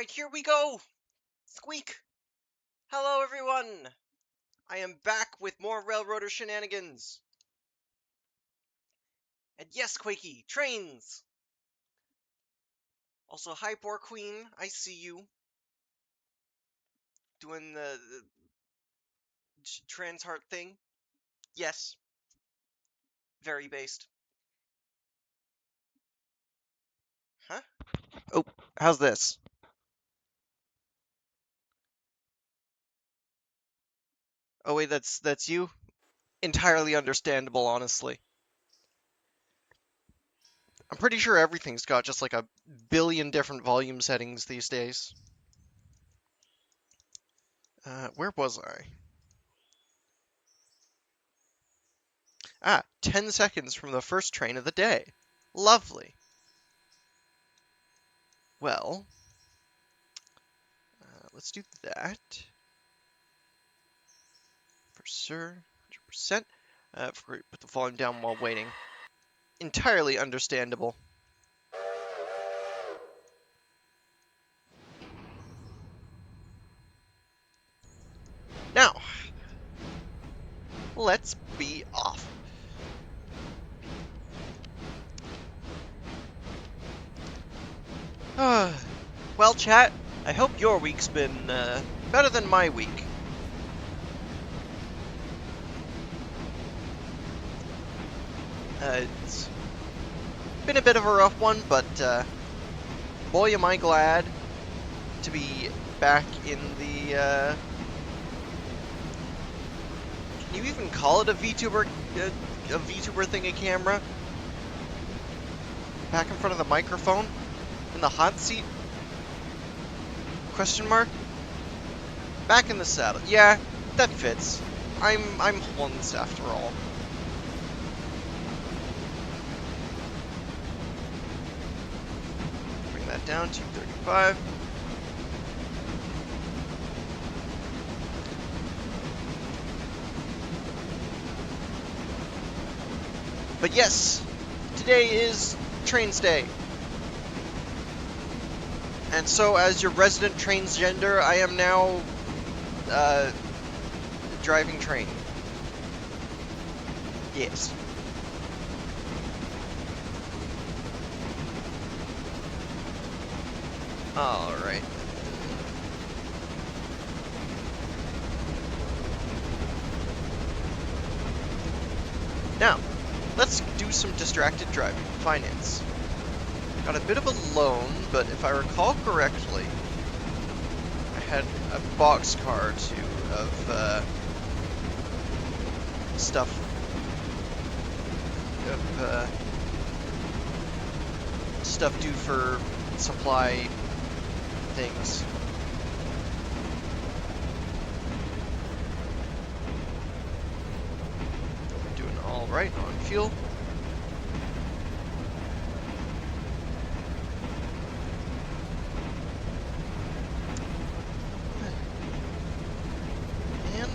Alright, here we go! Squeak! Hello, everyone! I am back with more Railroader shenanigans! And yes, Quakey, trains! Also, hi, Boar Queen, I see you. Doing the trans heart thing. Yes. Very based. Huh? Oh, how's this? Oh wait, that's you? Entirely understandable, honestly. I'm pretty sure everything's got just like a billion different volume settings these days. Where was I? 10 seconds from the first train of the day. Lovely. Well, let's do that. For sure, 100%. Put the volume down while waiting. Entirely understandable. Now, let's be off. Well, chat, I hope your week's been better than my week. It's been a bit of a rough one, but boy, am I glad to be back in the. Can you even call it a VTuber thingy camera? Back in front of the microphone? In the hot seat? Question mark? Back in the saddle. Yeah, that fits. I'm Holmes after all. Bring that down to 35. But yes, today is Trains Day. And so, as your resident transgender, I am now, driving train. Yes. Alright. Now, let's do some distracted driving. Finance. Got a bit of a loan, but if I recall correctly, I had a boxcar too of stuff due for supply things. We're doing all right on fuel.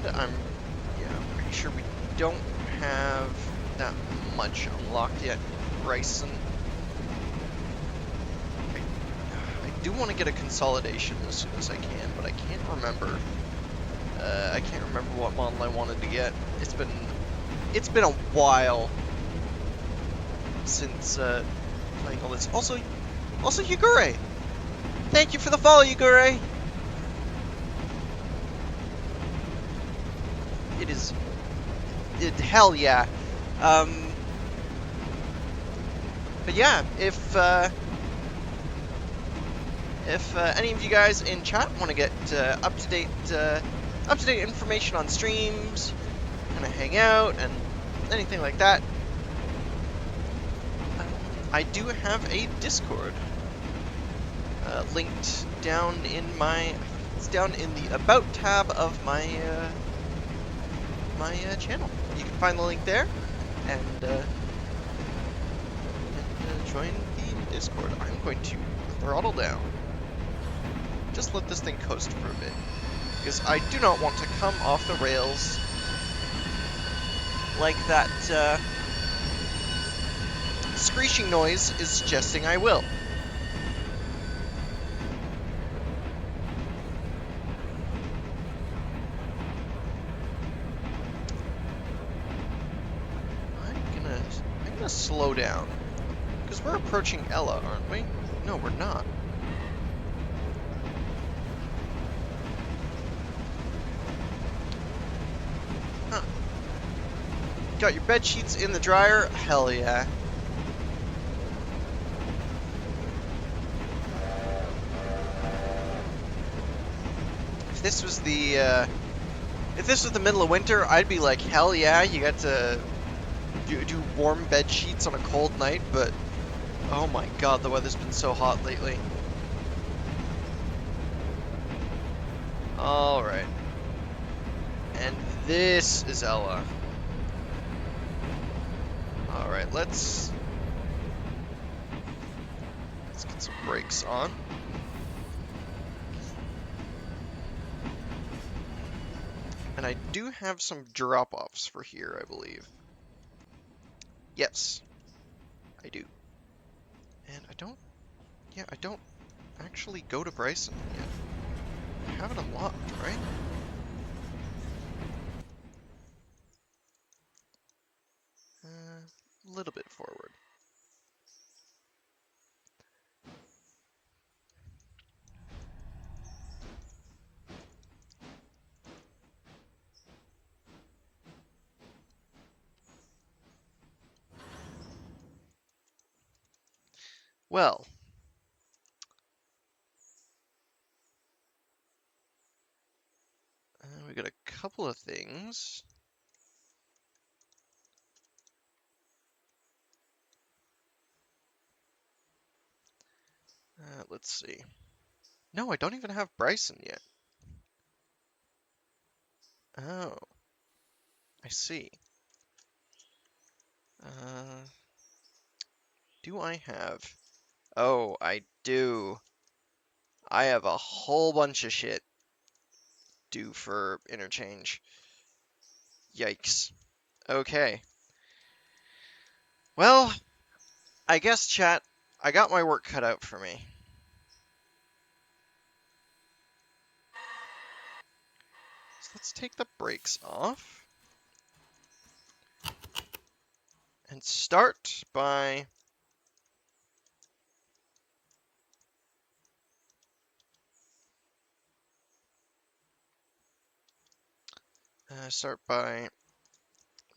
I'm pretty sure we don't have that much unlocked yet. Bryson. I do want to get a consolidation as soon as I can, but I can't remember. I can't remember what model I wanted to get. It's been a while since playing all this. Also Yugure. Thank you for the follow, Yugure. Hell yeah. But yeah, if any of you guys in chat want to get up to date information on streams, kind of hang out and anything like that, I do have a Discord linked down in it's down in the About tab of my channel. You can find the link there and join the Discord. I'm going to throttle down. Just let this thing coast for a bit, because I do not want to come off the rails like that screeching noise is suggesting I will. slow down. Because we're approaching Ella, aren't we? No, we're not. Huh. Got your bed sheets in the dryer? Hell yeah. If this was the middle of winter, I'd be like, hell yeah, you got to do warm bed sheets on a cold night, but oh my god, the weather's been so hot lately. Alright. And this is Ella. Alright, let's get some brakes on. And I do have some drop-offs for here, I believe. Yes, I do. And I don't actually go to Bryson yet. I have it unlocked, right? A little bit forward. Well, we got a couple of things. Let's see. No, I don't even have Bryson yet. Oh, I see. Do I have... Oh, I do. I have a whole bunch of shit due for interchange. Yikes. Okay. Well, I guess, chat, I got my work cut out for me. So let's take the brakes off. And start by...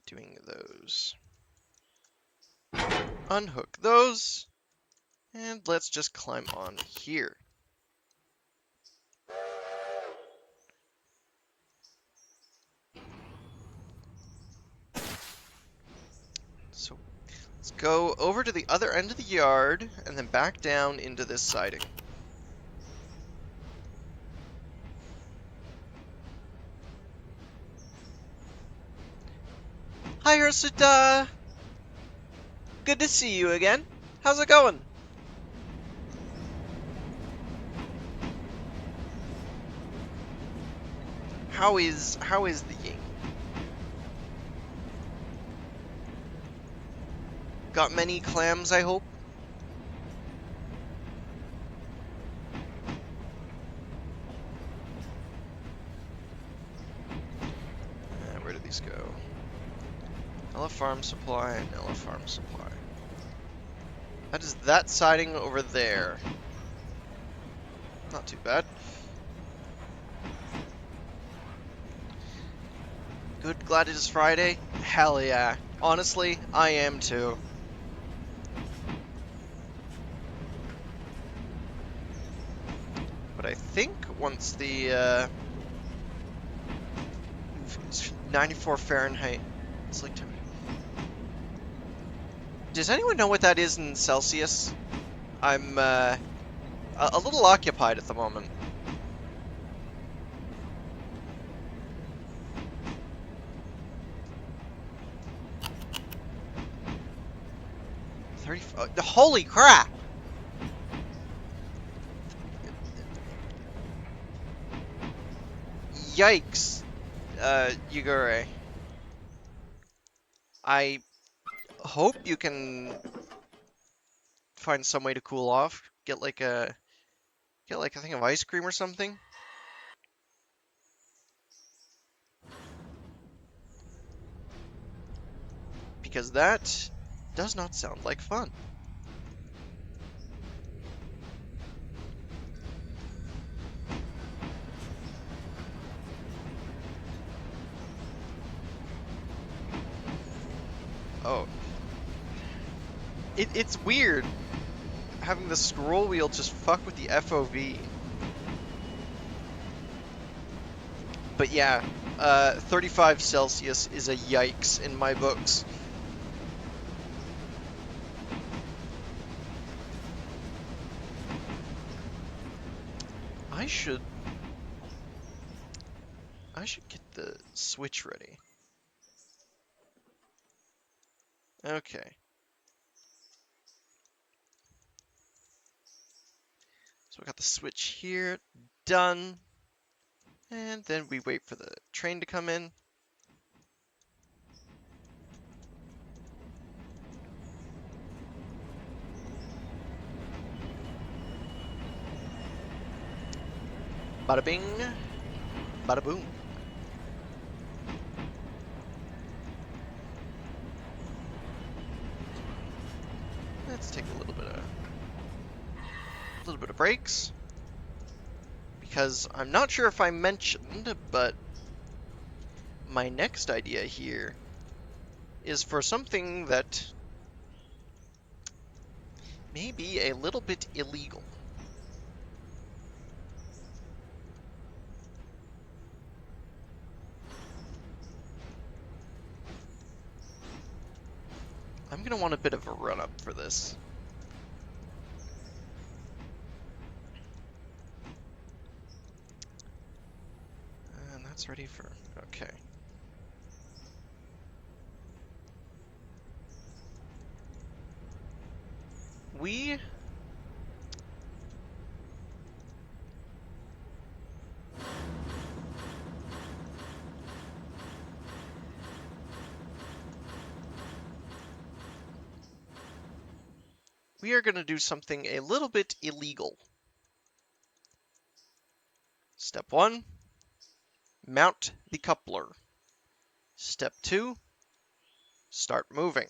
doing those. Unhook those. And let's just climb on here. So let's go over to the other end of the yard and then back down into this siding. Hi, Ursuta! Good to see you again. How's it going? How is the ying? Got many clams, I hope? Where do these go? Ella Farm Supply and Ella Farm Supply. That is that siding over there. Not too bad. Good, glad it is Friday? Hell yeah. Honestly, I am too. But I think once the, 94 Fahrenheit. It's like... Does anyone know what that is in Celsius? I'm, a little occupied at the moment. Holy crap! Yikes, Yugure. I hope you can find some way to cool off. Get like a thing of ice cream or something. Because that does not sound like fun. Oh. It's weird having the scroll wheel just fuck with the FOV. But yeah, 35 Celsius is a yikes in my books. I should get the Switch ready. Okay. So we got the Switch here, done. And then we wait for the train to come in. Bada bing, bada boom. Let's take a little bit of breaks, because I'm not sure if I mentioned, but my next idea here is for something that may be a little bit illegal. I'm gonna want a bit of a run-up for this. And that's ready for... okay. We are going to do something a little bit illegal. Step 1, mount the coupler. Step 2, start moving.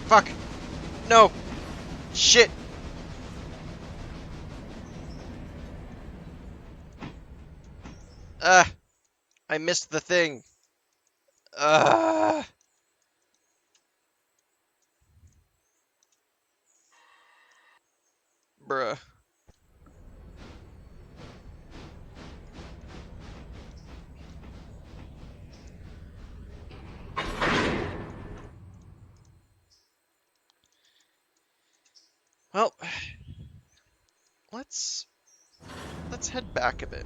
Fuck! No! Shit! I missed the thing. Bruh. Well, let's head back a bit.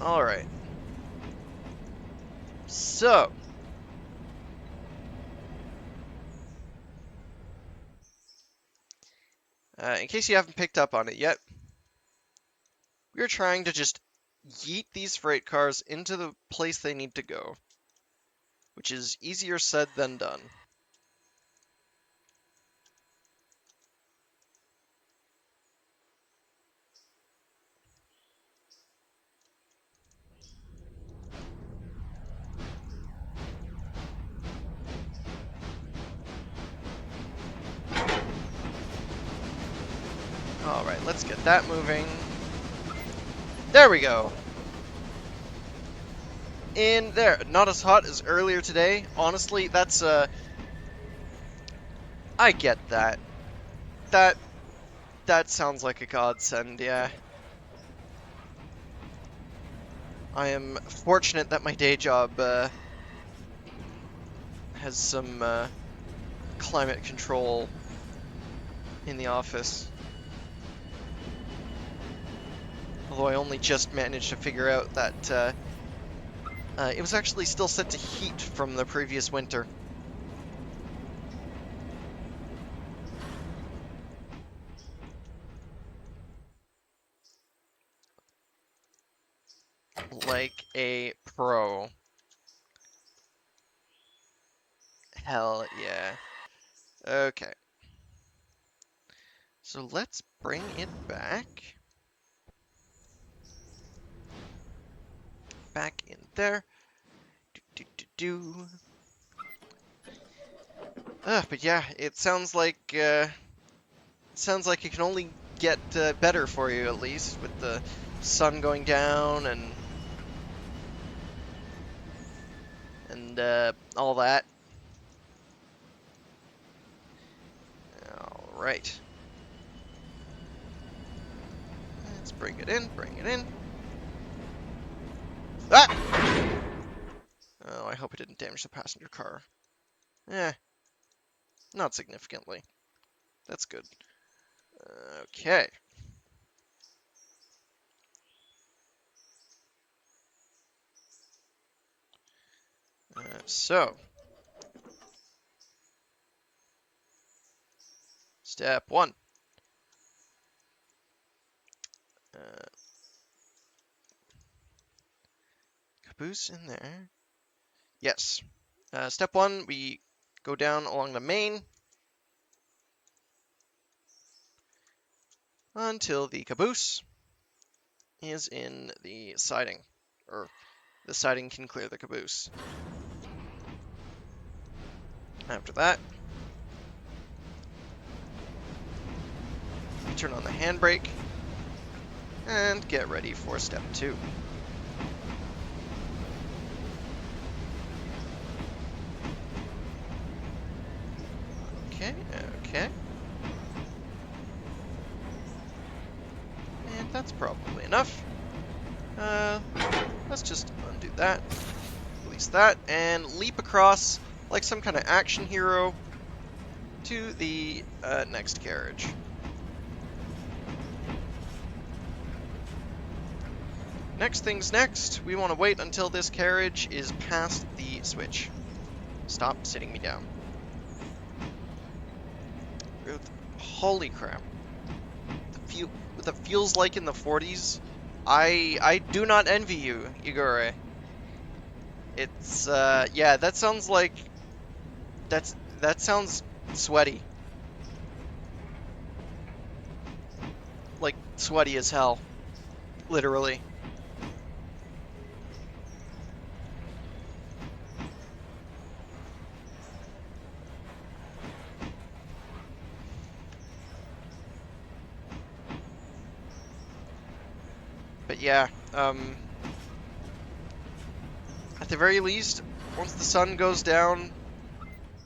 Alright. So, in case you haven't picked up on it yet, we're trying to just yeet these freight cars into the place they need to go, which is easier said than done. Alright, let's get that moving. There we go! In there. Not as hot as earlier today. Honestly, that's, I get that. That sounds like a godsend, yeah. I am fortunate that my day job, has some, climate control in the office. Although I only just managed to figure out that, it was actually still set to heat from the previous winter. like a pro. Hell yeah. Okay. So let's bring it back. Back in there. Do, do, do, do. But yeah, it sounds like it can only get better for you, at least with the sun going down and all that. All right. Let's bring it in. Bring it in. Ah! Oh, I hope it didn't damage the passenger car. Eh, not significantly. That's good. Okay. So, step one. Caboose in there. Yes. Step one, we go down along the main until the caboose is in the siding, or the siding can clear the caboose. After that, we turn on the handbrake and get ready for step two. Okay, okay. And that's probably enough. Let's just undo that, release that, and leap across like some kind of action hero to the next carriage. Next thing's next, we want to wait until this carriage is past the switch. Stop sitting me down. Holy crap. That feels like in the 40s. I do not envy you, Igor. It's yeah, that sounds like that sounds sweaty. Like sweaty as hell. Literally. But yeah, at the very least, once the sun goes down,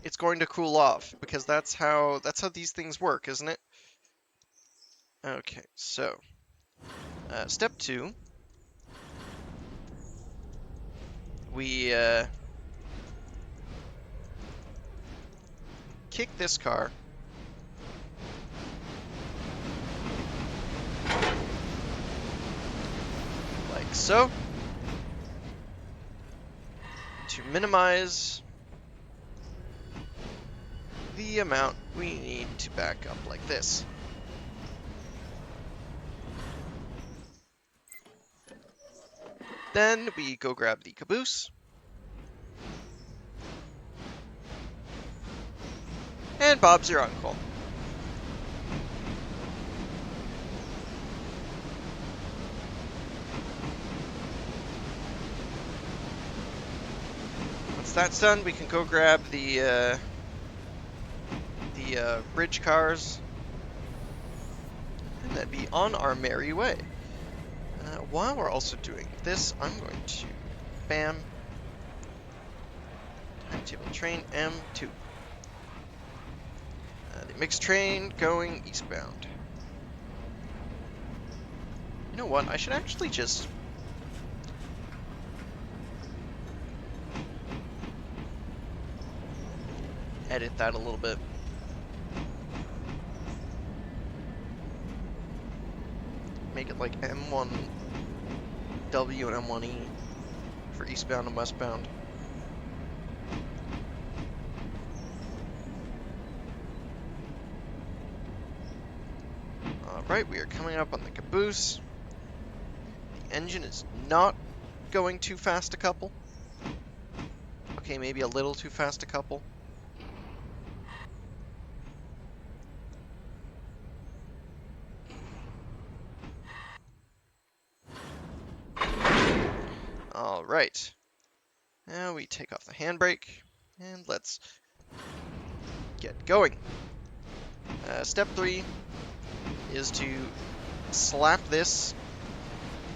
it's going to cool off because that's how these things work, isn't it? Okay, so step two, we kick this car like so to minimize the amount we need to back up like this. Then we go grab the caboose. And Bob's your uncle. Once that's done, we can go grab the bridge cars, and then be on our merry way. While we're also doing this, I'm going to bam timetable train M2. The mixed train going eastbound. You know what? I should actually just edit that a little bit. Make it like M1W and M1E for eastbound and westbound. Alright, we are coming up on the caboose. The engine is not going too fast a couple. Okay, maybe a little too fast a couple. All right. Now we take off the handbrake, and let's get going. Step 3 is to slap this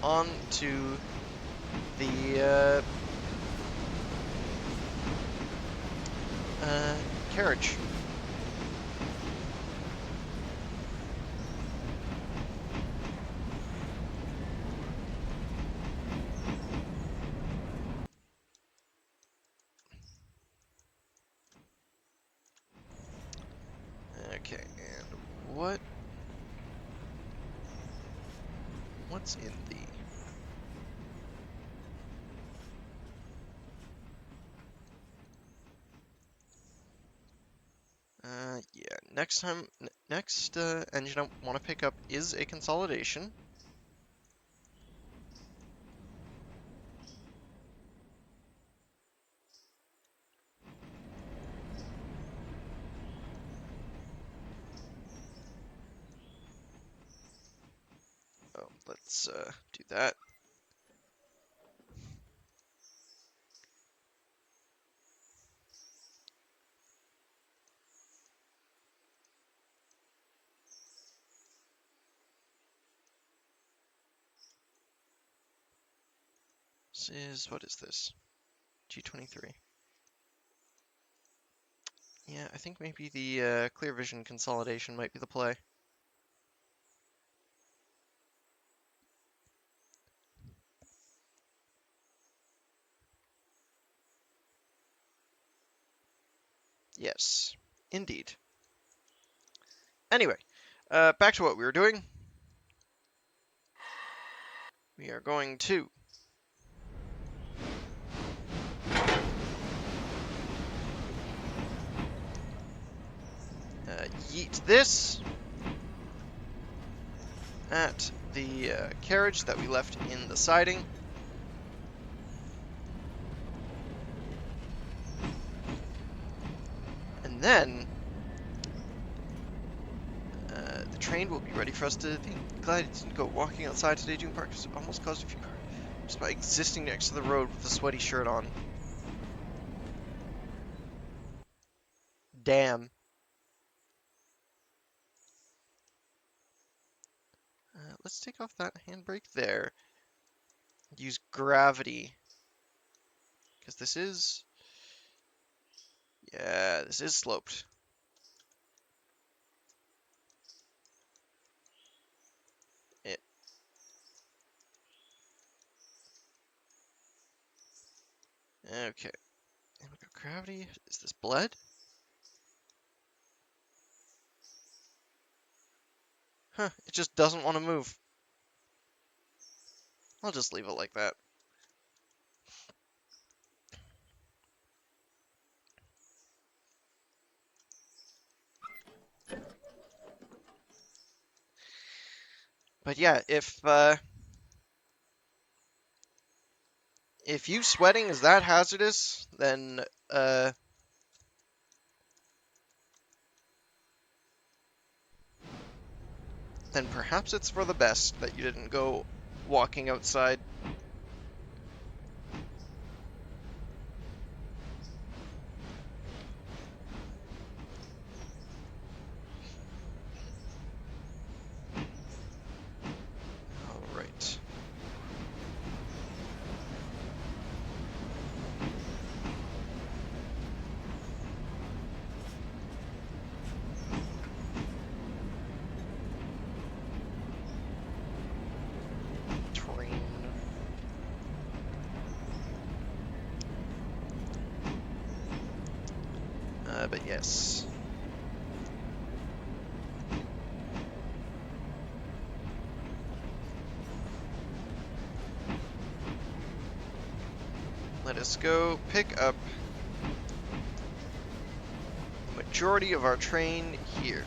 onto the carriage. Okay, and what's in the... yeah, next engine I want to pick up is a consolidation. Oh, let's do that. What is this? G23. Yeah, I think maybe the clear vision consolidation might be the play. Yes, indeed. Anyway, back to what we were doing. We are going to yeet this at the carriage that we left in the siding. And then the train will be ready for us to be glad it didn't go walking outside today Dune Park because it almost caused a few cars just by existing next to the road with a sweaty shirt on. Damn. Let's take off that handbrake there. Use gravity. Because this is... yeah, this is sloped. It... okay. And we got gravity. Is this bled? Huh, it just doesn't want to move. I'll just leave it like that. But yeah, if you sweating is that hazardous, then perhaps it's for the best that you didn't go walking outside. All right. Train. But yes. Let us go pick up the majority of our train here.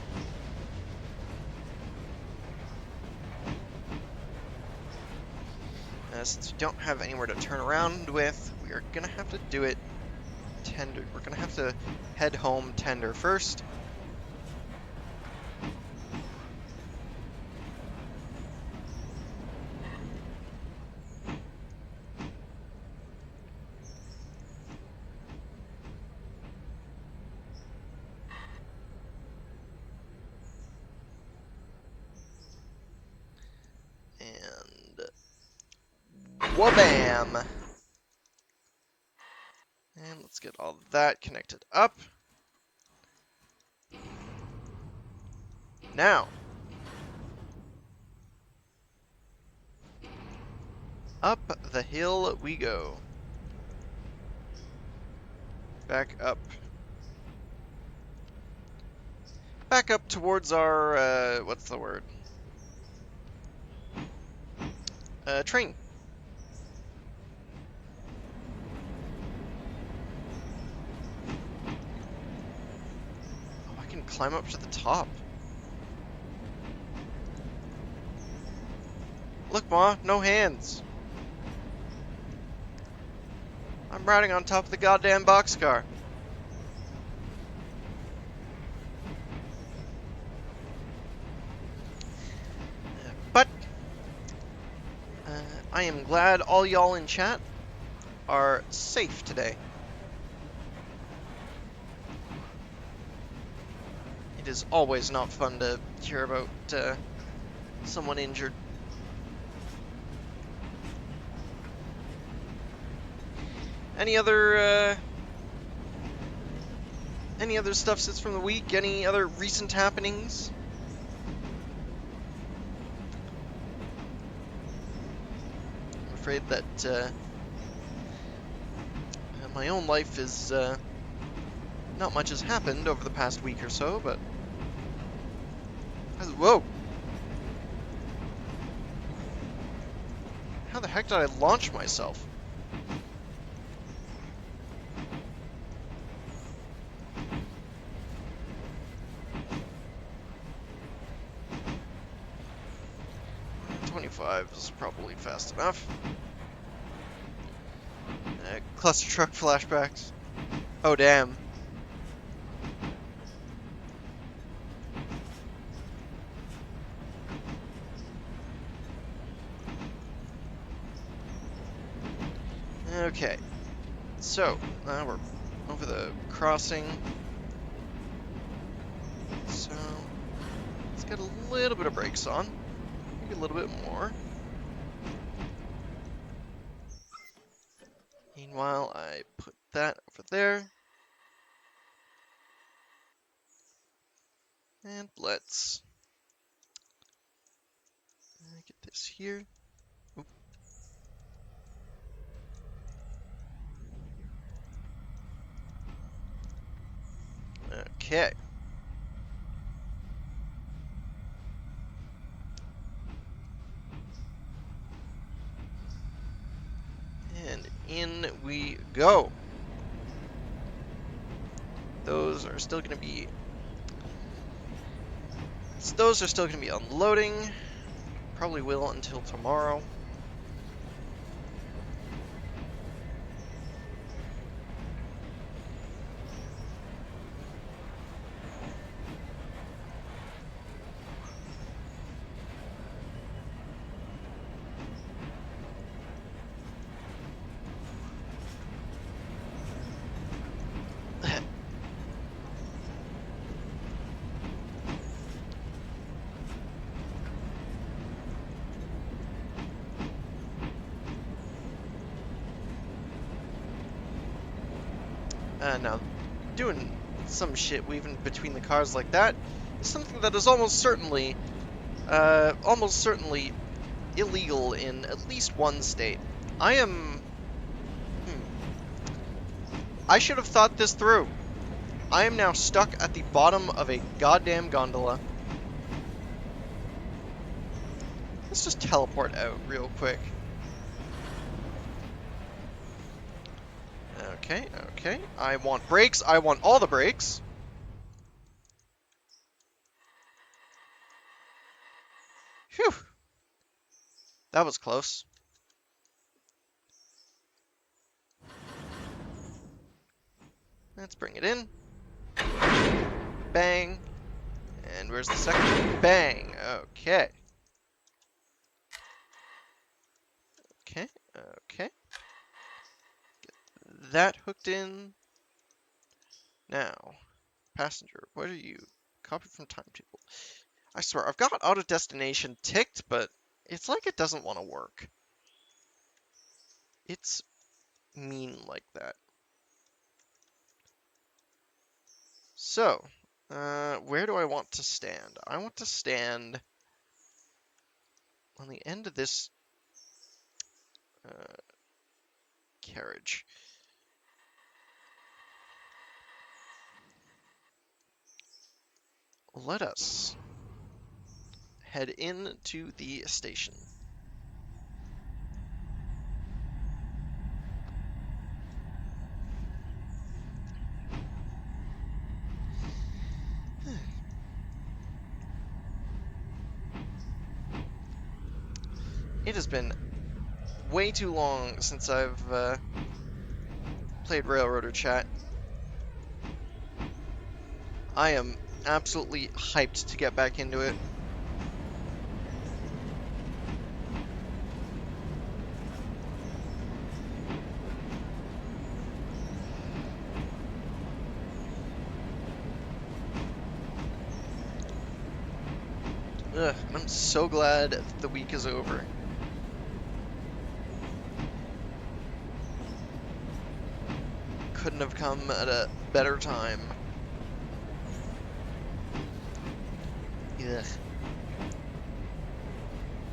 Since we don't have anywhere to turn around with, we are gonna have to do it tender. We're gonna have to head home tender first. And wha-bam! And let's get all that connected up. Now, up the hill we go. Back up. Back up towards our, what's the word? Train. Oh, I can climb up to the top. Look, Ma, no hands. I'm riding on top of the goddamn boxcar. But I am glad all y'all in chat are safe today. It is always not fun to hear about someone injured. Any other stuff sits from the week? Any other recent happenings? I'm afraid that my own life is not much has happened over the past week or so, but whoa! How the heck did I launch myself? Is probably fast enough. Cluster truck flashbacks. Oh, damn. Okay. So, now we're over the crossing. So, let's get a little bit of brakes on. Maybe a little bit more. Meanwhile, I put that over there. And let's get this here. Oop. Okay. And in we go. Those are still going to be unloading. Probably will until tomorrow. Now, doing some shit weaving between the cars like that is something that is almost certainly illegal in at least one state. I should have thought this through. I am now stuck at the bottom of a goddamn gondola. Let's just teleport out real quick. Okay, okay. I want brakes. I want all the brakes. Phew. That was close. Let's bring it in. Bang. And where's the second one? Bang. Okay. Okay. Okay. Get that hooked in. Now, passenger, what are you? Copy from timetable. I swear, I've got auto destination ticked, but it's like it doesn't want to work. It's mean like that. So, where do I want to stand? I want to stand on the end of this carriage. Let us head into the station. It has been way too long since I've played Railroader Chat. I am absolutely hyped to get back into it. Ugh, and I'm so glad the week is over. Couldn't have come at a better time. Ugh.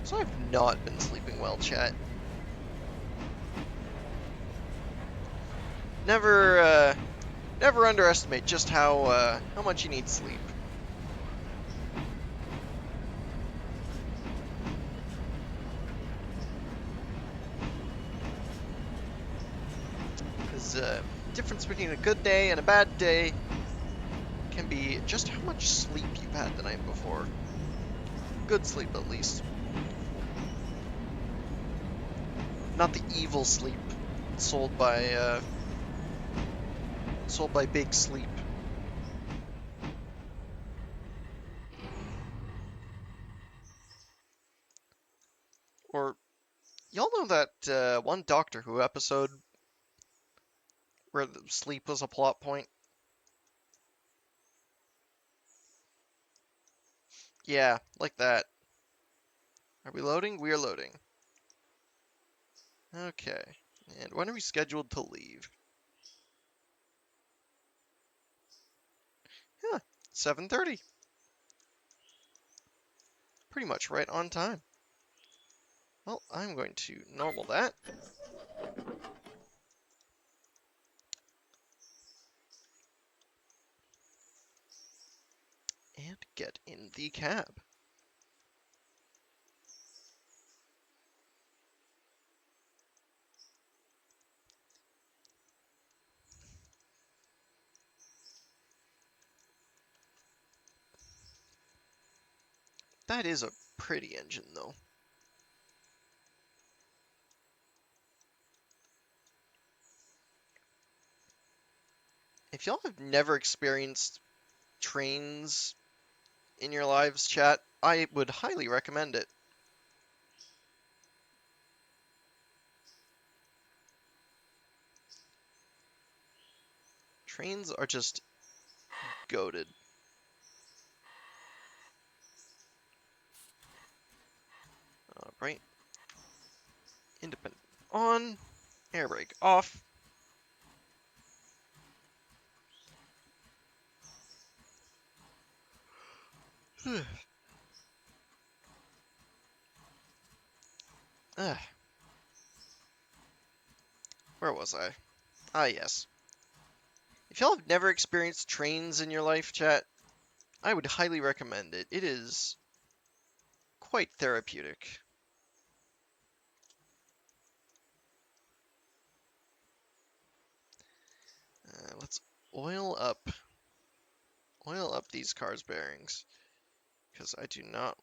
So I've not been sleeping well, chat. Never underestimate just how much you need sleep. Because difference between a good day and a bad day can be just how much sleep you've had the night before. Good sleep, at least. Not the evil sleep sold by Big Sleep. Or y'all know that one Doctor Who episode where the sleep was a plot point? Yeah, like that. Are we loading? We are loading. Okay. And when are we scheduled to leave? Yeah, 7:30. Pretty much right on time. Well, I'm going to normal that. And get in the cab. That is a pretty engine, though. If y'all have never experienced trains in your lives, chat, I would highly recommend it. Trains are just goated. Alright. Independent on. Air brake off. Where was I? Ah, yes. If y'all have never experienced trains in your life, chat, I would highly recommend it. It is quite therapeutic. Let's oil up these car's bearings, because I do not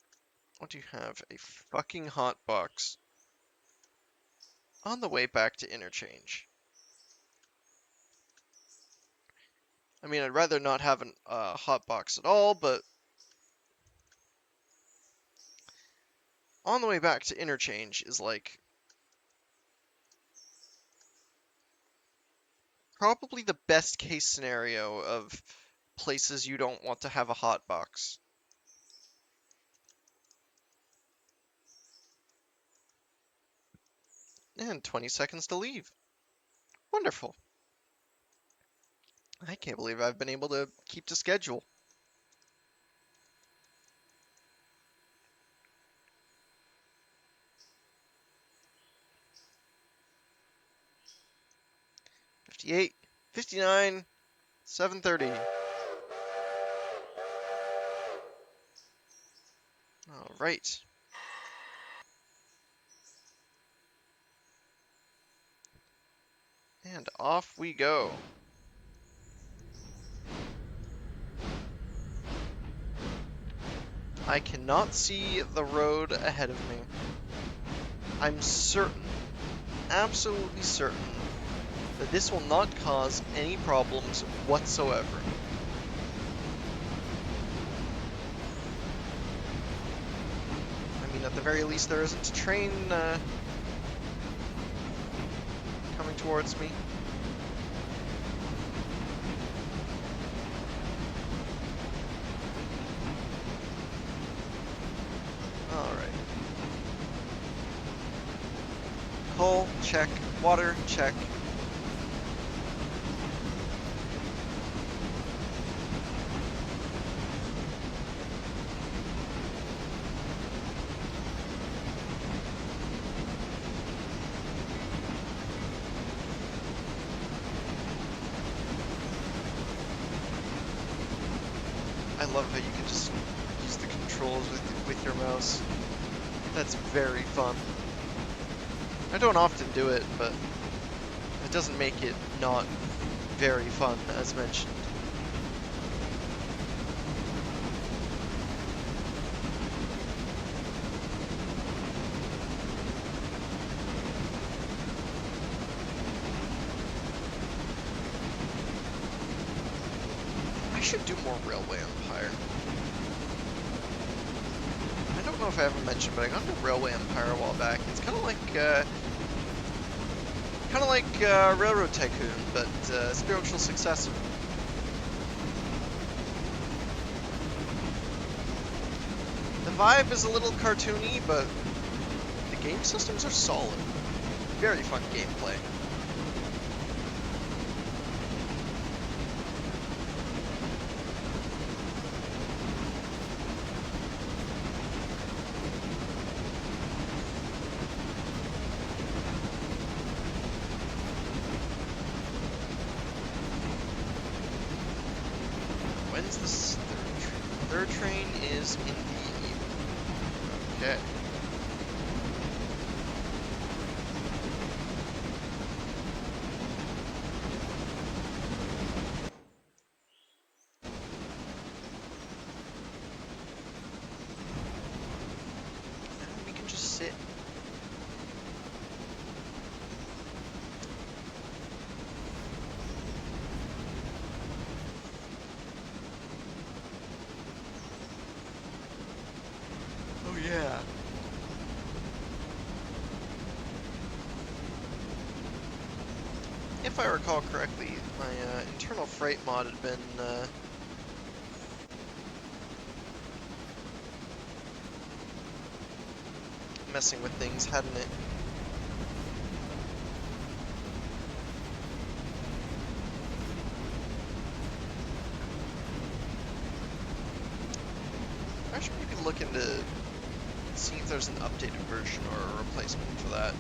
want to have a fucking hot box on the way back to interchange. I mean, I'd rather not have a hotbox at all, but on the way back to interchange is like probably the best case scenario of places you don't want to have a hotbox. And 20 seconds to leave. Wonderful. I can't believe I've been able to keep to schedule. '58, '59, 7:30. All right. And off we go. I cannot see the road ahead of me. I'm certain, absolutely certain, that this will not cause any problems whatsoever. I mean, at the very least, there isn't a train coming towards me. Alright. Coal, check. Water, check. I love how you can just use the controls with your mouse. That's very fun. I don't often do it, but it doesn't make it not very fun, as mentioned. I should do more Railway Empire. I don't know if I ever mentioned, but I got into Railway Empire a while back. It's kind of like Railroad Tycoon, but spiritual successor. The vibe is a little cartoony, but the game systems are solid. Very fun gameplay. When's this third train? Third train is in the evening. Okay. And we can just sit. Oh yeah. If I recall correctly, my internal freight mod had been messing with things, hadn't it? I should maybe look into see if there's an updated version or a replacement for that.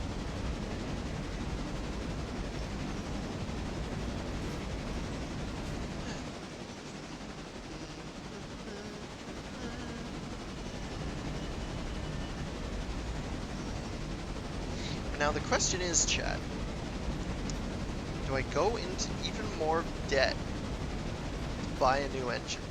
Now the question is, chat, do I go into even more debt to buy a new engine?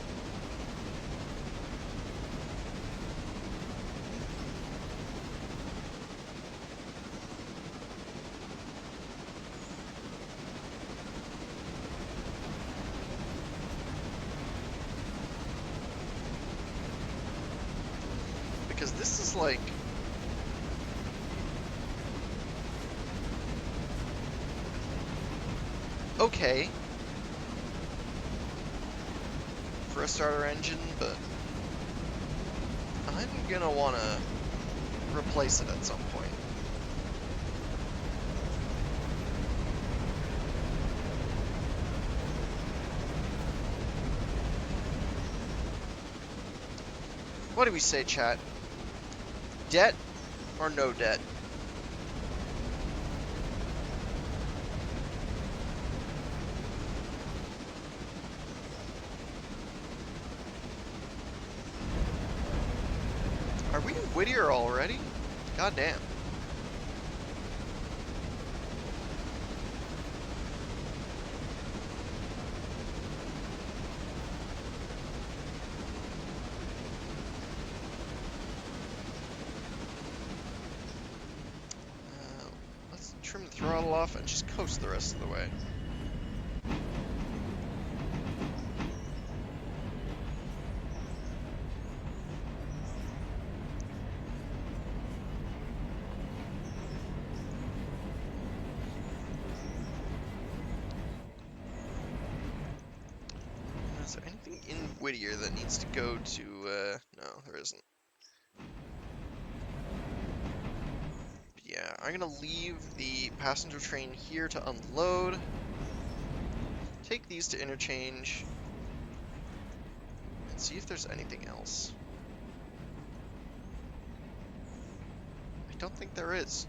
this is like... okay. For a starter engine, but I'm gonna wanna replace it at some point. What do we say, chat? Debt or no debt? Are we in Whittier already? God damn. Let's trim the throttle off and just coast the rest of the way. Is there anything in Whittier that needs to go to, no, there isn't. But yeah, I'm gonna leave the passenger train here to unload. Take these to interchange. And see if there's anything else. I don't think there is.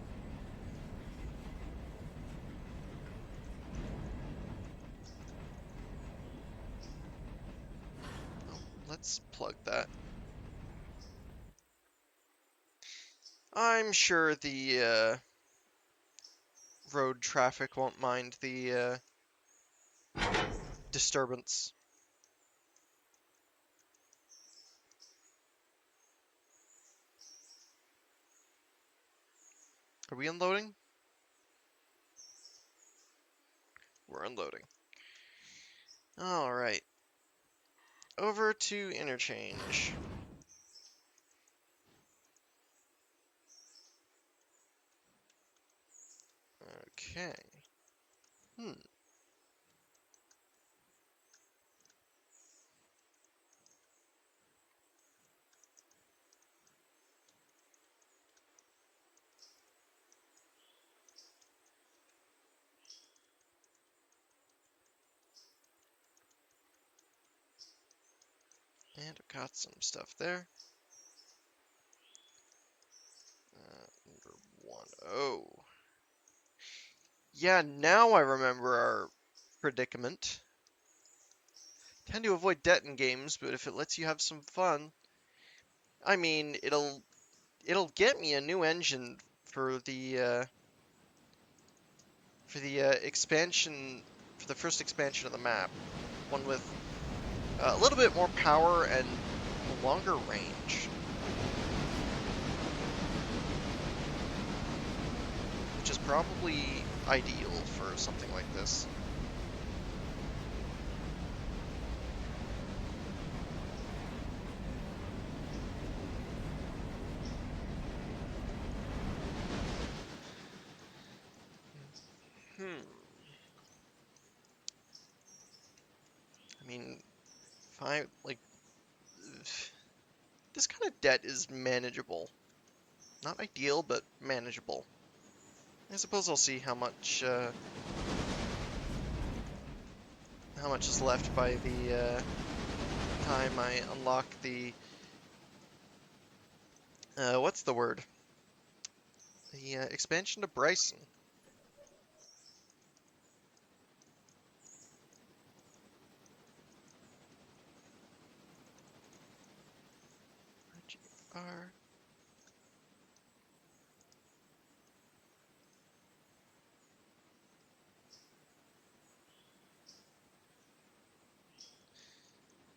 Oh, let's plug that. I'm sure the road traffic won't mind the disturbance. Are we unloading? We're unloading. Alright. Over to interchange. Okay. And I've got some stuff there. Number 1. Oh. Yeah, now I remember our predicament. Tend to avoid debt in games, but if it lets you have some fun, I mean, it'll get me a new engine for the expansion, for the first expansion of the map, one with a little bit more power and a longer range, which is probably ideal for something like this. I mean, this kind of debt is manageable. Not ideal, but manageable. I suppose I'll see how much is left by the time I unlock the what's the word? The expansion to Bryson. RGR.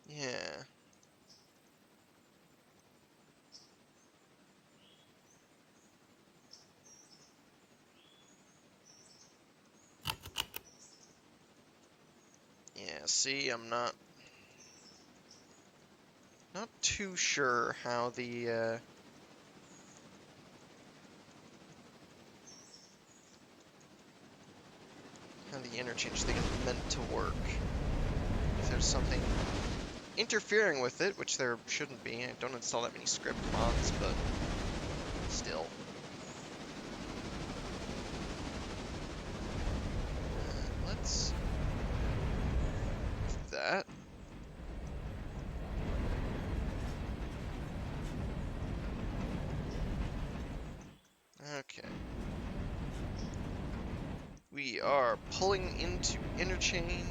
Yeah. Yeah, see, I'm not too sure how the the interchange thing is meant to work. If there's something interfering with it, which there shouldn't be. I don't install that many script mods, but still. Let's do that. Okay. We are pulling into interchange.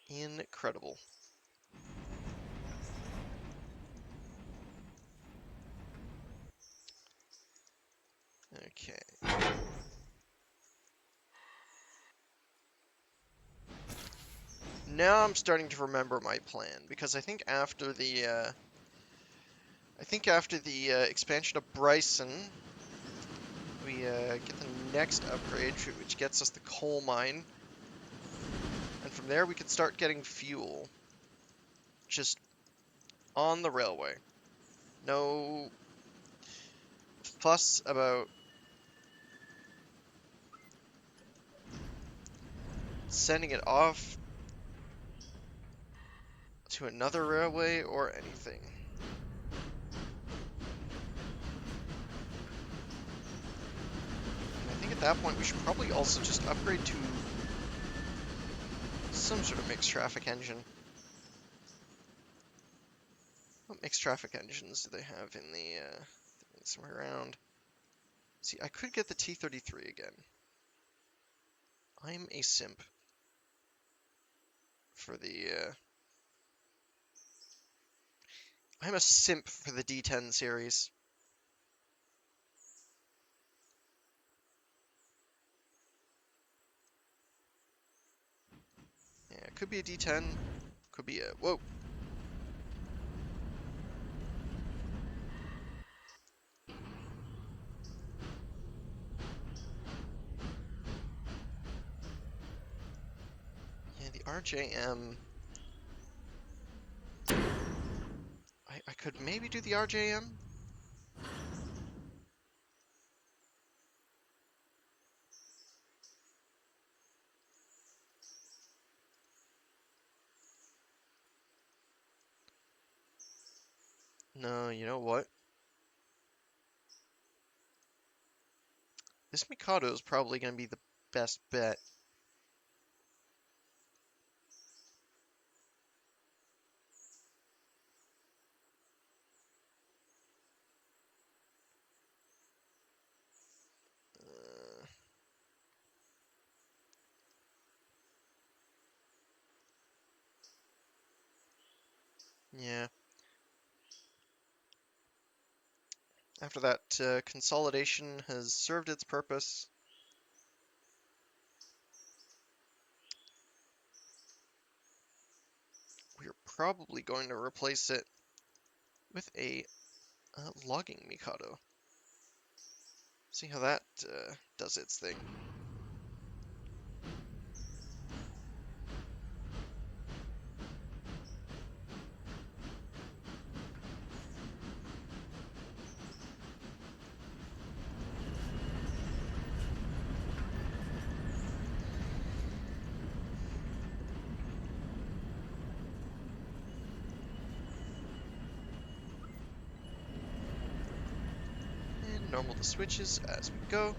Incredible. Okay. Now I'm starting to remember my plan, because I think after the expansion of Bryson, we get the next upgrade, which gets us the coal mine, and from there we can start getting fuel, just on the railway. No fuss about sending it off to another railway or anything. And I think at that point we should probably also just upgrade to some sort of mixed traffic engine. What mixed traffic engines do they have in the somewhere around? See, I could get the T-33 again. I'm a simp for the I'm a simp for the D10 series. Yeah, it could be a D10, could be a whoa. Yeah, the RJM. I could maybe do the RJM. No, you know what? This Mikado is probably going to be the best bet. Yeah. After that consolidation has served its purpose, we're probably going to replace it with a logging Mikado. See how that does its thing. And normal the switches as we go.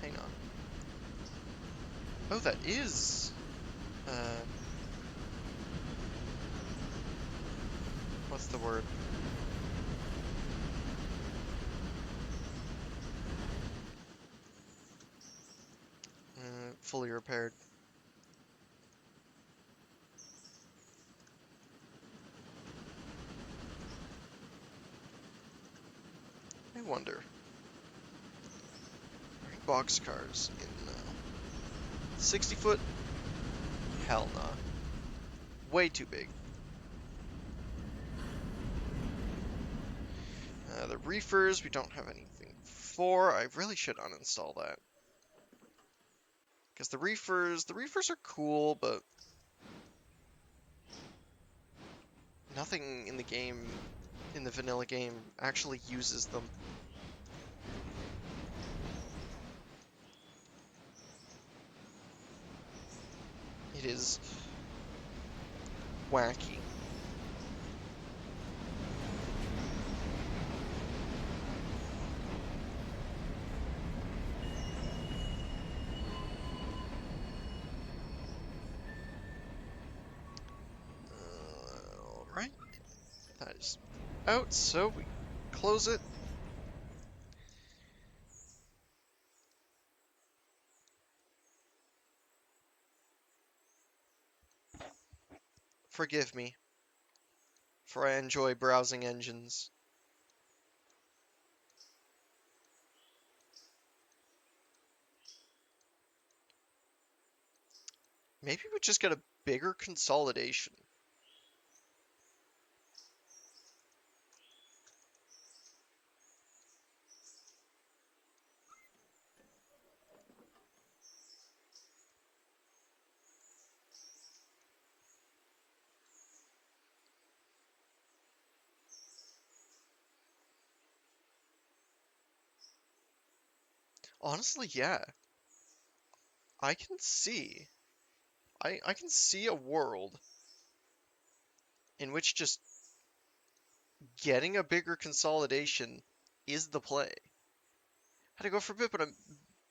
Hang on. Oh, that is... what's the word? Fully repaired. I wonder. Boxcars in 60 foot? Hell nah. Way too big. The reefers, we don't have anything for. I really should uninstall that. Because the reefers are cool, but Nothing in the game, in the vanilla game, actually uses them. It is wacky. Alright. That is out, so we close it. Forgive me, for I enjoy browsing engines. Maybe we just get a bigger consolidation. Honestly, yeah. I can see. I can see a world in which just getting a bigger consolidation is the play. Had to go for a bit, but I'm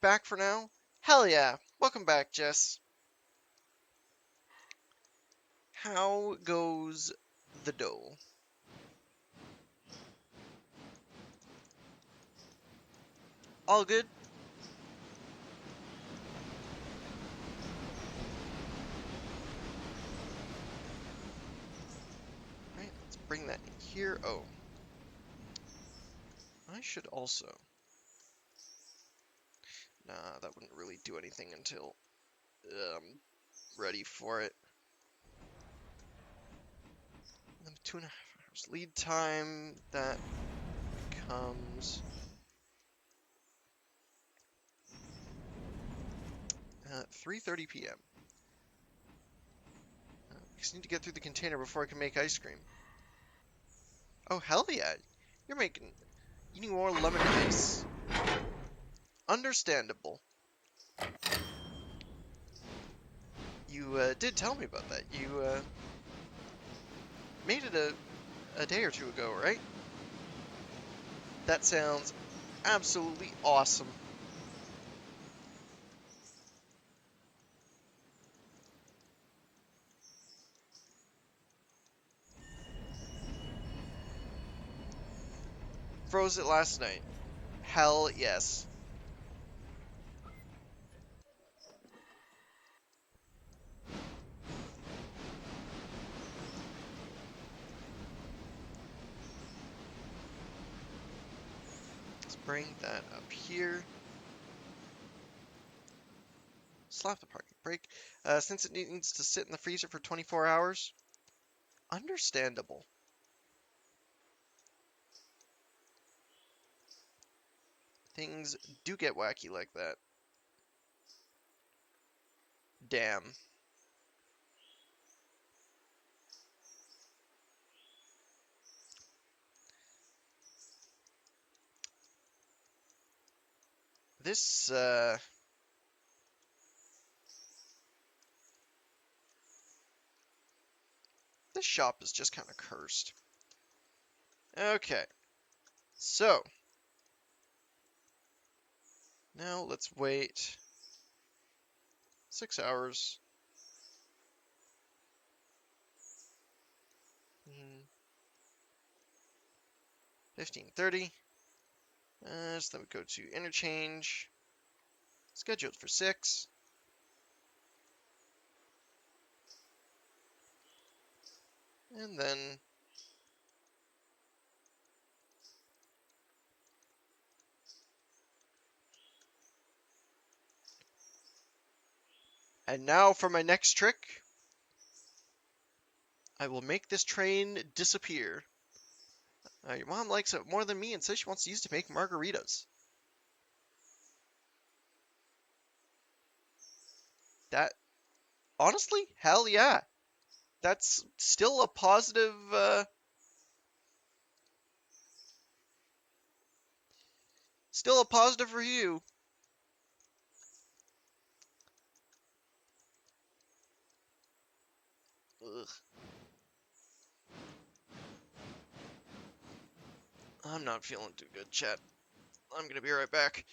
back for now. Hell yeah! Welcome back, Jess. How goes the dough? All good? Right, let's bring that in here. Oh. I should also... Nah, that wouldn't really do anything until I'm ready for it. 2.5 hours lead time. That becomes 3:30 p.m. I just need to get through the container before I can make ice cream. Oh, hell yeah. You're eating more lemon ice. Understandable. You did tell me about that. You made it a day or two ago, right? That sounds absolutely awesome. Froze it last night. Hell yes. Let's bring that up here. Slap the parking brake. Since it needs to sit in the freezer for 24 hours. Understandable. Things do get wacky like that. Damn. This this shop is just kind of cursed. Okay. So, now let's wait 6 hours. 15:30. So then we go to interchange. Scheduled for 6. And then and now for my next trick. I will make this train disappear. Your mom likes it more than me and says she wants to use it to make margaritas. That, honestly, hell yeah. That's still a positive, review. Ugh. I'm not feeling too good, chat. I'm gonna be right back.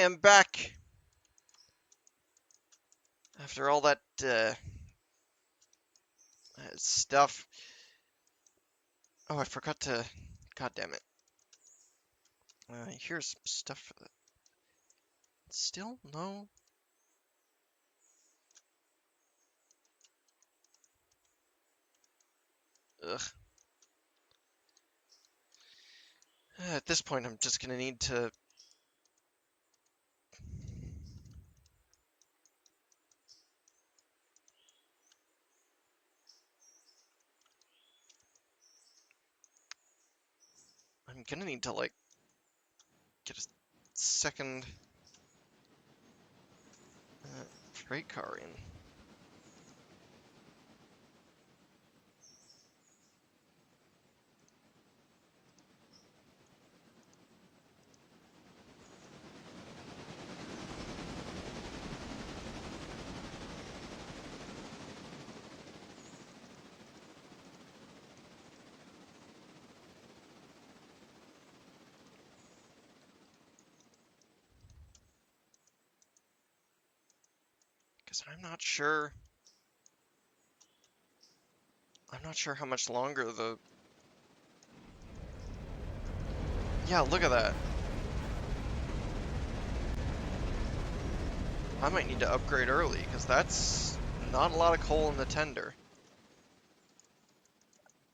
am back. After all that stuff. Oh, I forgot to. God damn it. Here's some stuff for that. Still no. Ugh. At this point, I'm just gonna need to. I'm gonna need to, like, get a second freight car in. Because I'm not sure. I'm not sure how much longer the. Yeah, look at that. I might need to upgrade early, because that's not a lot of coal in the tender.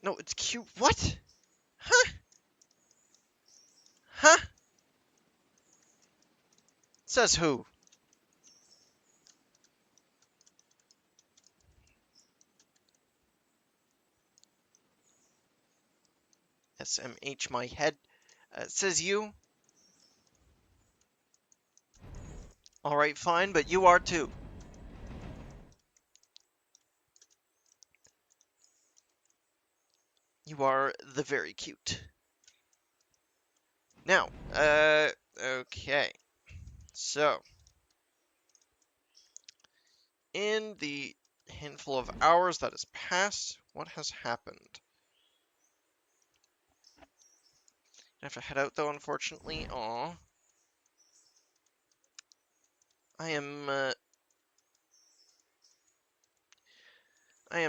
No, it's cute. What? Huh? Huh? Says who? SMH my head. Says you? Alright, fine, but you are too. You are the very cute. Now, okay. So, in the handful of hours that has passed, what has happened? I have to head out though, unfortunately. Aw. I am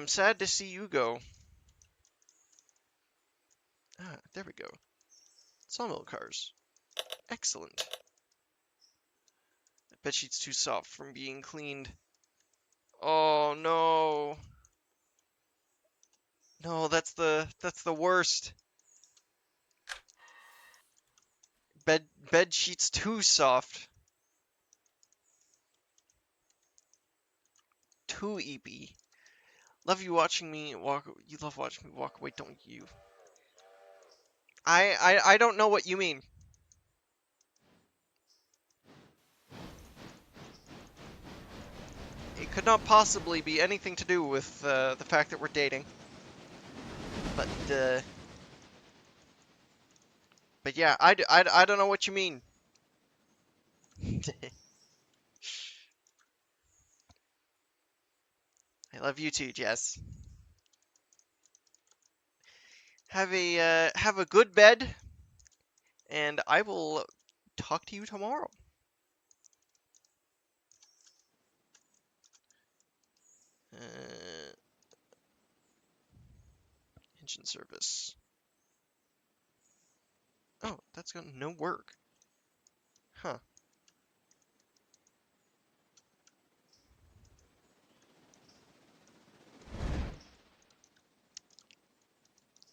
sad to see you go. Ah, there we go. Sawmill cars. Excellent. I bet she's too soft from being cleaned. Oh no. No, that's the worst. Bed sheets too soft. Too eepy. Love you watching me walk. You love watching me walk away, don't you? I don't know what you mean. It could not possibly be anything to do with the fact that we're dating. But yeah, I don't know what you mean. I love you too, Jess. Have a good bed, and I will talk to you tomorrow. Uh, engine service. Oh, that's got no work. Huh.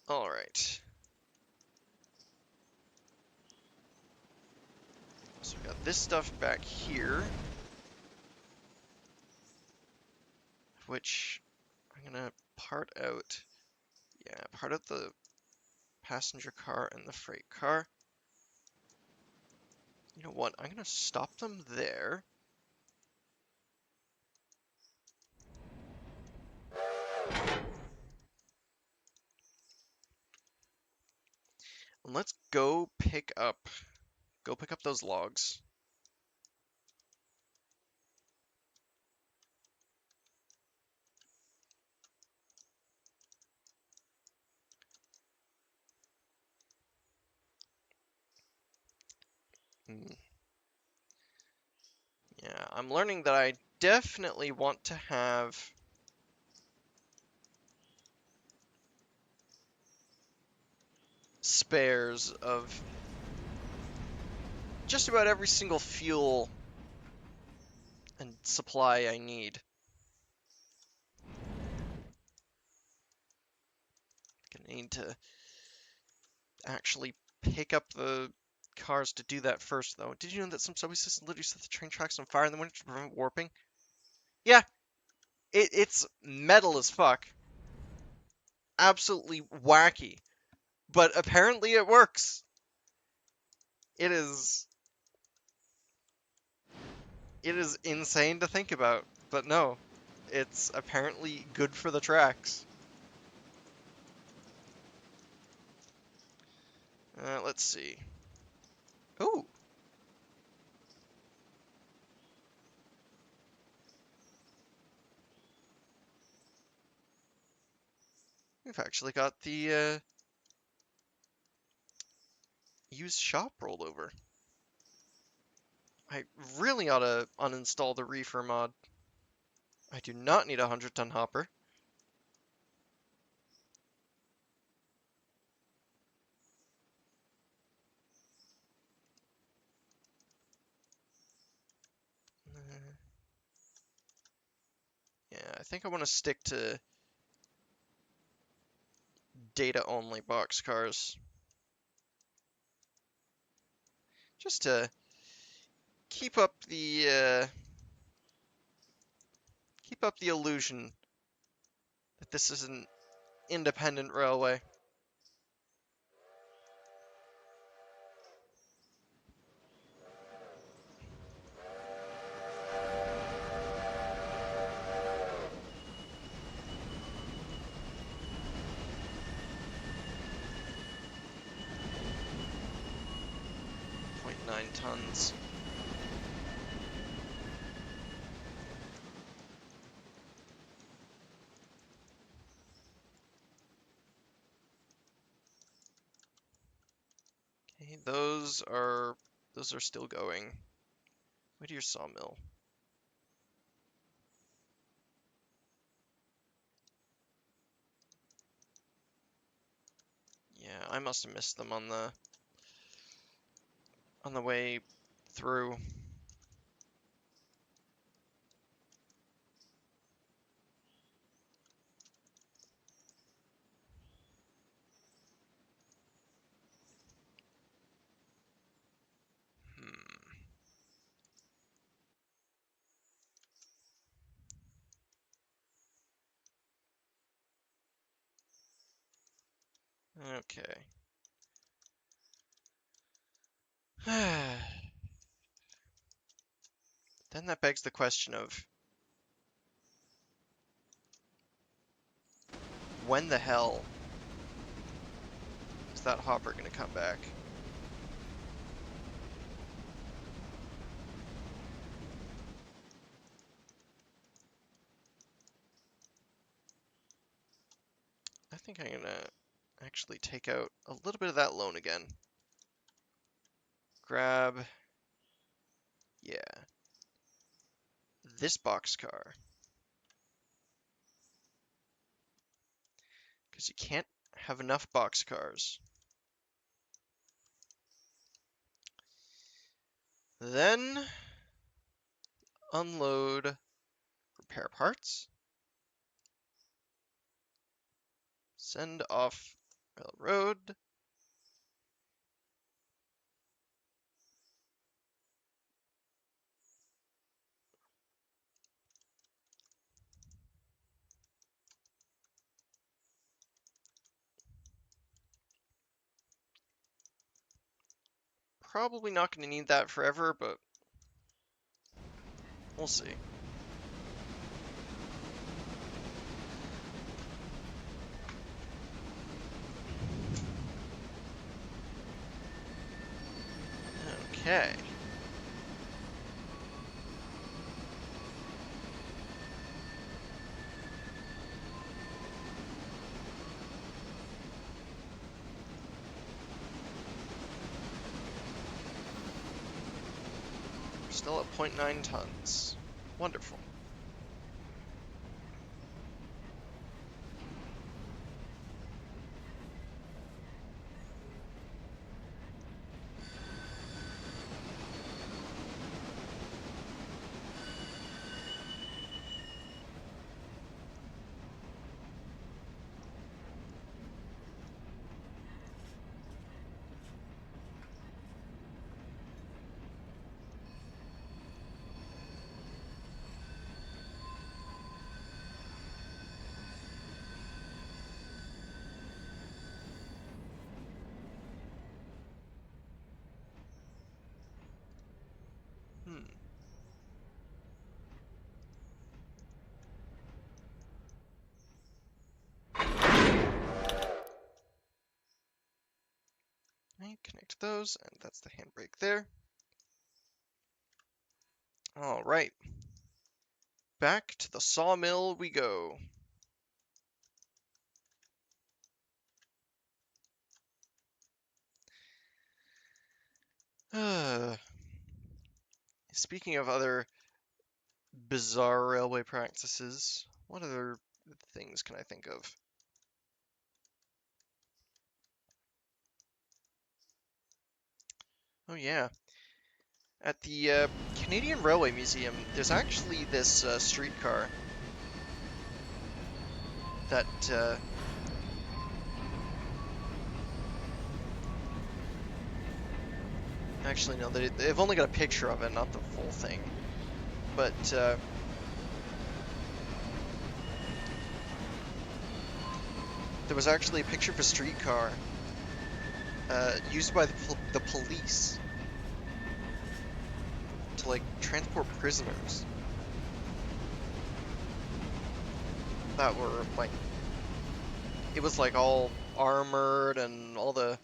Alright. So we got this stuff back here, which I'm gonna part out. Yeah, part out the passenger car and the freight car. You know what? I'm gonna stop them there. And let's go pick up those logs. Hmm. I'm learning that I definitely want to have spares of just about every single fuel and supply I need. Gonna need to actually pick up the cars to do that first, though. Did you know that some subway systems literally set the train tracks on fire in the winter to prevent warping? Yeah, it's metal as fuck. Absolutely wacky. But apparently it works. It is insane to think about, but no. It's apparently good for the tracks. Let's see. Ooh. We've actually got the used shop rolled over. I really ought to uninstall the reefer mod. I do not need a 100-ton hopper. Yeah, I think I want to stick to data-only boxcars. Just to keep up the illusion that this is an independent railway. .9 tons. Okay, those are still going. Whittier sawmill. Yeah, I must have missed them on the way through. Okay. Then that begs the question of when the hell is that hopper gonna come back? I think I'm gonna actually take out a little bit of that loan again. Grab, yeah, this boxcar. Because you can't have enough boxcars. Then unload repair parts. Send off railroad. Probably not going to need that forever, but we'll see. Okay. Still at 0.9 tons. Wonderful. Hmm. Okay, connect those, and that's the handbrake there. All right. Back to the sawmill we go. Speaking of other bizarre railway practices, what other things can I think of? Oh yeah, at the Canadian Railway Museum, there's actually this streetcar that actually no, they've only got a picture of it, not the full thing. But there was actually a picture of a streetcar used by the police to like transport prisoners that were like, it was like all armored and all the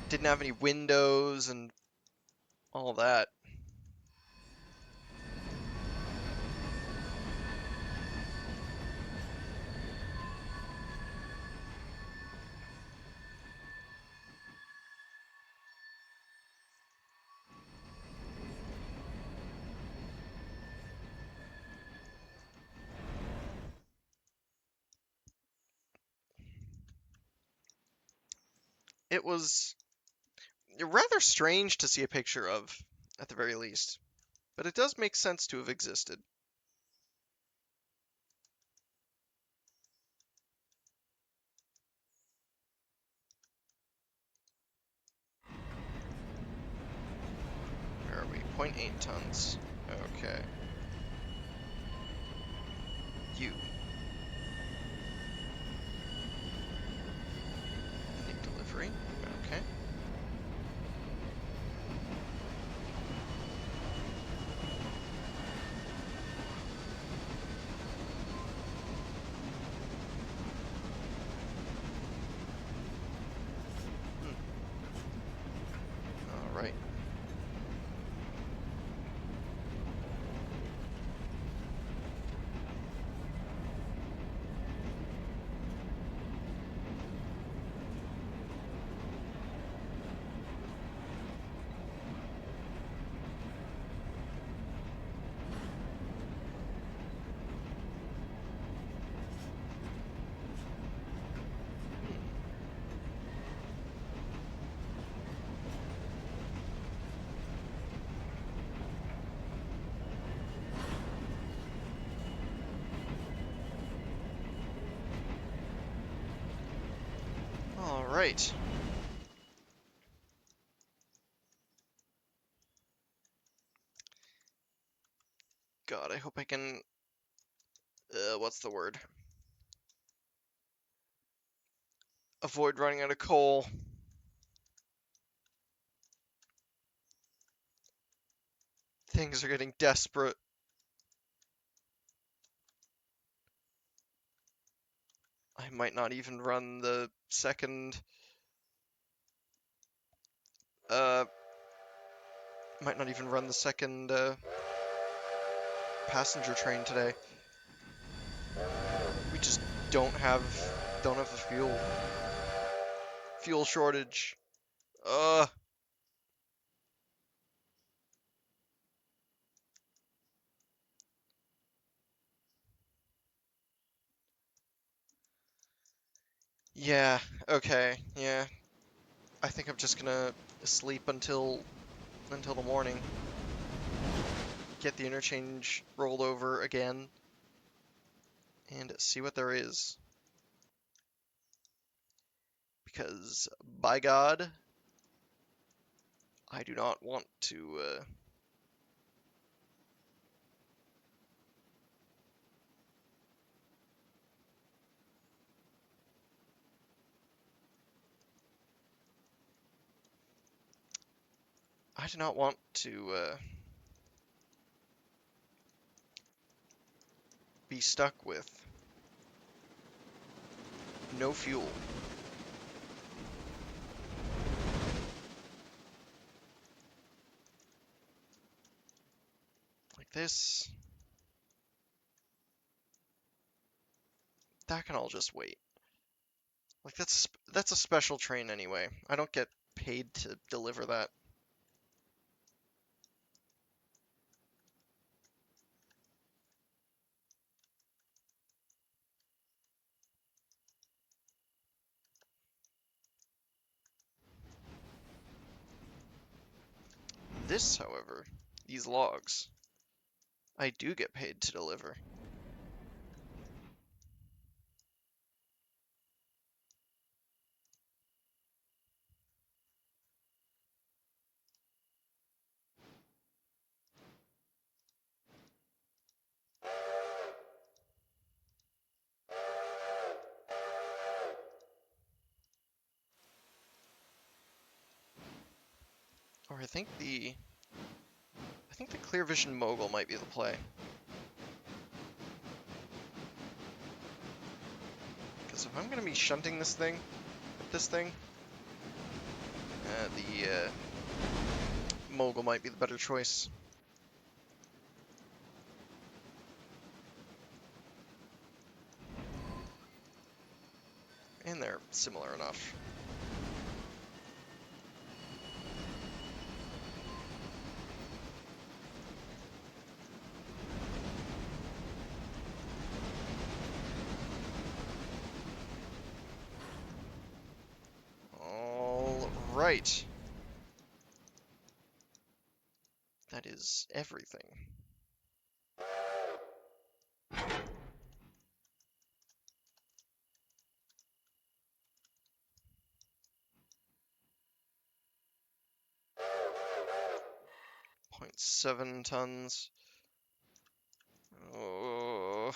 didn't have any windows and all that. It was rather strange to see a picture of, at the very least. But it does make sense to have existed. Where are we? 0.8 tons. Okay. You. Need delivery. Okay. Alright. Alright. God, I hope I can... what's the word? Avoid running out of coal. Things are getting desperate. I might not even run the second... might not even run the second, passenger train today. We just don't have the fuel shortage. Yeah, okay, yeah. I think I'm just gonna sleep until the morning. Get the interchange rolled over again and see what there is. Because, by God, I do not want to, I do not want to, be stuck with no fuel. Like this. That can all just wait. Like that's a special train anyway. I don't get paid to deliver that. This, however, these logs, I do get paid to deliver. Or I think the Clear Vision Mogul might be the play. Because if I'm gonna be shunting this thing, the Mogul might be the better choice. And they're similar enough. All right. That is everything. 0.7 tons. Oh.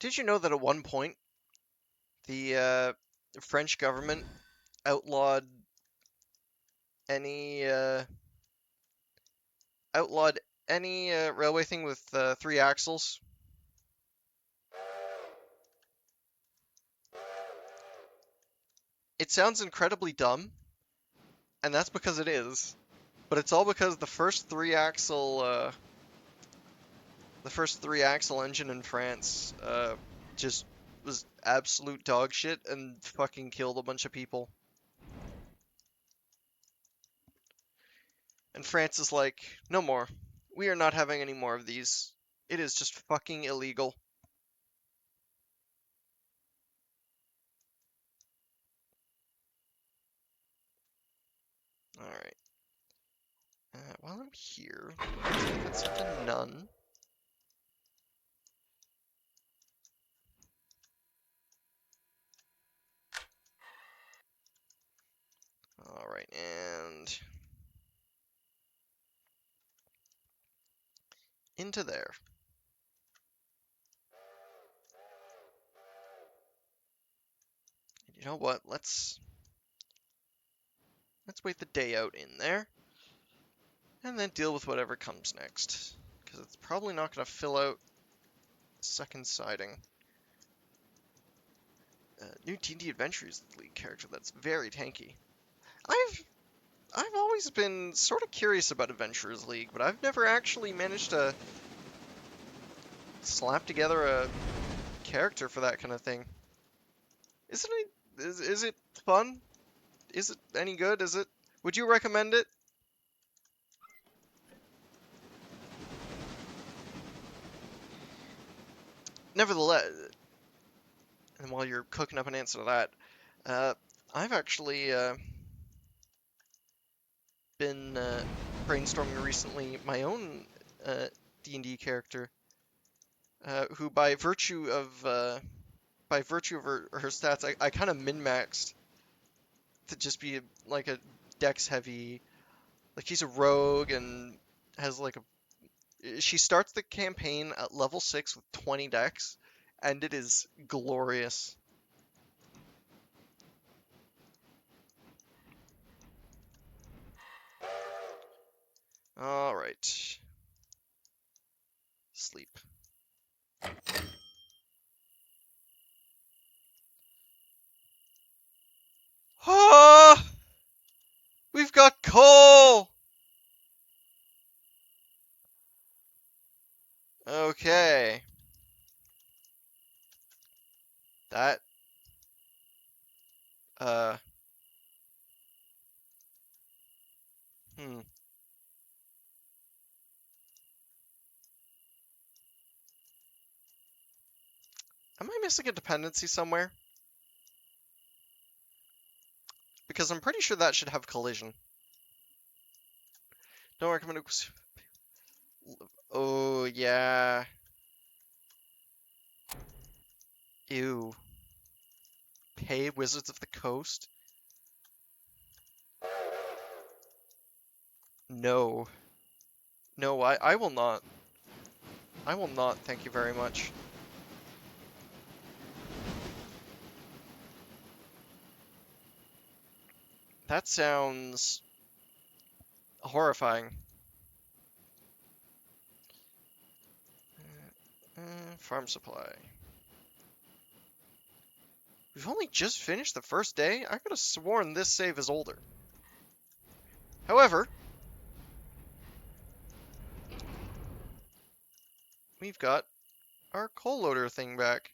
Did you know that at one point the French government outlawed any outlawed any railway thing with 3 axles? It sounds incredibly dumb, and that's because it is. But it's all because the first 3 axle engine in France just was absolute dog shit and fucking killed a bunch of people. And France is like, no more. We are not having any more of these. It is just fucking illegal. Alright. While I'm here, let's set to none. Alright, and into there. And you know what? Let's wait the day out in there, and then deal with whatever comes next. Because it's probably not going to fill out second siding. New D&D Adventures League character that's very tanky. I've always been sort of curious about Adventurers League, but I've never actually managed to slap together a character for that kind of thing. Isn't it? Is it fun? Is it any good? Is it? Would you recommend it? Nevertheless, and while you're cooking up an answer to that, I've actually been brainstorming recently my own D&D character, who by virtue of her stats, I kind of min-maxed to just be like a dex heavy. Like she's a rogue and has like a. She starts the campaign at level 6 with 20 dex, and it is glorious. All right. Sleep. Ah! We've got coal! Okay. That, uh, hmm. Am I missing a dependency somewhere? Because I'm pretty sure that should have collision. Don't recommend it. Oh, yeah. Ew. Pay Wizards of the Coast? No. No, I will not. I will not, thank you very much. That sounds horrifying. Farm supply. We've only just finished the first day? I could have sworn this save is older. However, we've got our coal loader thing back.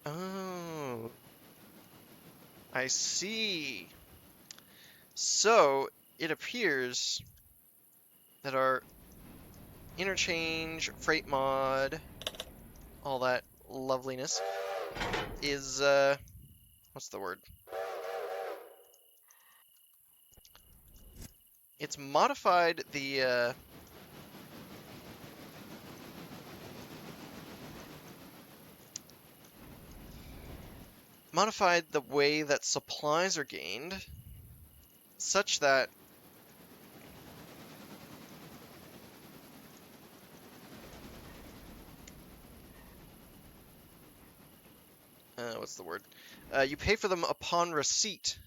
Oh, I see. So, it appears that our interchange, freight mod, all that loveliness is, what's the word? It's modified the, way that supplies are gained, such that what's the word? You pay for them upon receipt,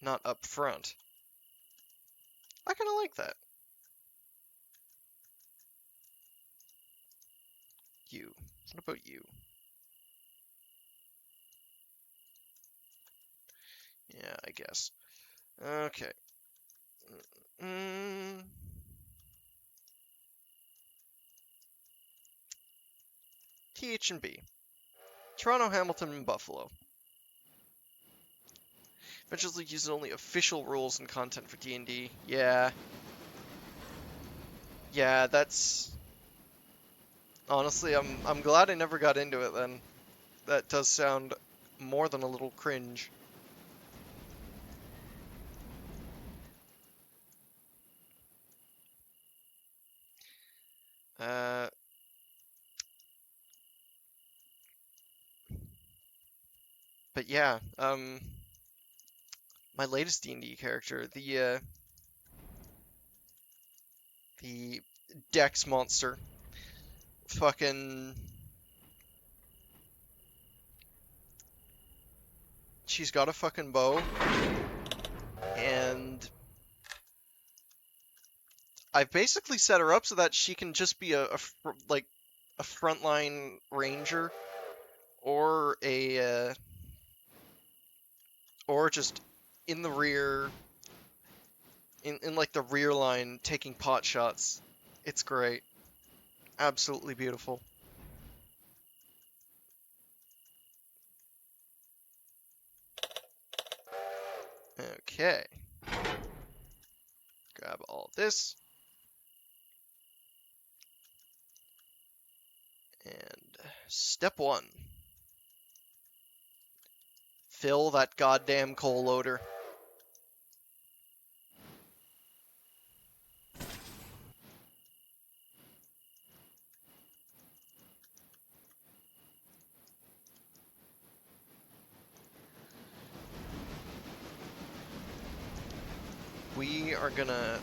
not up front. I kind of like that. You. What about you? Yeah, I guess. Okay. TH and B. Toronto, Hamilton, and Buffalo. Adventures League uses only official rules and content for D&D. Yeah. Yeah, that's... Honestly, I'm glad I never got into it then. That does sound more than a little cringe. But yeah, my latest D&D character, the Dex monster, fucking, she's got a fucking bow, and I've basically set her up so that she can just be like a frontline ranger or Or just in the rear, in like the rear line, taking pot shots. It's great. Absolutely beautiful. Okay. Grab all this. And step 1. Fill that goddamn coal loader. We are gonna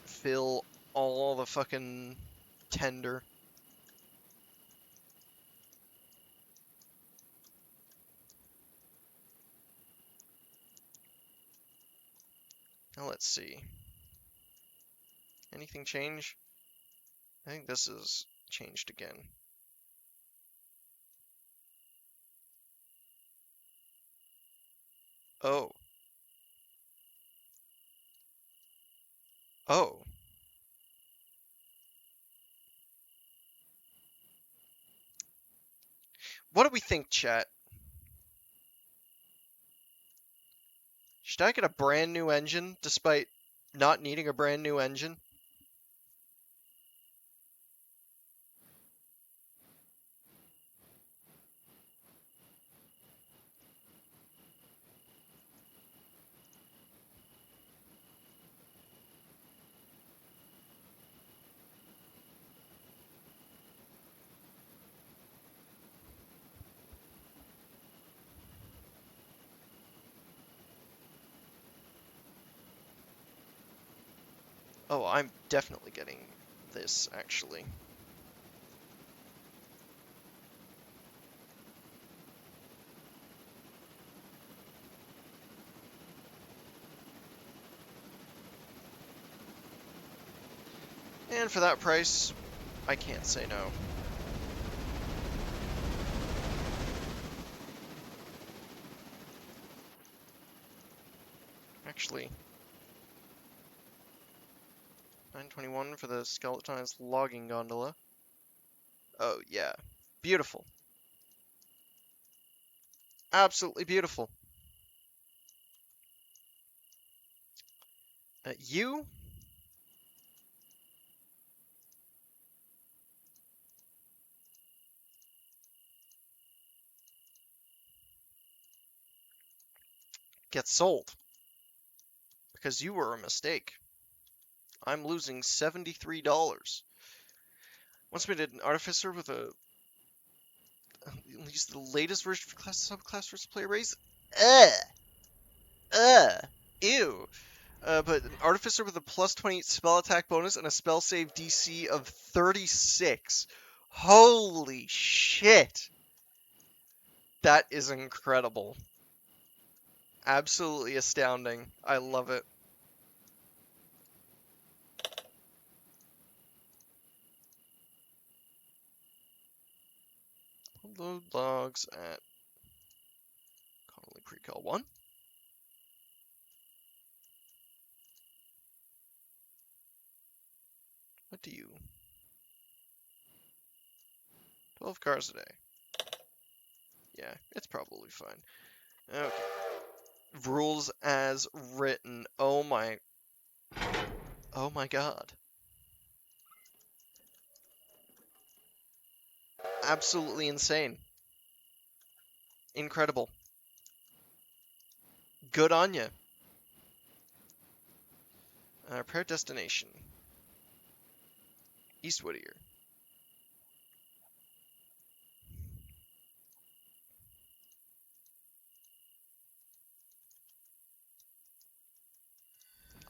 fill all the fucking tender. Now let's see. Anything change? I think this is changed again. Oh. Oh. What do we think, chat? Should I get a brand new engine despite not needing a brand new engine? Oh, I'm definitely getting this, actually. And for that price, I can't say no. Actually, 921 for the skeletonized logging gondola. Oh, yeah. Beautiful. Absolutely beautiful. You? Get sold. Because you were a mistake. I'm losing $73. Once we did an artificer with a... use the latest version for class subclass versus player race? Ew. But an artificer with a plus 20 spell attack bonus and a spell save DC of 36. Holy shit. That is incredible. Absolutely astounding. I love it. Load logs at Connolly Precal 1. What do you? 12 cars a day. Yeah, it's probably fine. Okay. Rules as written. Oh my god. Absolutely insane. Incredible. Good on ya. Prayer destination. East Whittier.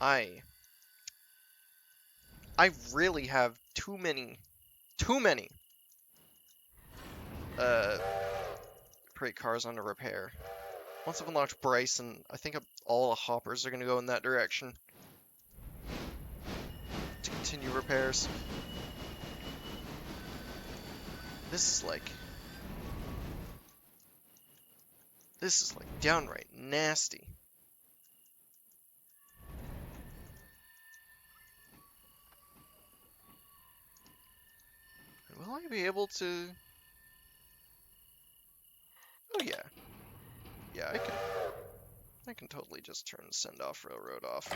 I really have too many crate cars under repair. Once I've unlocked Bryce, and I think all the hoppers are gonna go in that direction to continue repairs. This This is like downright nasty. Will I be able to... Oh yeah. Yeah, I can totally just turn send off railroad off.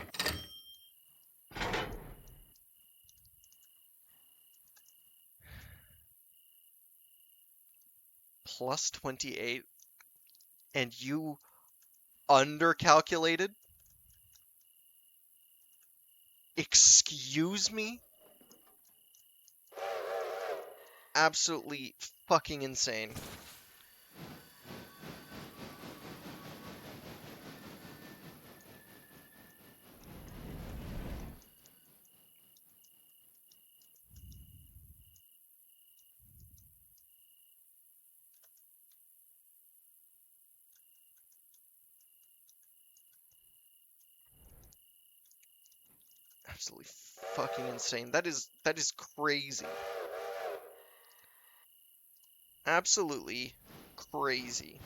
Plus 28, and you undercalculated? Excuse me? Absolutely fucking insane. Absolutely fucking insane. That is crazy. Absolutely crazy.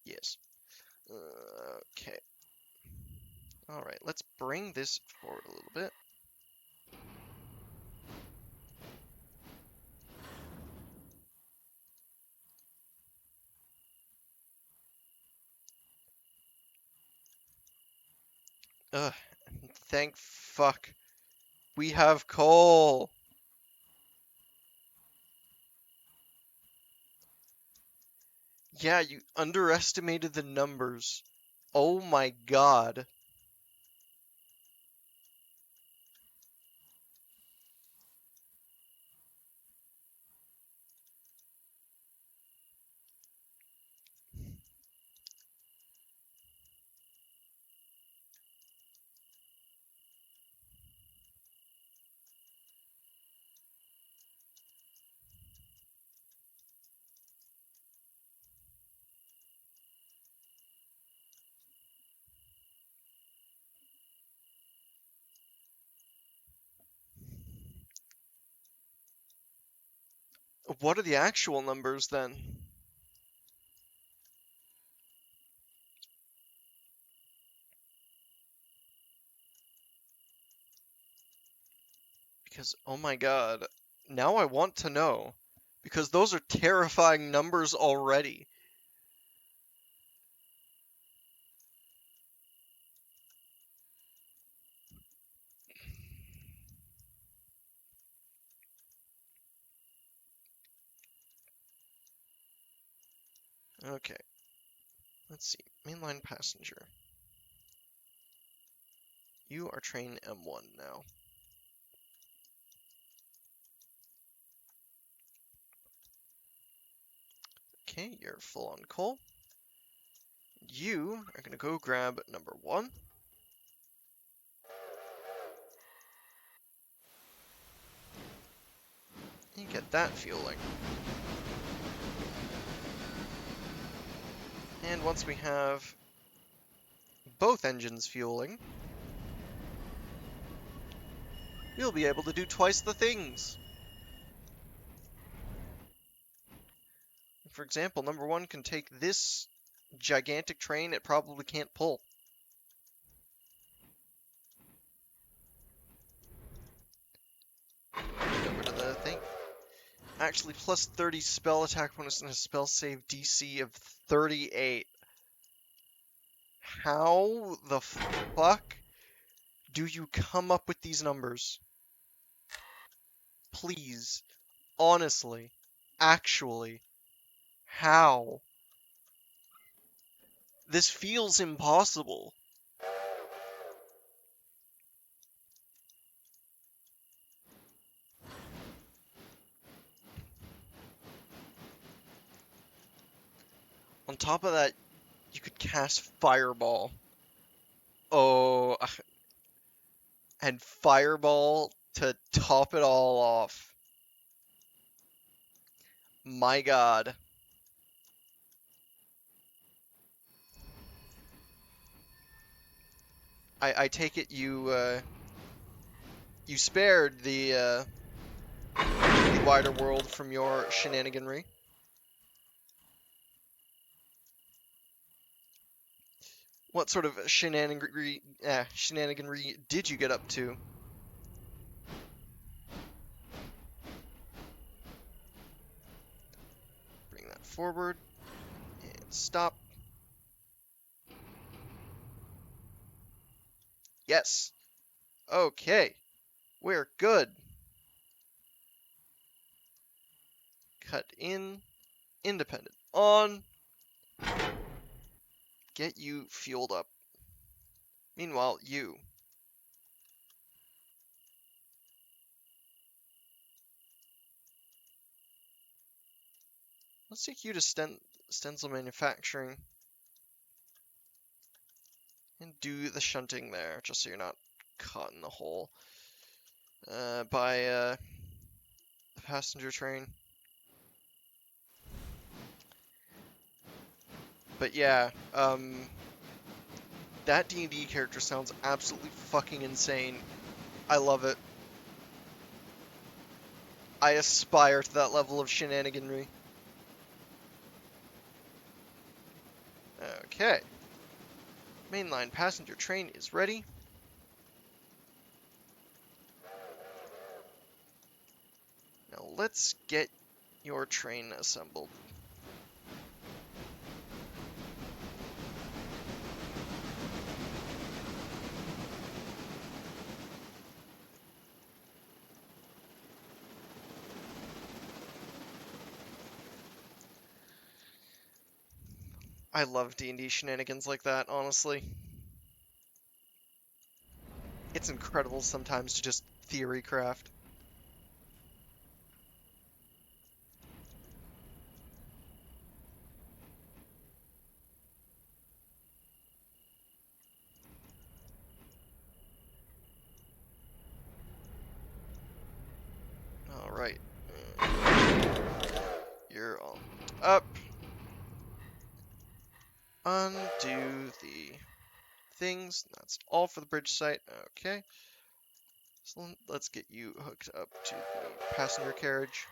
Yes. Okay. Alright, let's bring this forward a little bit. Ugh. Thank fuck. We have coal! Yeah, you underestimated the numbers. Oh my god. What are the actual numbers then? Because, oh my god, now I want to know. Because those are terrifying numbers already. Okay, let's see. Mainline passenger. You are train M1 now. Okay, you're full on coal. You are gonna go grab number 1. And get that fueling. And once we have both engines fueling, we'll be able to do twice the things. For example, number 1 can take this gigantic train it probably can't pull. Over to the thing. Actually, plus 30 spell attack bonus and a spell save DC of 38. How the fuck do you come up with these numbers? Please. Honestly. Actually. How? This feels impossible. On top of that, You could cast Fireball. Oh, and Fireball to top it all off. My god. I take it you you spared the wider world from your shenaniganry. What sort of shenaniganry did you get up to? Bring that forward and stop. Yes. Okay. We're good. Cut in. Independent on. Get you fueled up. Meanwhile, you. Let's take you to stencil manufacturing. And do the shunting there, just so you're not caught in the hole. By the passenger train. But yeah, that D&D character sounds absolutely fucking insane. I love it. I aspire to that level of shenaniganry. Okay. Mainline passenger train is ready. Now let's get your train assembled. I love D&D shenanigans like that, honestly. It's incredible sometimes to just theory craft. Alright. You're all up. Undo the things. That's all for the bridge site. Okay. So let's get you hooked up to the passenger carriage.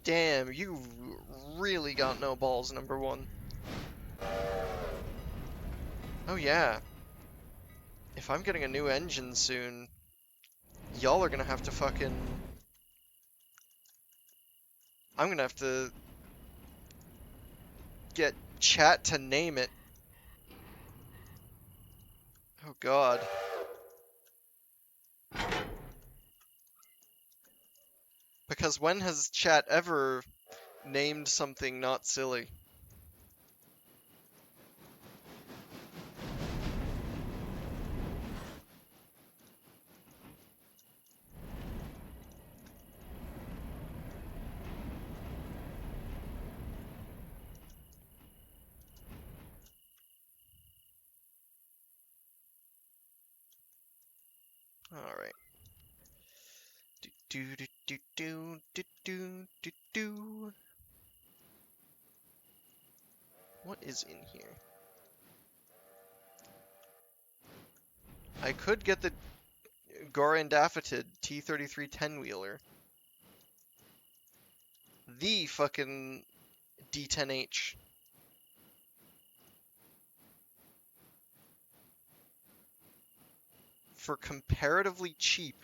Damn, you really got no balls, number one. Oh yeah. If I'm getting a new engine soon, y'all are gonna have to fucking... I'm gonna have to get chat to name it. Oh god. Because when has chat ever named something not silly? Alright. Do do do do do do do do. What is in here? I could get the Gorandafatid T-33 10-wheeler. The fucking D10H. For comparatively cheap.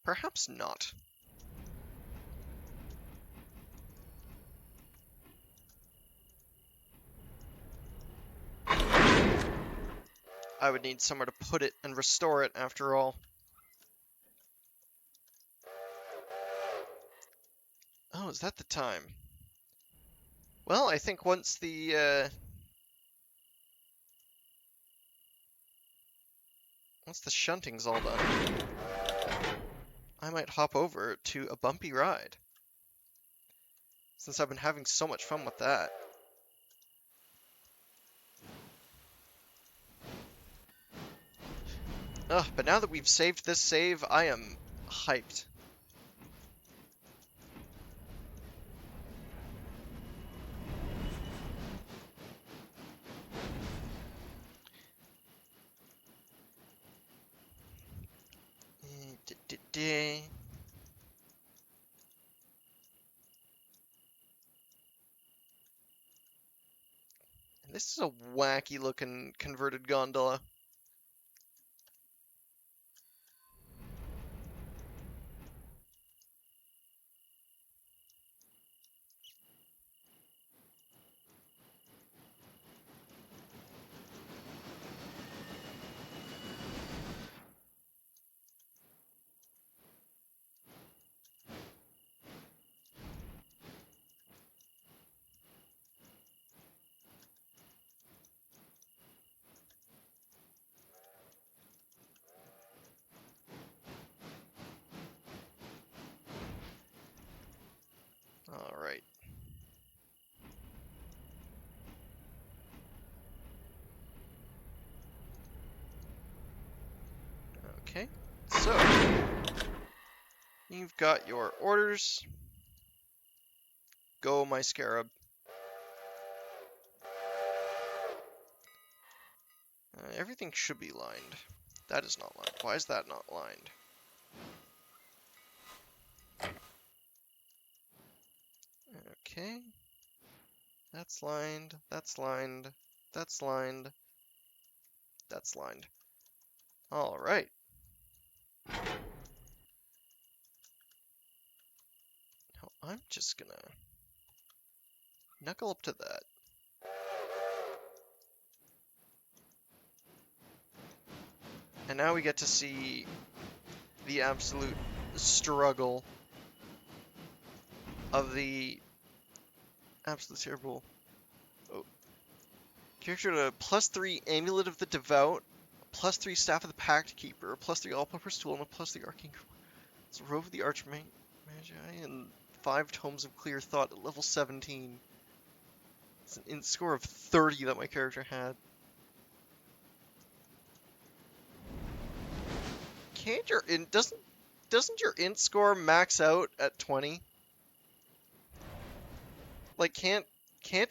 Perhaps not. I would need somewhere to put it and restore it after all. Oh, is that the time? Well, I think once the shunting's all done, I might hop over to a bumpy ride, since I've been having so much fun with that. Ugh, but now that we've saved this save, I am hyped. This is a wacky looking converted gondola. Alright. Okay, so you've got your orders. Go, my scarab. Everything should be lined. That is not lined. Why is that not lined? Okay. That's lined. That's lined. That's lined. That's lined. Alright. Now I'm just gonna knuckle up to that. And now we get to see the absolute struggle of the absolute terrible. Oh. Character to +3 Amulet of the Devout, +3 Staff of the Pact Keeper, +3 All-Purpose Tool, and a +3 Arcane. It's Robe of the Archmage, and 5 Tomes of Clear Thought at level 17. It's an int score of 30 that my character had. Can't your int doesn't your int score max out at 20? Like can't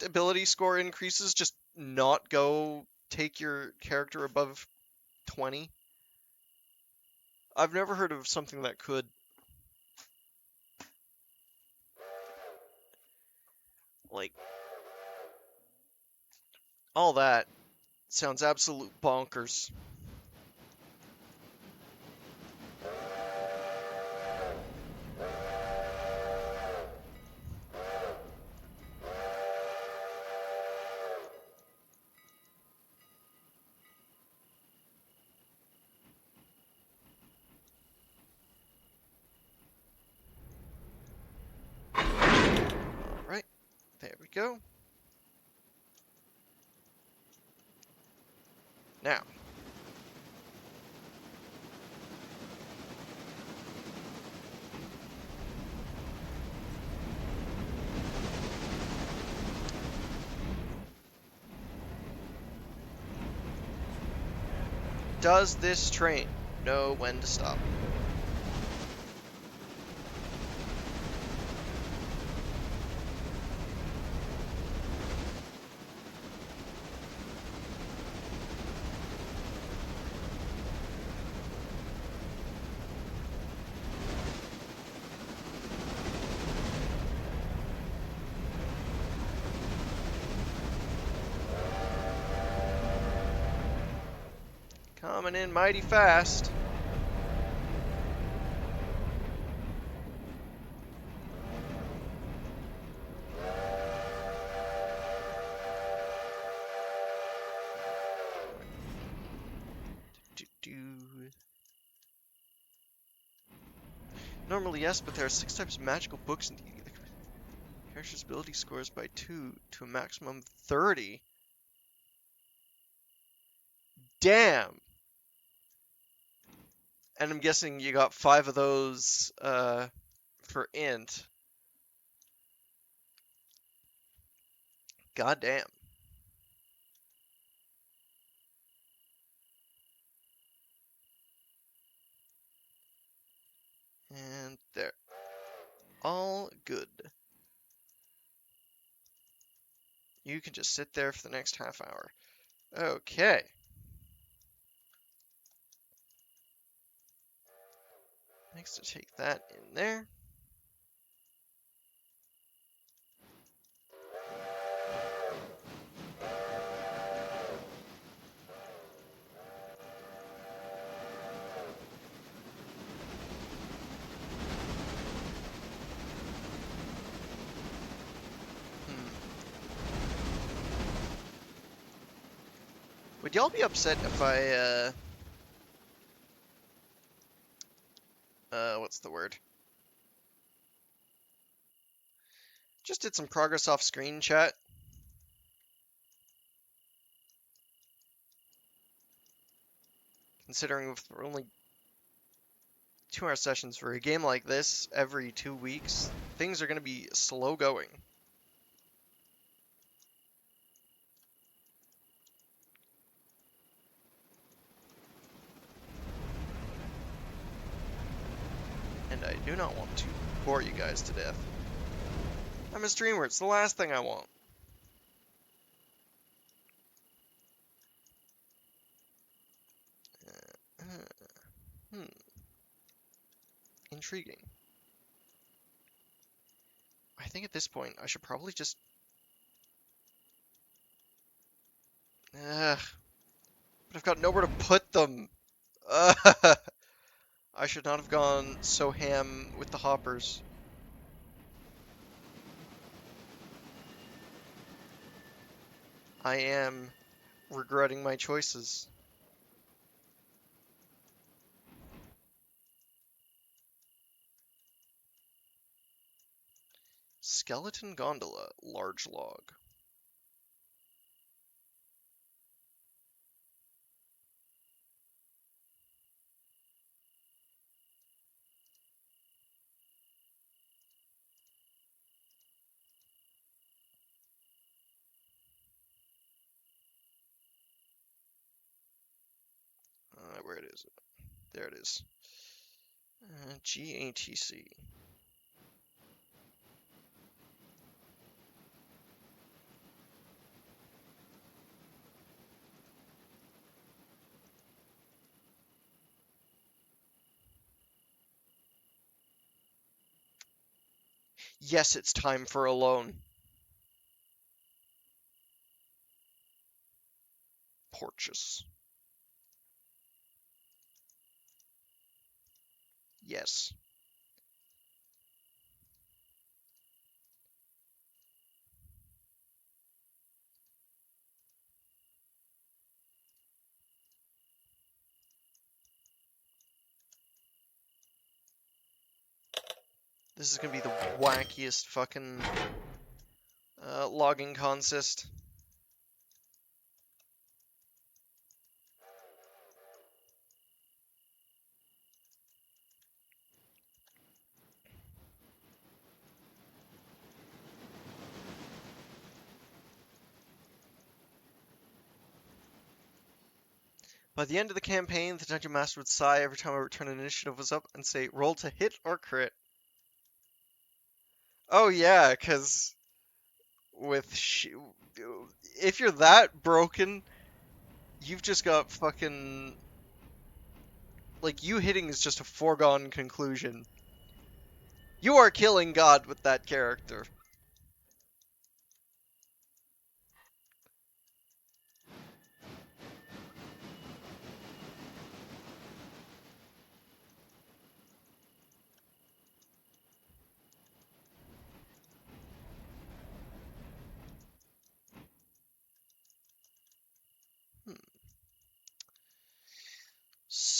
ability score increases just not go take your character above 20? I've never heard of something that could. Like, all that sounds absolute bonkers. Alright, there we go. Now, does this train know when to stop? Coming in mighty fast. Normally, yes, but there are 6 types of magical books and character's ability scores by 2 to a maximum of 30. Damn! And I'm guessing you got 5 of those for int. God damn. And there. All good. You can just sit there for the next half hour. Okay. Next to take that in there. Would y'all be upset if I, what's the word? Just did some progress off screen chat? Considering we're only 2-hour sessions for a game like this every 2 weeks, things are going to be slow going. And I do not want to bore you guys to death. I'm a streamer, it's the last thing I want. Intriguing. I think at this point I should probably just... Ugh. But I've got nowhere to put them. Ugh. I should not have gone so ham with the hoppers. I am regretting my choices. Skeleton gondola, large log. Where it is? There it is. GATC. Yes, it's time for a loan. Purchase. Yes. This is gonna be the wackiest fucking logging consist. By the end of the campaign, the Dungeon Master would sigh every time a return initiative was up and say, roll to hit or crit. Oh yeah, because with if you're that broken, you've just got fucking... Like, you hitting is just a foregone conclusion. You are killing God with that character.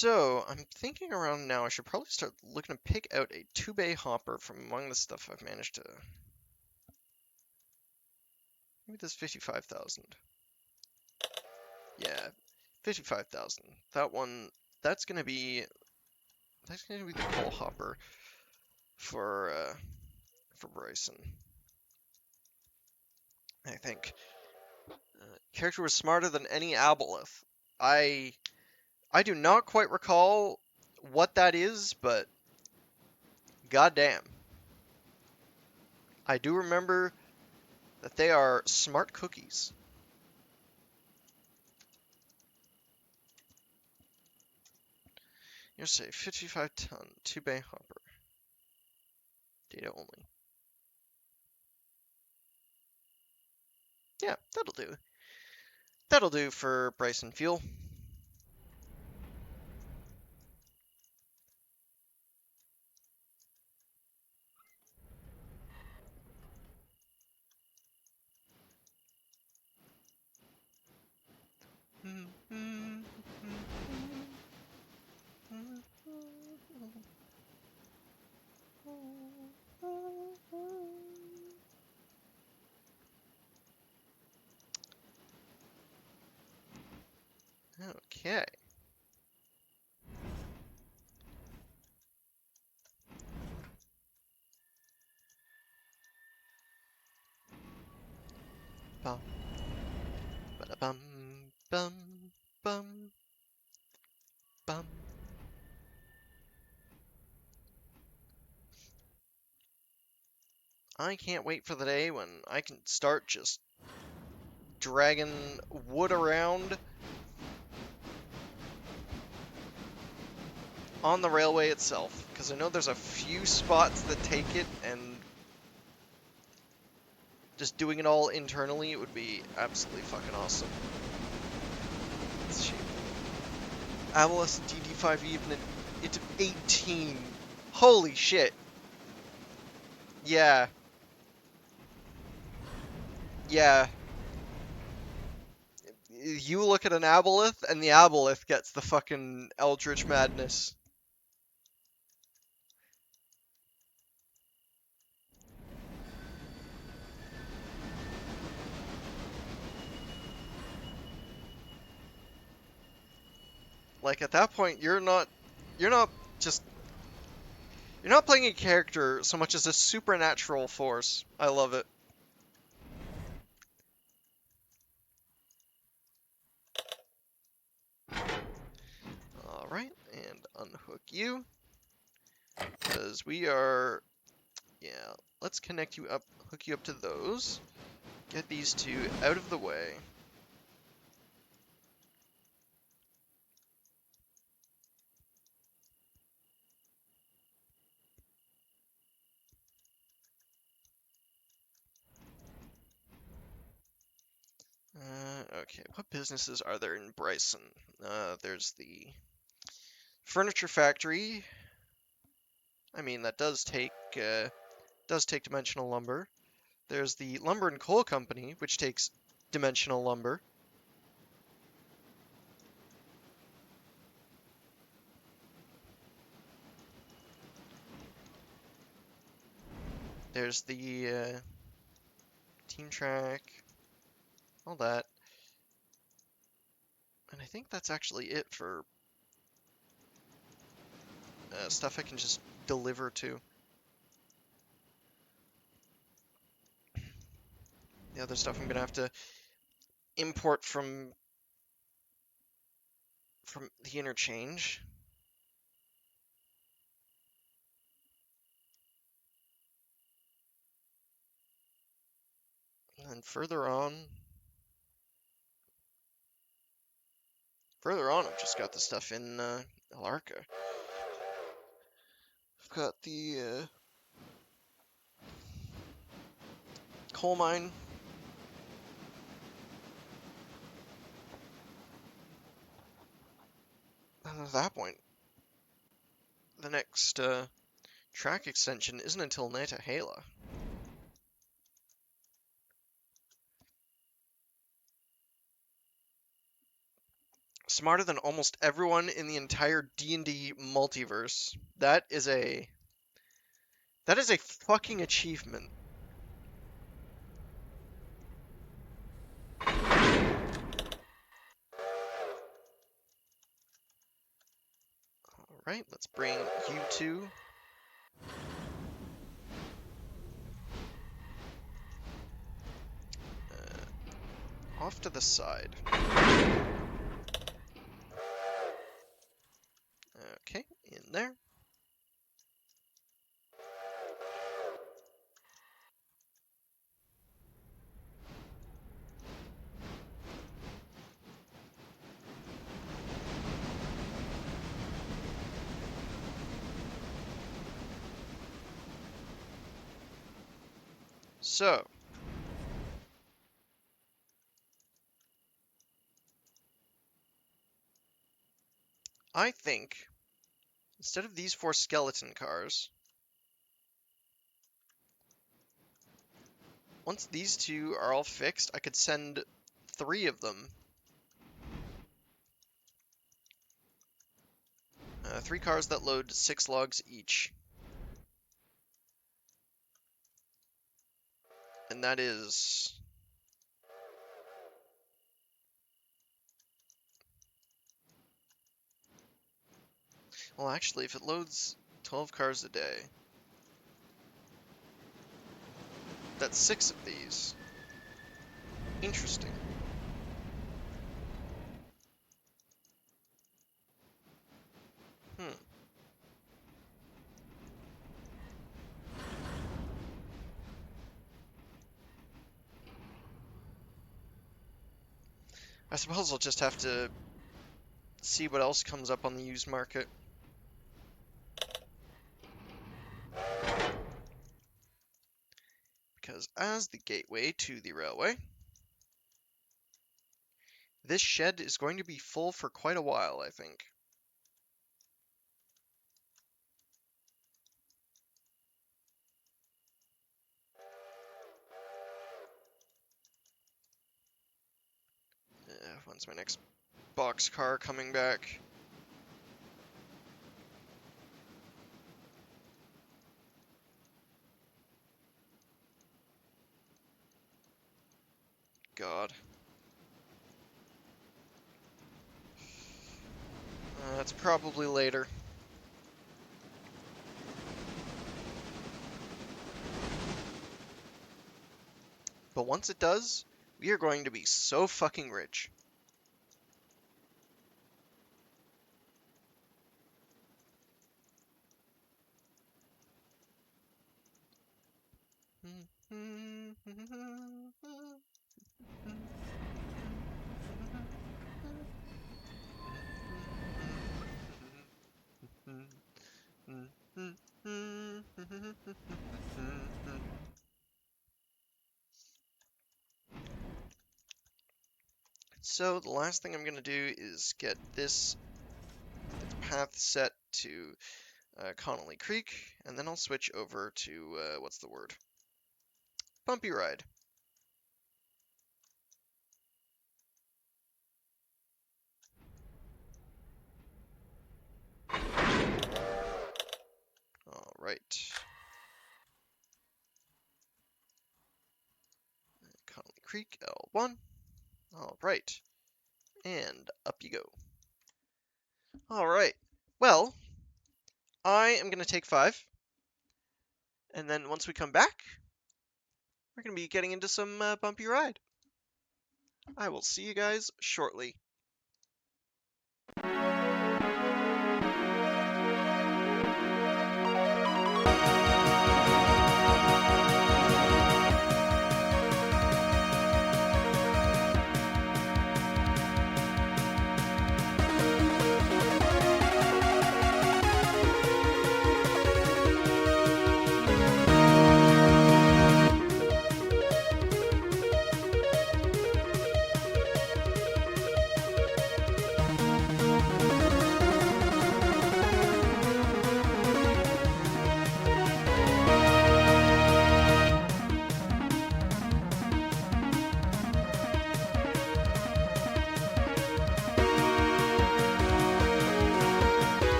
So, I'm thinking around now I should probably start looking to pick out a 2-bay hopper from among the stuff I've managed to... Maybe this 55,000. Yeah, 55,000. That one, that's gonna be the coal hopper for Bryson. I think. Character was smarter than any aboleth. I do not quite recall what that is, but goddamn. I do remember that they are smart cookies. You'll say 55-ton, 2-bay hopper. Data only. Yeah, that'll do. That'll do for Bryson Fuel. Okay. Bum, ba-da-bum, bum, bum, bum. I can't wait for the day when I can start just dragging wood around on the railway itself, because I know there's a few spots that take it, and just doing it all internally would be absolutely fucking awesome. It's cheap. Aboleth DD5 even it's 18. Holy shit. Yeah. Yeah. You look at an Aboleth, and the Aboleth gets the fucking Eldritch Madness. Like, at that point, you're not just, you're not playing a character so much as a supernatural force. I love it. Alright, and unhook you. Because we are, yeah, let's connect you up, hook you up to those. Get these two out of the way. Okay, what businesses are there in Bryson? There's the furniture factory. I mean, that does take dimensional lumber. There's the lumber and coal company, which takes dimensional lumber. There's the team track, all that. And I think that's actually it for stuff I can just deliver to. The other stuff I'm gonna have to import from the interchange. And then further on, I've just got the stuff in Alarca. I've got the coal mine. And at that point, the next track extension isn't until Netahala. smarter than almost everyone in the entire D&D multiverse. That is a fucking achievement. Alright, let's bring you two. Off to the side. Okay, in there. So, I think instead of these 4 skeleton cars, once these 2 are all fixed, I could send 3 of them. 3 cars that load 6 logs each. And that is... Well, actually, if it loads 12 cars a day, that's 6 of these. Interesting. I suppose I'll just have to see what else comes up on the used market. Because as the gateway to the railway, this shed is going to be full for quite a while, I think. When's my next boxcar coming back? God. That's probably later. But once it does, we are going to be so fucking rich. So the last thing I'm going to do is get this path set to Connolly Creek, and then I'll switch over to, what's the word? Bumpy Ride. Alright. Connolly Creek, L1. Alright. And up you go. Alright. Well, I am going to take 5. And then once we come back, we're going to be getting into some Bumpy Ride. I will see you guys shortly.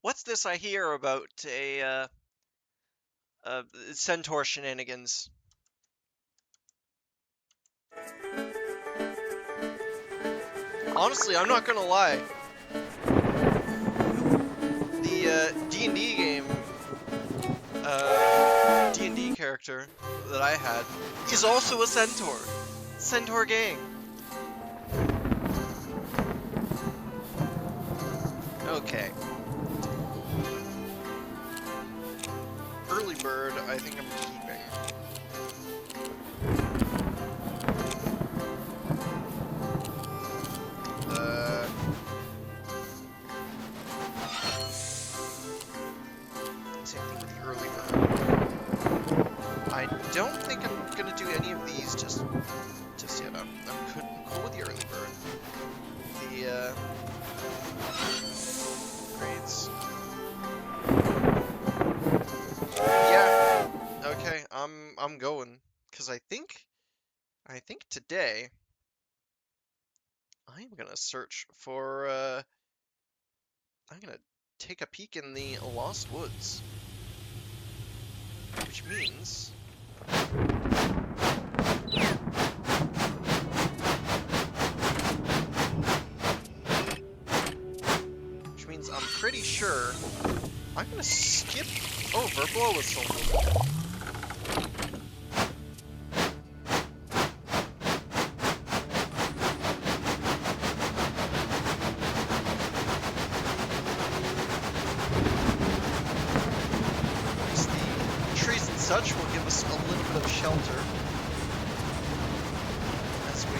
What's this I hear about centaur shenanigans? Honestly, I'm not gonna lie. The D&D game, D&D character that I had is also a centaur. Centaur gang. Okay. Early bird, I think I'm keeping. Same thing with the early bird. I don't think I'm gonna do any of these just yet. I'm cool with the early bird. The grades. Yeah. Okay, I'm going, cause I think today I'm gonna search for I'm gonna take a peek in the Lost Woods, which means I'm pretty sure I'm gonna skip over blow whistle. Such will give us a little bit of shelter as we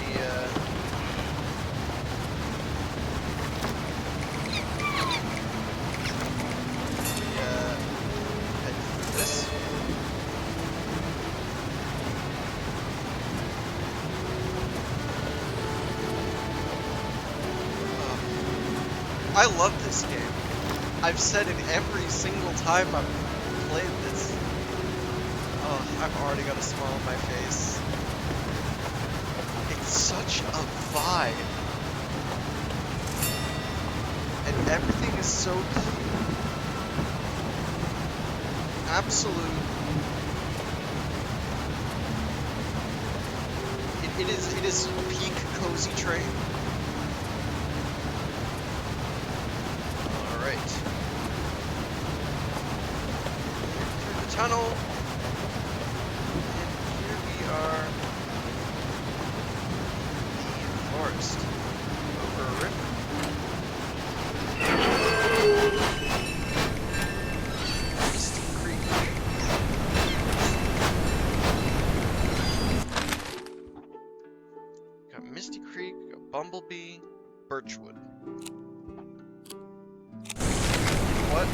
head through this. I love this game. I've said it every single time I've played this. Oh, I've already got a smile on my face. It's such a vibe. And everything is so cute. Absolute. It is peak cozy train. Alright. Through the tunnel. Are the forest over a river. Misty Creek. Got Misty Creek, got Bumblebee, Birchwood. What?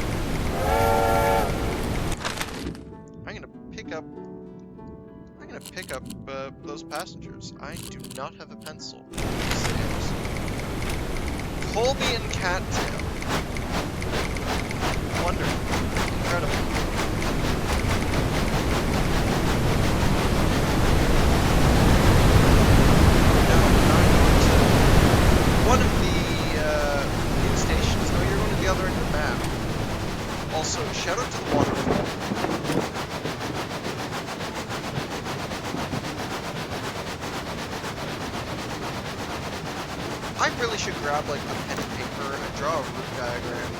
I'm gonna pick up those passengers. I do not have a pencil. Colby and Cattail. Wonderful. Incredible. No, I'm going to one of the new stations. Oh, you're going to the other end of the map. Also, shout out to the waterfall. I really should grab like a pen and paper and draw a route diagram.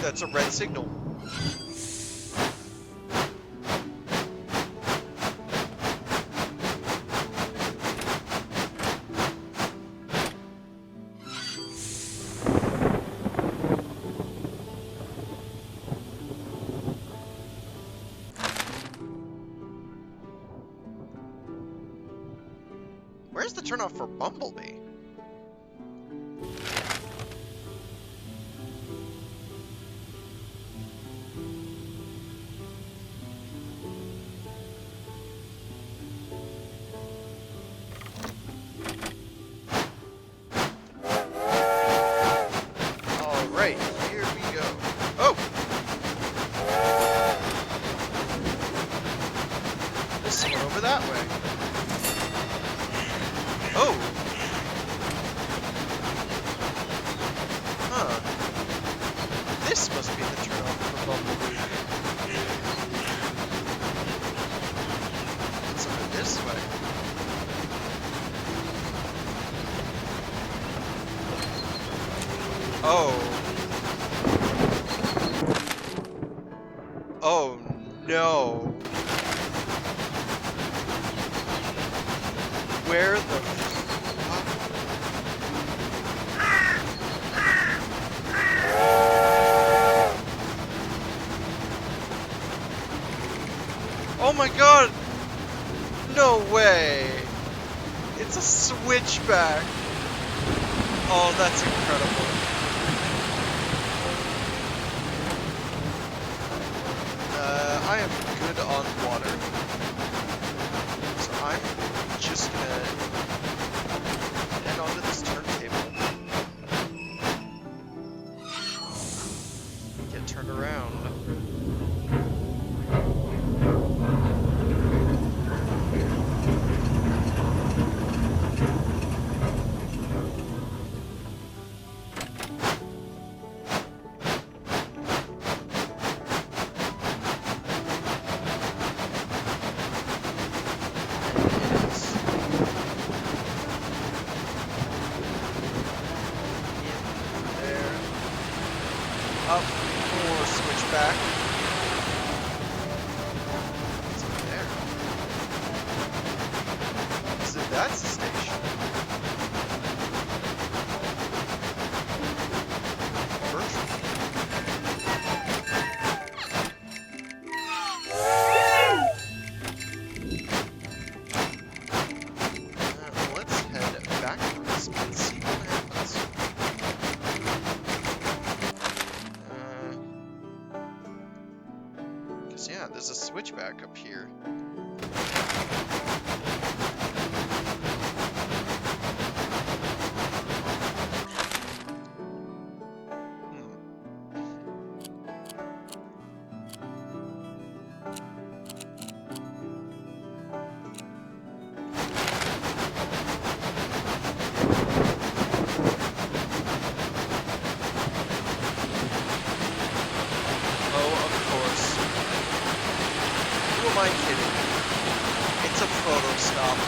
That's a red signal. Where's the turnoff for Bumblebee? Alright, here we go. Oh! There's someone over that way. Oh! Oh. Oh no. Where the fuck? Oh my god! No way! It's a switchback! Oh, that's incredible. I am good on water. So I'm just gonna head onto this turntable. Get turned around. Up, or switch back. What's over there? So that's the station. Virtual. Let's head backwards and see what happens. Yeah, there's a switchback up here. Who am I kidding? It's a photo stop.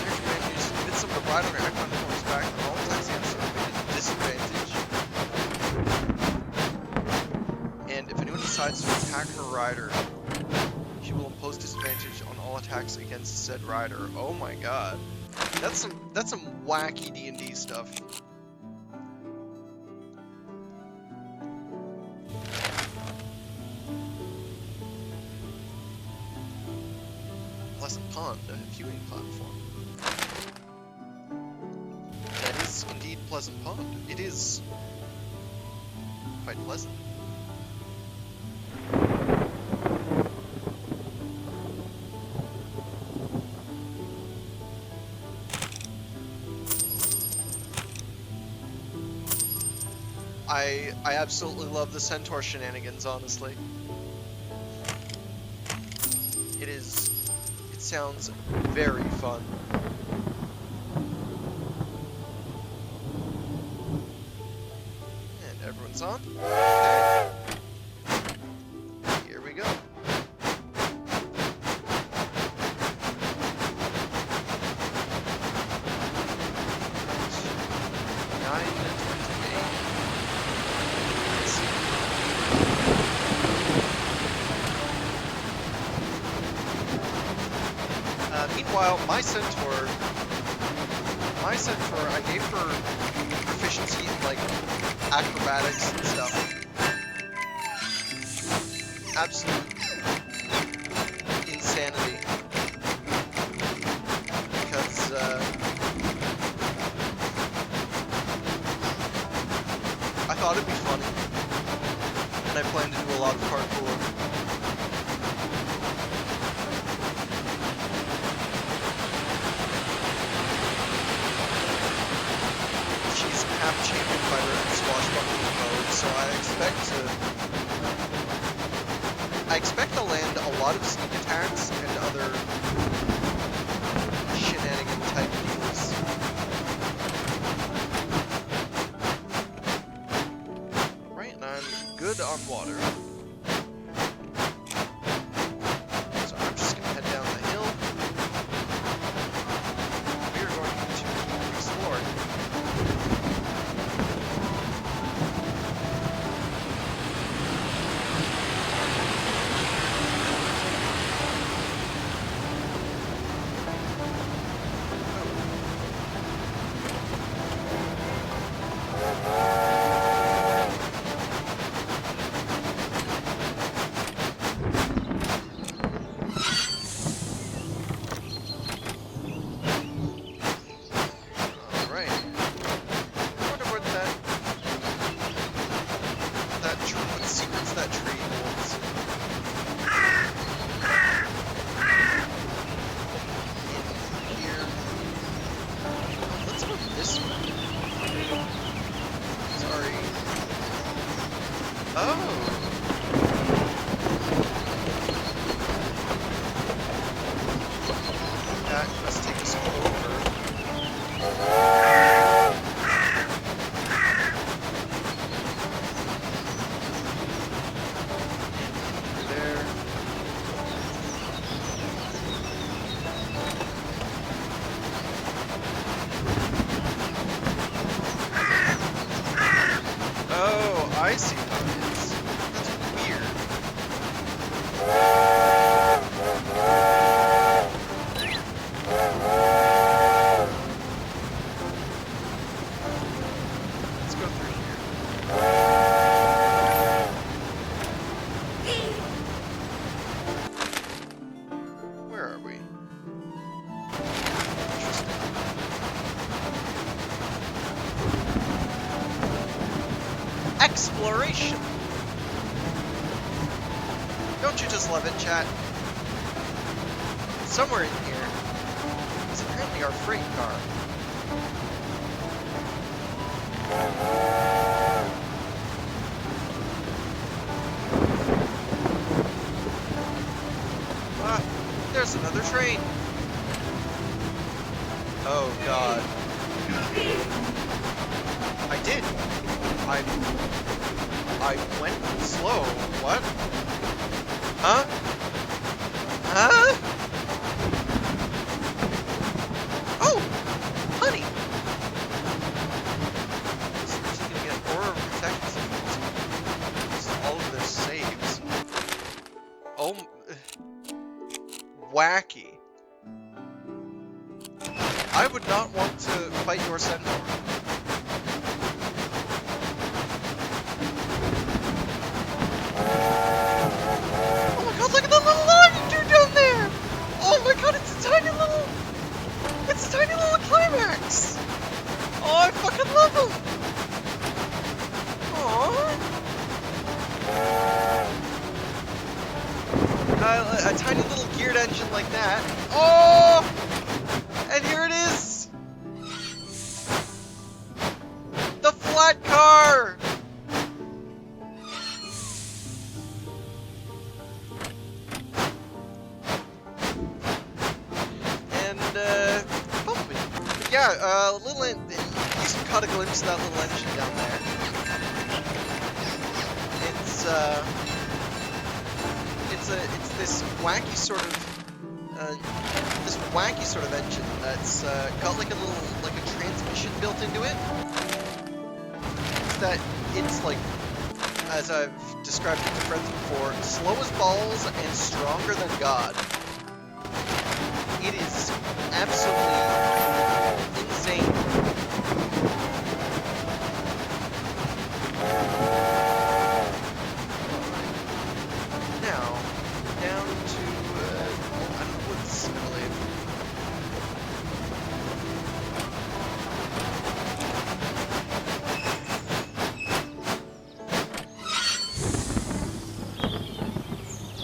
Here's your menus. Did some of the ride on your icon points back. All taxi has a disadvantage. And if anyone decides to attack her rider, she will impose disadvantage on all attacks against said rider. Oh my god. That's some wacky D&D stuff. Pleasant Pond, a viewing platform. That is indeed Pleasant Pond. It is quite pleasant. I absolutely love the centaur shenanigans, honestly. It sounds very fun. And everyone's on. Okay. Here we go. Meanwhile, my centaur, I gave her proficiency in, like, acrobatics and stuff. Absolute insanity. Because, I thought it'd be funny. And I plan to do a lot of parkour. Half champion fighter in swashbuckling mode, so I expect to land a lot of sneak attacks and other shenanigan type deals. Right, and I'm good on water. So I'm just gonna head down the hill. We are going to keep exploring. this way. Sorry. Oh. That must take us over. There. Oh, I see how it is. That's weird. Let's go through here. Where are we? Interesting. Exploration! Don't you just love it, chat? Somewhere in here is apparently our freight car. Ah, there's another train. Oh god. I did. I went slow. What? Huh? Huh? Oh! Honey! This is gonna get aura protection systems. This is all of their saves. Oh. Wacky. I would not want to fight your centaur. Look at the little log dude down there! Oh my god, it's a tiny little climax! Oh, I fucking love him! Aww. A tiny little geared engine like that. Oh! And here it is! The flat car! Bumpy. Yeah, you caught a glimpse of that little engine down there. It's this wacky sort of engine that's got like a transmission built into it. It's like, as I've described it to friends before, slow as balls and stronger than God. It is absolutely insane. Now, down to Woods, I believe.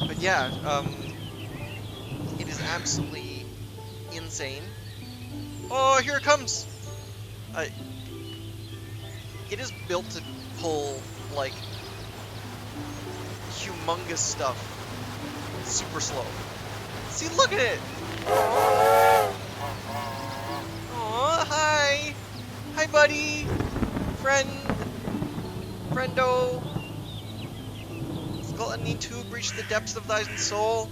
But yeah, it is absolutely insane. Oh, here it comes! It is built to pull, like, humongous stuff super slow. See, look at it! Aw, hi! Hi, buddy! Friendo! Gluttony too breach the depths of thy soul.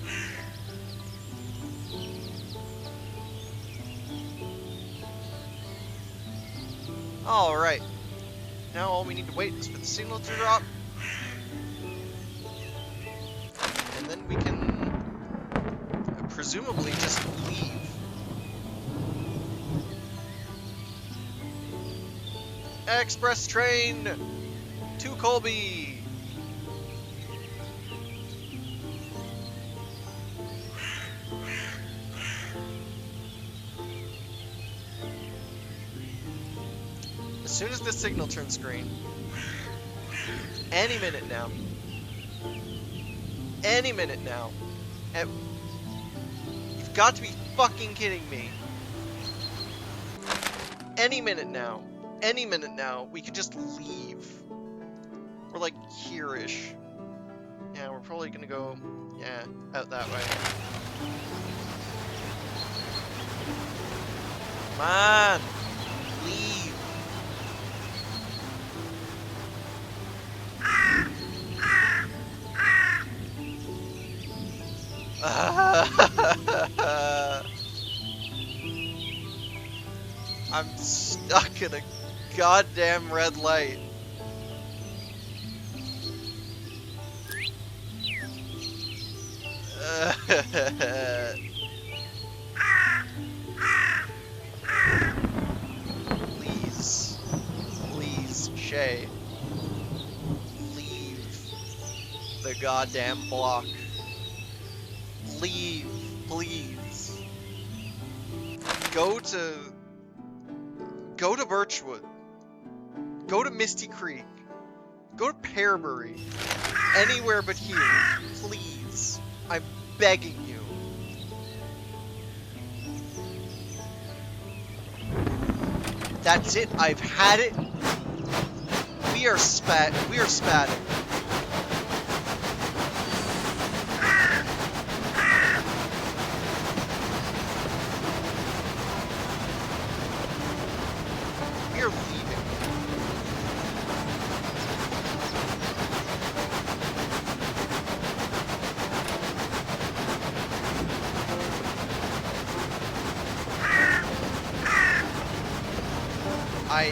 Alright. Now all we need to wait is for the signal to drop. And then we can presumably just leave. Express train to Colby. As soon as the signal turns green, any minute now, you've got to be fucking kidding me. any minute now, we could just leave. We're like here-ish. Yeah, we're probably gonna go, yeah, out that way. Come on! Leave! I'm stuck in a goddamn red light. Please. Please, Shay. Leave the goddamn block. Leave, please. Go to Birchwood. Go to Misty Creek. Go to Pearbury. Anywhere but here. Please. I'm begging you. That's it. I've had it. We are spatting. We are leaving.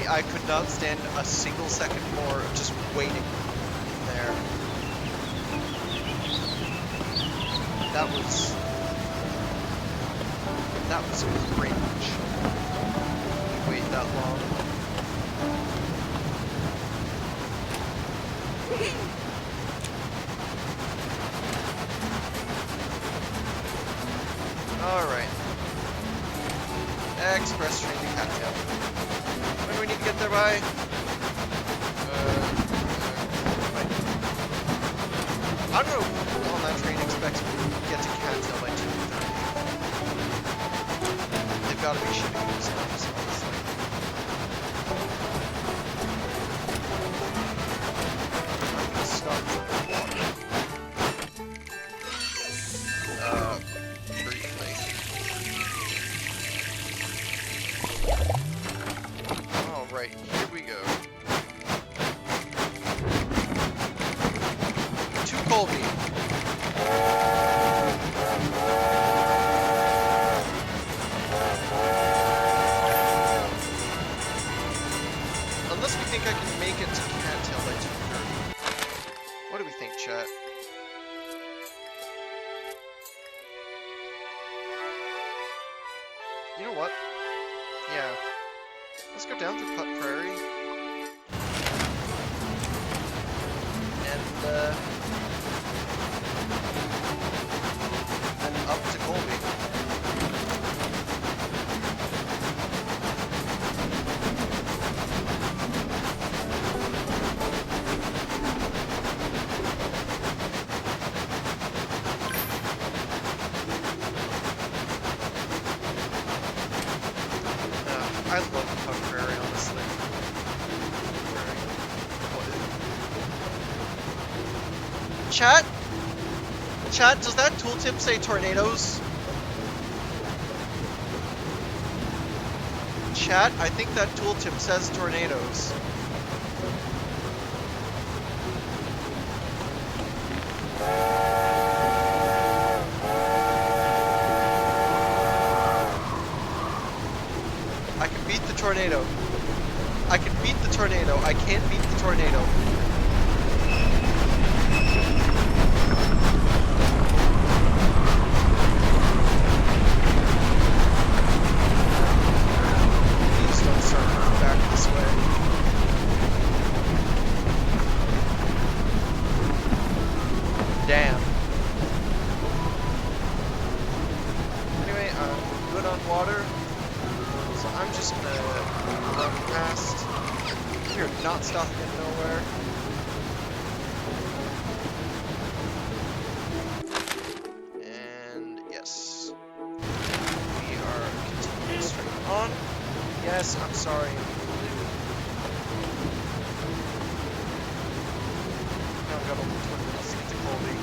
I could not stand a single second more of just waiting there. That was cringe. You wait that long. Alright. Express train to Cattail. When do we need to get there by? I don't know who on that train expects me to get to Cattail by 2:30. They've got to be shitting themselves, honestly. I'm gonna start with water. Briefly. Alright, here we go. To Colby. Unless we think I can make it to Cattail by 2:30. What do we think, chat? You know what? Yeah. Let's go down through Putt Prairie. And up to Colby. I love Putt Prairie, honestly. Chat? Chat, does that tooltip say tornadoes? Chat, I think that tooltip says tornadoes. I can beat the tornado. I can beat the tornado. I can't beat the tornado. Please don't start back this way. Damn. Anyway, I'm good on water. So I'm just gonna run past. We're not stopping in nowhere. And yes. We are continuing straight on. Yes, I'm sorry. Now I've got only 20 minutes to get to Colby.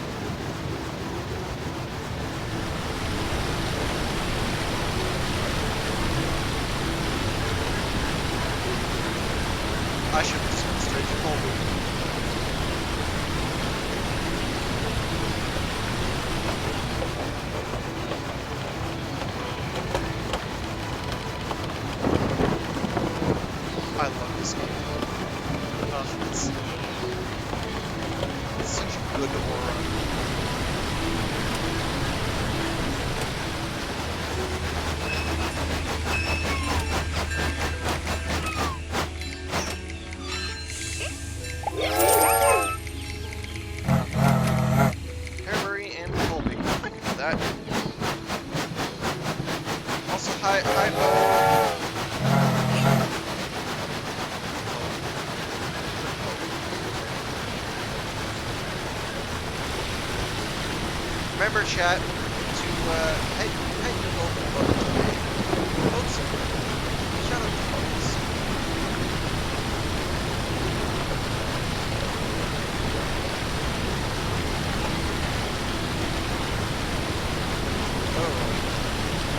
I should have just went straight to Colby. I love this game. Oh, it's such a good aura. Hairbury and Colby. I can do that. Also, hi, Bo. Remember, chat, to head your local vote today. Vote some. Shout out to votes. Oh,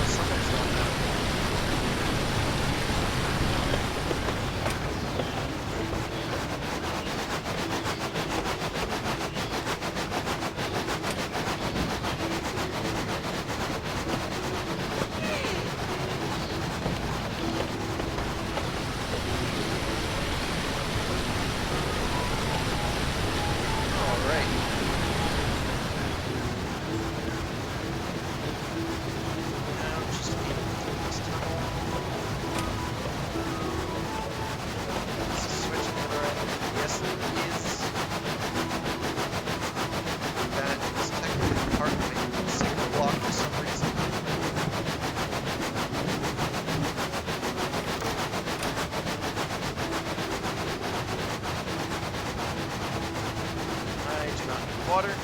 something's going on. Water.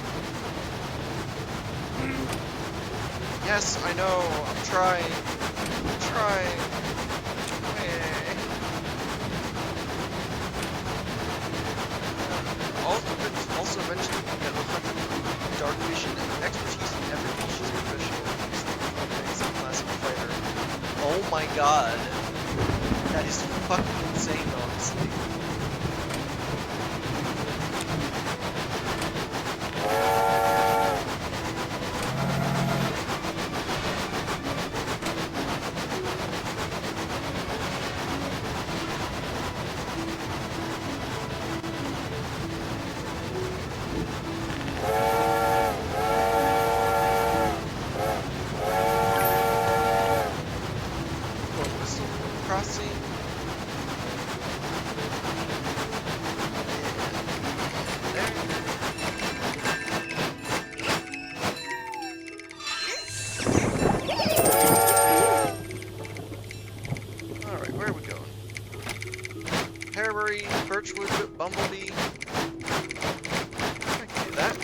Yes, I know. I'm trying. I'm trying. Also mentioned you can get 100 dark vision and expertise in everything. She's professional. She's a classic fighter. Oh my god. That is fucking insane, honestly. Crossing. There. Alright, where are we going? Hairbury, Birchwood, Bumblebee. I can do that.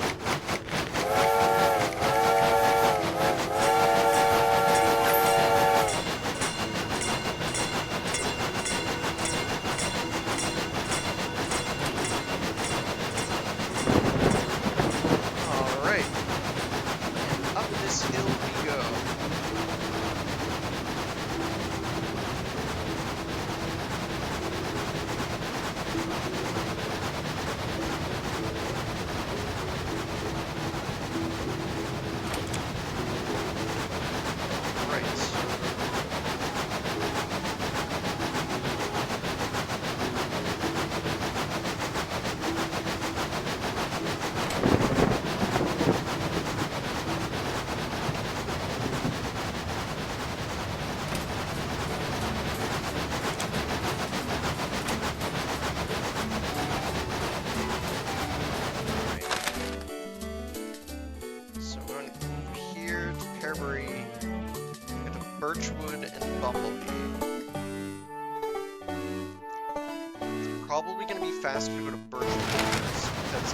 Birchwood and Bumblebee. It's probably going to be fast if we go to Birchwood first, because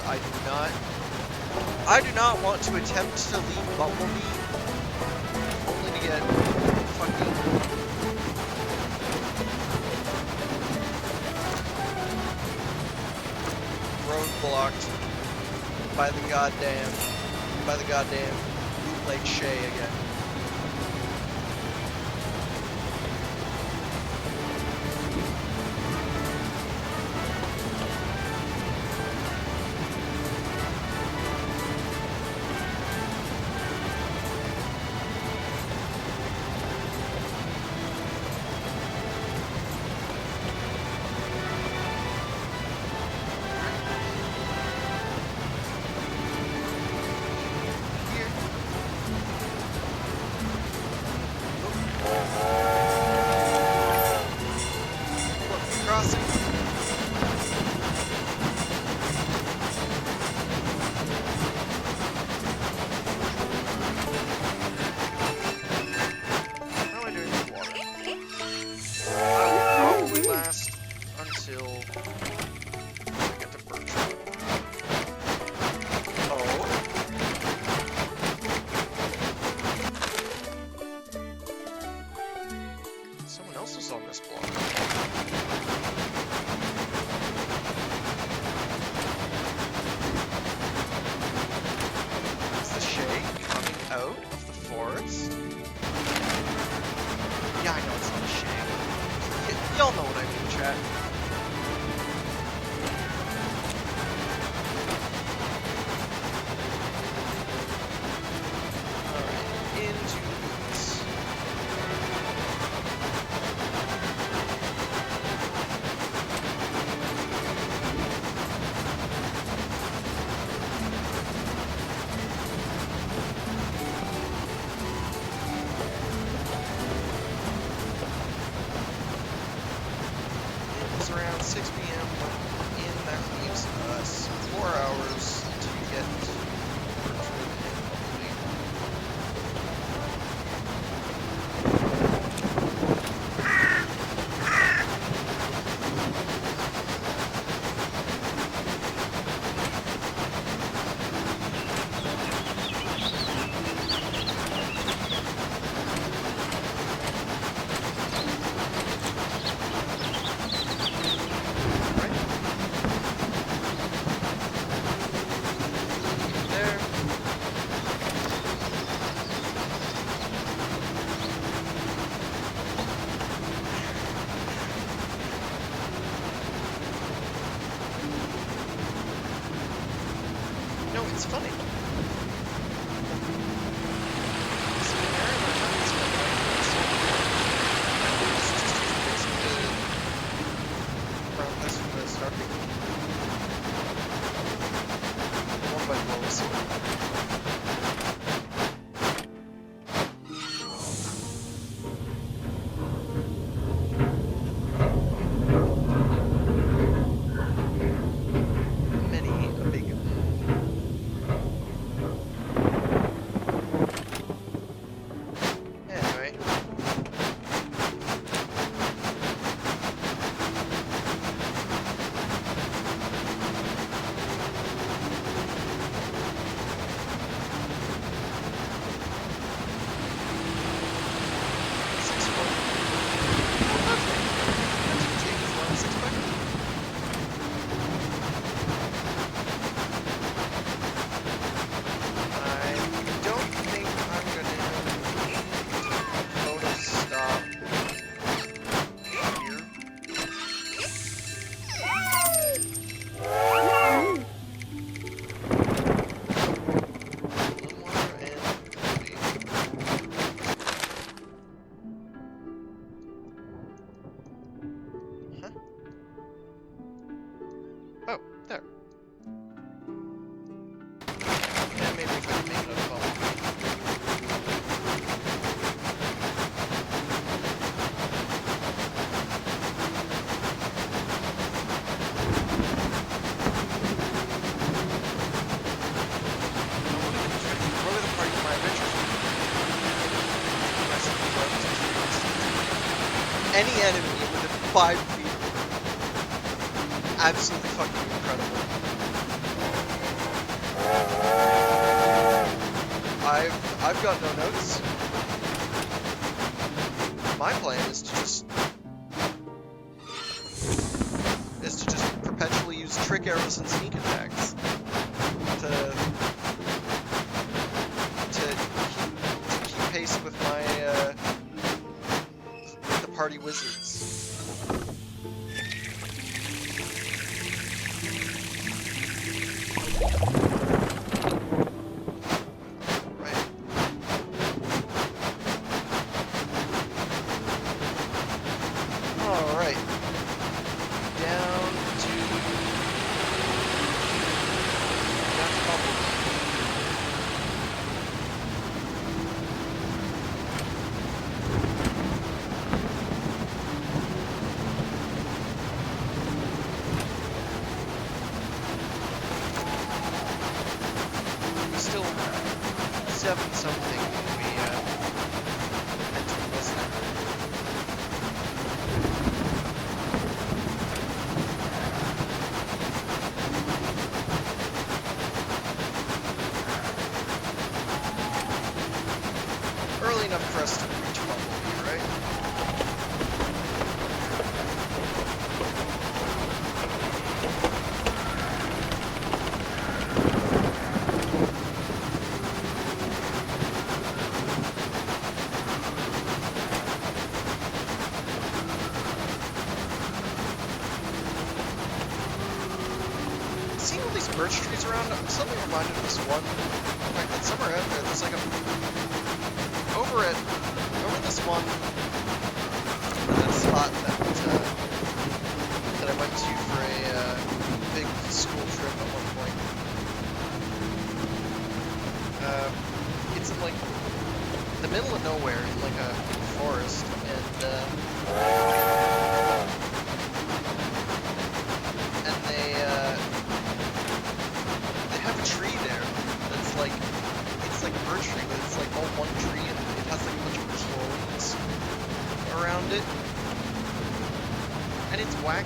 I do not want to attempt to leave Bumblebee only to get fucking roadblocked by the goddamn Lake Shay again. Y'all know what I mean, chat. Alright, into this. Around 6 p.m. in that leaves us 4 hours to get it's funny. Oh, there. Yeah, maybe if I can make it a phone. Where were the party of my adventures? Any enemy within 5 feet. Absolutely fucking incredible. I've got no notes. My plan is to just perpetually use trick arrows and sneak attacks to keep pace with my the party wizards. Something we enter this now. Early enough for us to reach Bumpy, right? Seeing all these birch trees around, I'm suddenly reminded of this one. In fact, that somewhere out there, there's like a over this one spot that I went to for a big school trip at one point. It's in like the middle of nowhere, in like a forest, and they have a tree there that's like, it's like a birch tree, but it's like all one tree, and it has like a bunch of clones around it, and it's wacky.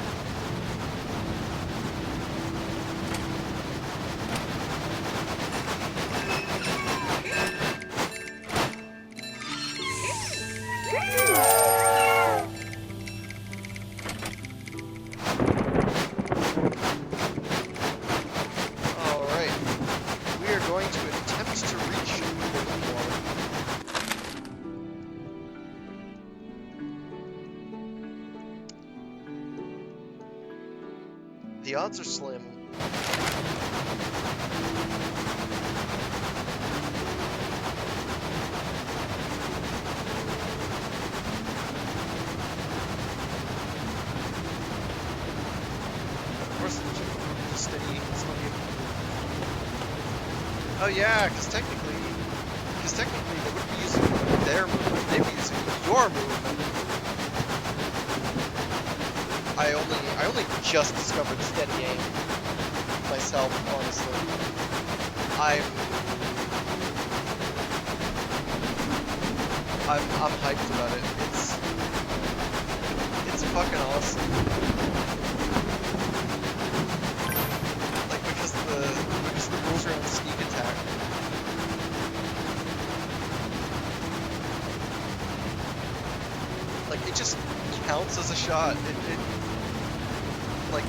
The odds are slim. Of course, it's steady. Oh yeah, because technically they wouldn't be using their movement; they'd be using your movement. I only just discovered steady aim myself, honestly. I'm hyped about it. It's fucking awesome. Like because the rules around sneak attack. Like it just counts as a shot. Like,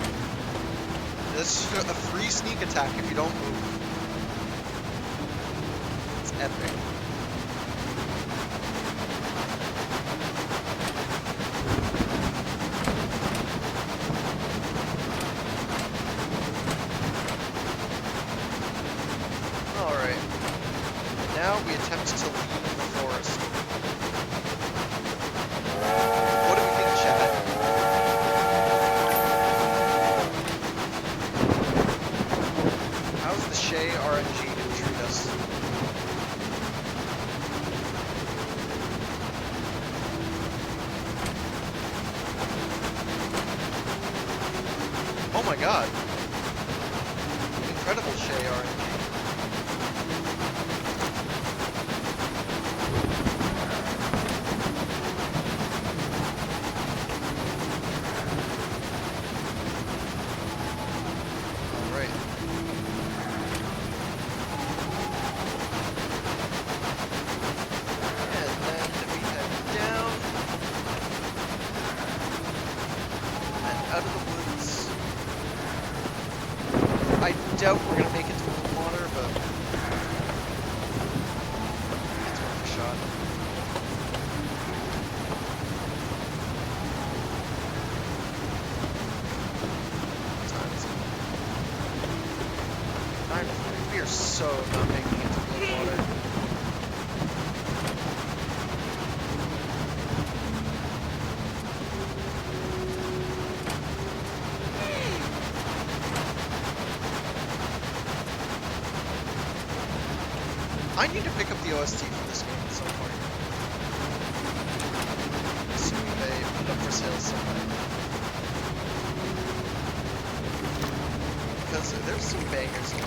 this is a free sneak attack if you don't move. It's epic. Alright. Now we attempt to leave the forest. What do we think, chat? How's the Shay RNG gonna treat us? Oh my god. Incredible Shay RNG. Out of the woods. I doubt we're gonna make it to the water, but it's worth a shot. We are so not making it to blue water. I need to pick up the OST for this game at some point. Assuming they put it up for sale somewhere. Because there's some bangers in it.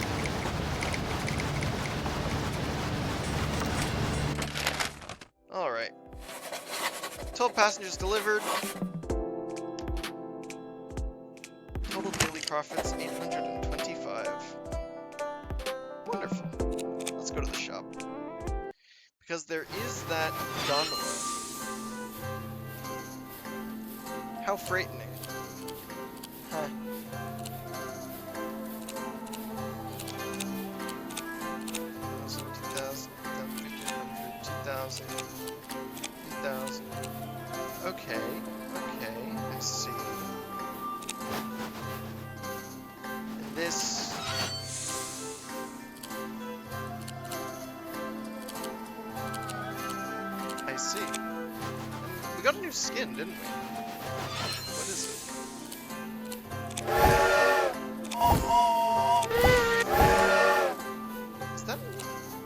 Alright. 12 passengers delivered. Total daily profits 825. Wonderful. Let's go to the shop. Because there is that gondola. How frightening. Huh. Okay, okay, I see. And this... I see. And we got a new skin, didn't we? What is it? Is that...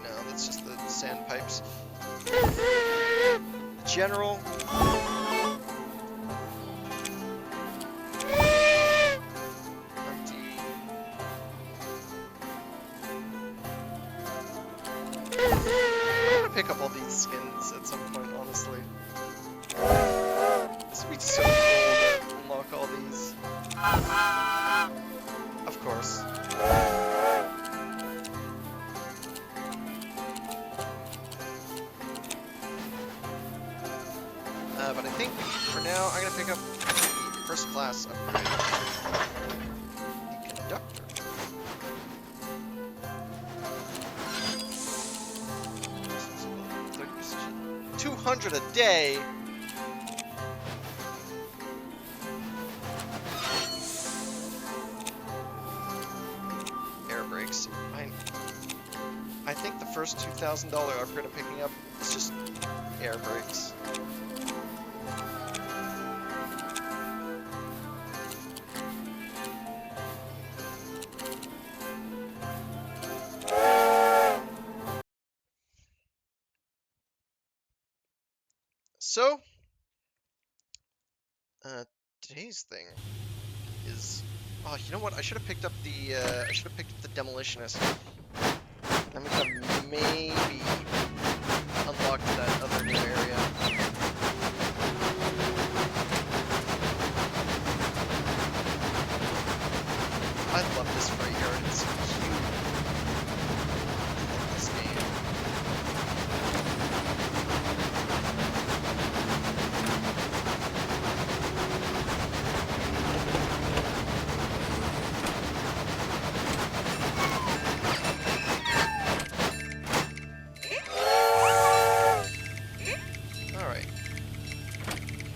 No, that's just the sandpipes. General. I'm gonna pick up all these skins at some point, honestly. This would be so cool to unlock all these. Of course. But I think for now I'm gonna pick up the first class upgrade. The conductor. 200 a day. Air brakes. I think the first $2,000 upgrade I'm picking up is just air brakes. So, today's thing is, oh, you know what? I should have picked up the demolitionist. I'm gonna maybe unlock that other new area. I love this freight yard. It's so cute. I love this game.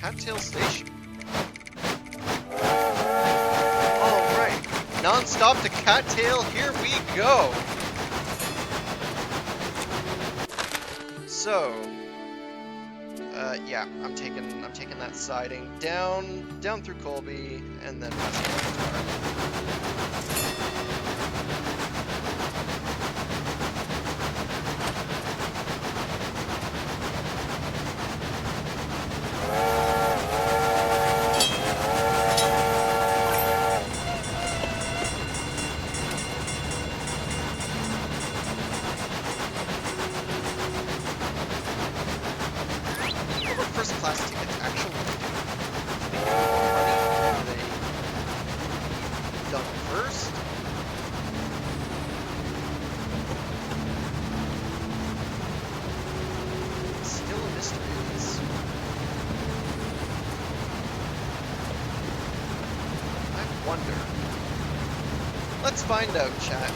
Cattail Station. Alright, non-stop to Cattail, here we go! So, yeah, I'm taking that siding down through Colby, and then past first class tickets actually are they done first? Still a mystery. I wonder. Let's find out, chat.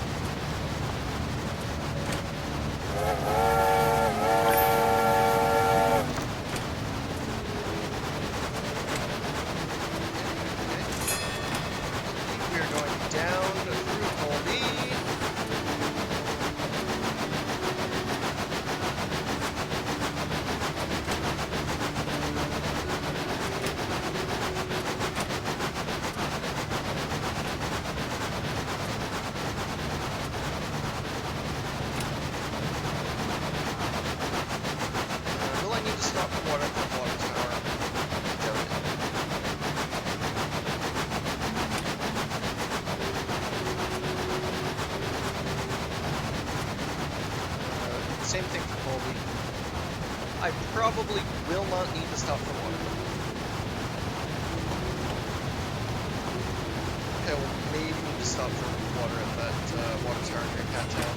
We are going down through Bumpy. Will I need to stop for water at the water tower? Doubt it. Same thing for Colby. I probably will not need to stop for water. Okay, well, maybe need to stop for water at that water tower near Cattail.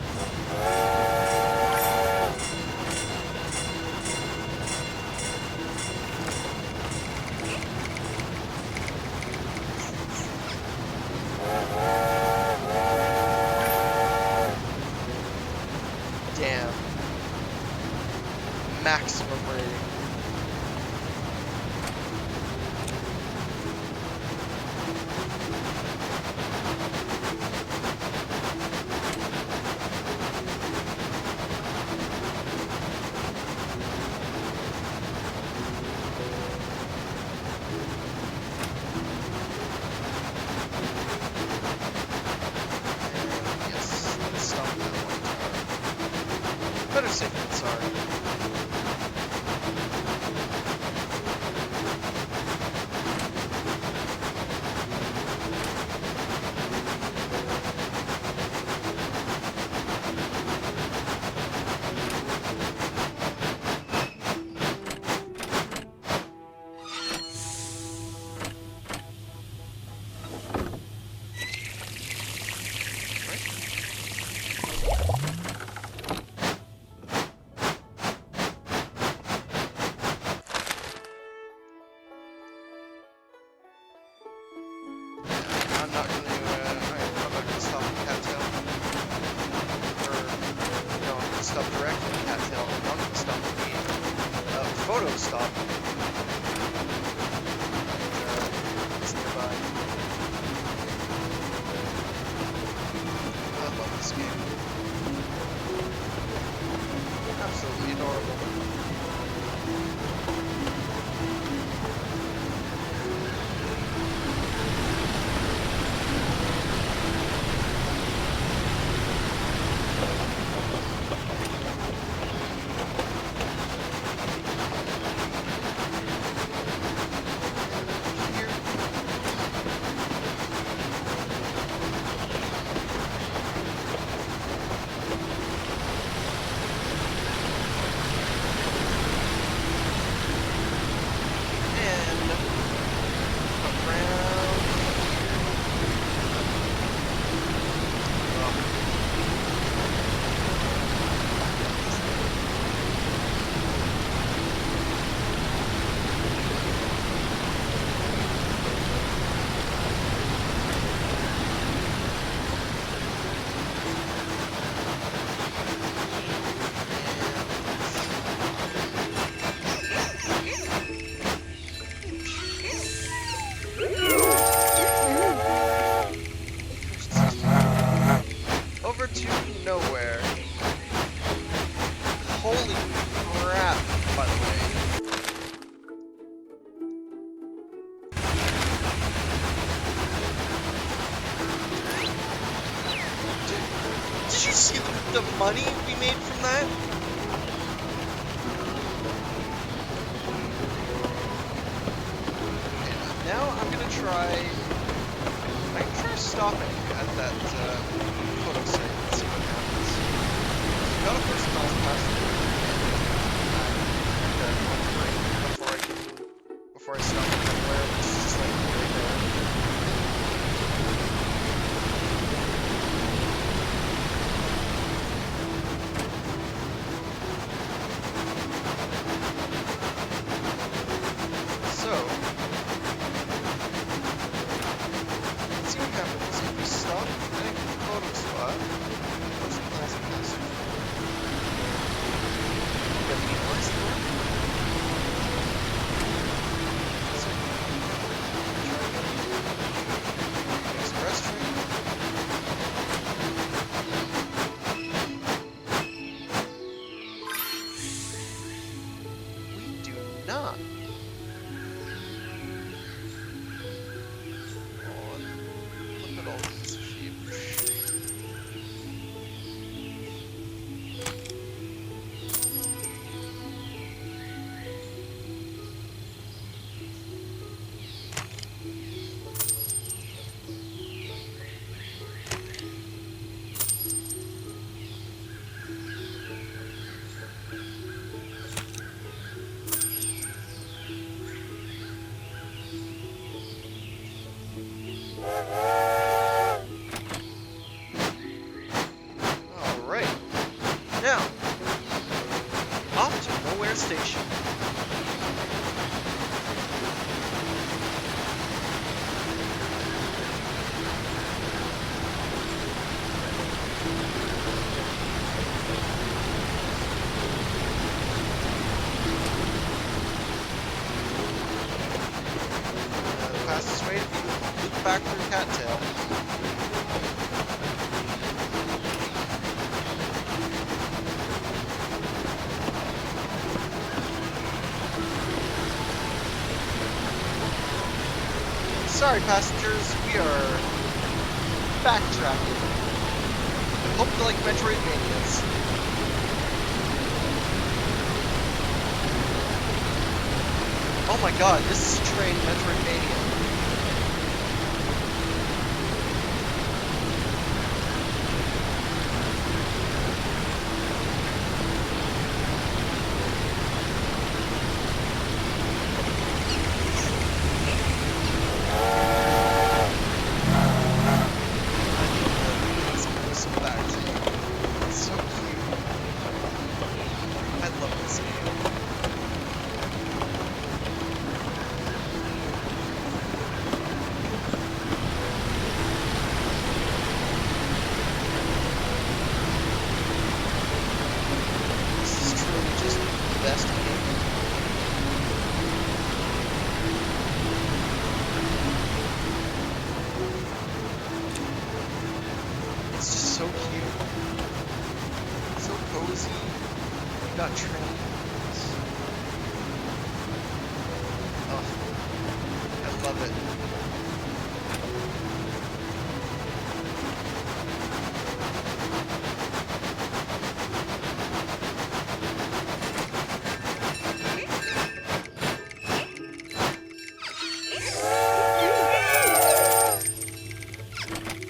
Damn. Maximum rating. Yes, let's stop at that one tower. Better safe than sorry. I'm not gonna stop at Cattail. Or, no, I'm gonna stop directly at Cattail. I'm not gonna stop at the photo stop. It's nearby. I love this game. Absolutely adorable. Over to nowhere. Holy crap, by the way. Did you see the money we made from that? Okay, now I'm gonna try stopping at that photo site and see what happens. Got a first class pass before I stop somewhere, which is just like right there. So, let's see what happens if we stop. Alright. Now, off to Nowhere Station. The fastest way to be loop back through Cattail. Sorry, passengers, we are backtracking. I hope you like Metroidvanias. Oh my god, this is train Metroidvania. So cute. So cozy. We've got trains. Oh, I love it.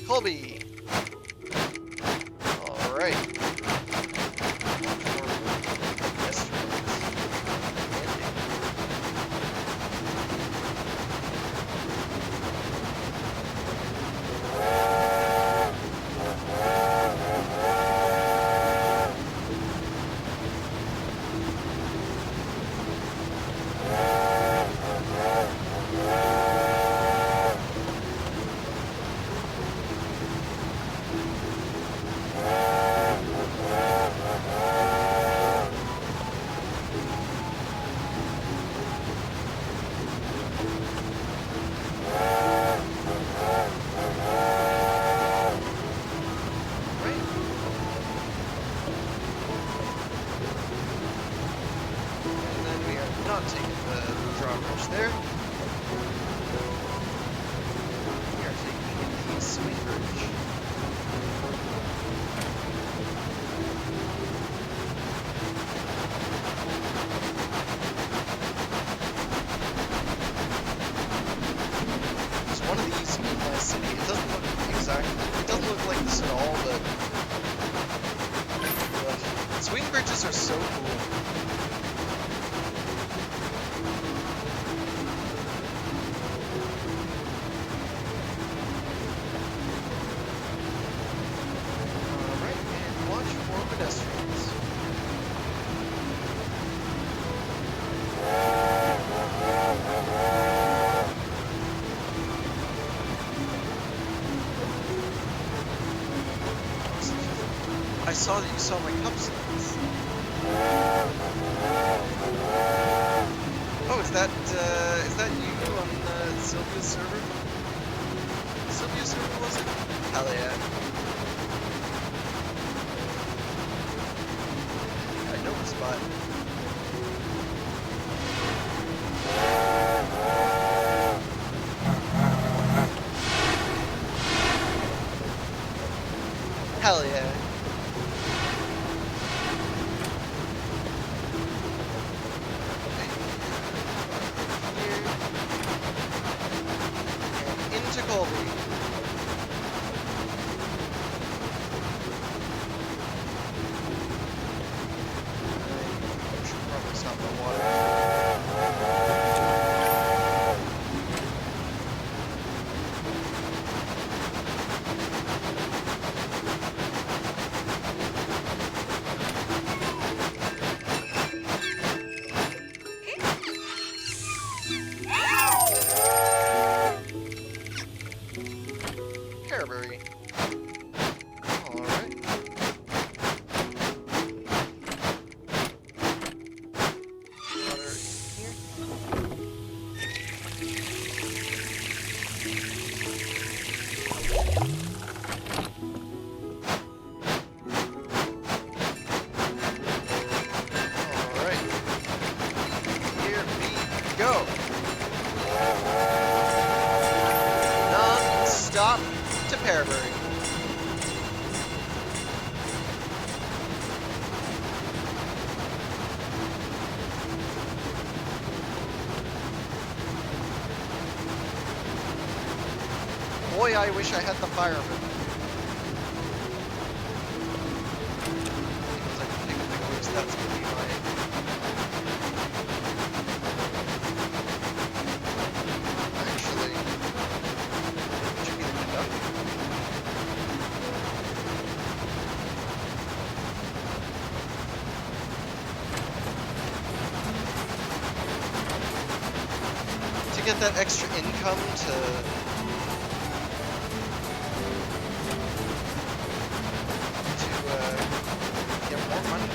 Colby. Not taking the drawbridge there. We are taking the swing bridge. There's one of these in my city. It doesn't look exactly. It doesn't look like this at all, but swing bridges are so cool. Pedestrians. I saw that you saw my cup signs. Oh, is that you on Sylvia's server? Sylvia's server, was it? Hell yeah. Spot. Hell yeah. Here. And into Colby. Pearberry. Alright. Water here. Alright. Here we go. Non-stop to Pearberry. Boy, I wish I had the fireman. Because I can pick up the ghost, that's gonna be my... Actually... It should be the conductor. To get that extra income to... get more money.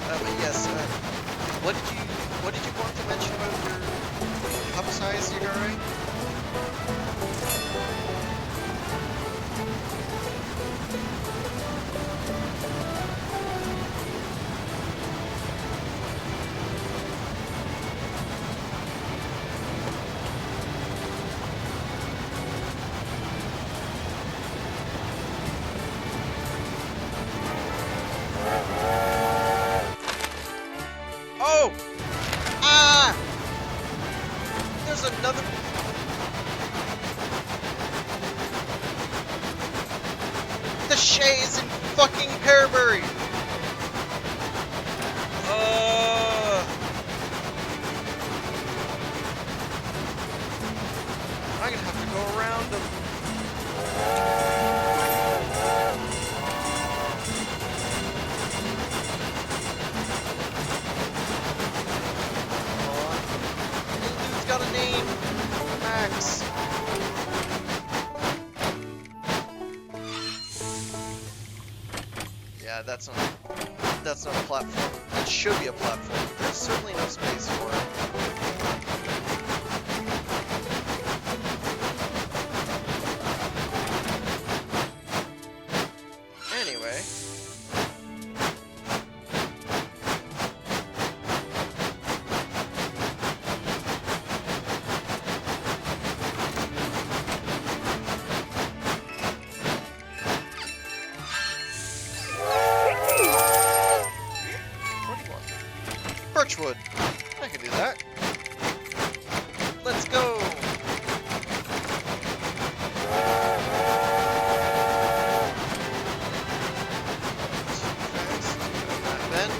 But yes, what did you want to mention about your hub size, Yagare? Oh! Ah! There's another... The Shay's in fucking Pearberry! I'm gonna have to go around them. Dude's got a name. Max. Yeah, that's not a platform. It should be a platform. There's certainly no space for it. Anyway. Birchwood. I can do that. Let's go. Fast. That bend.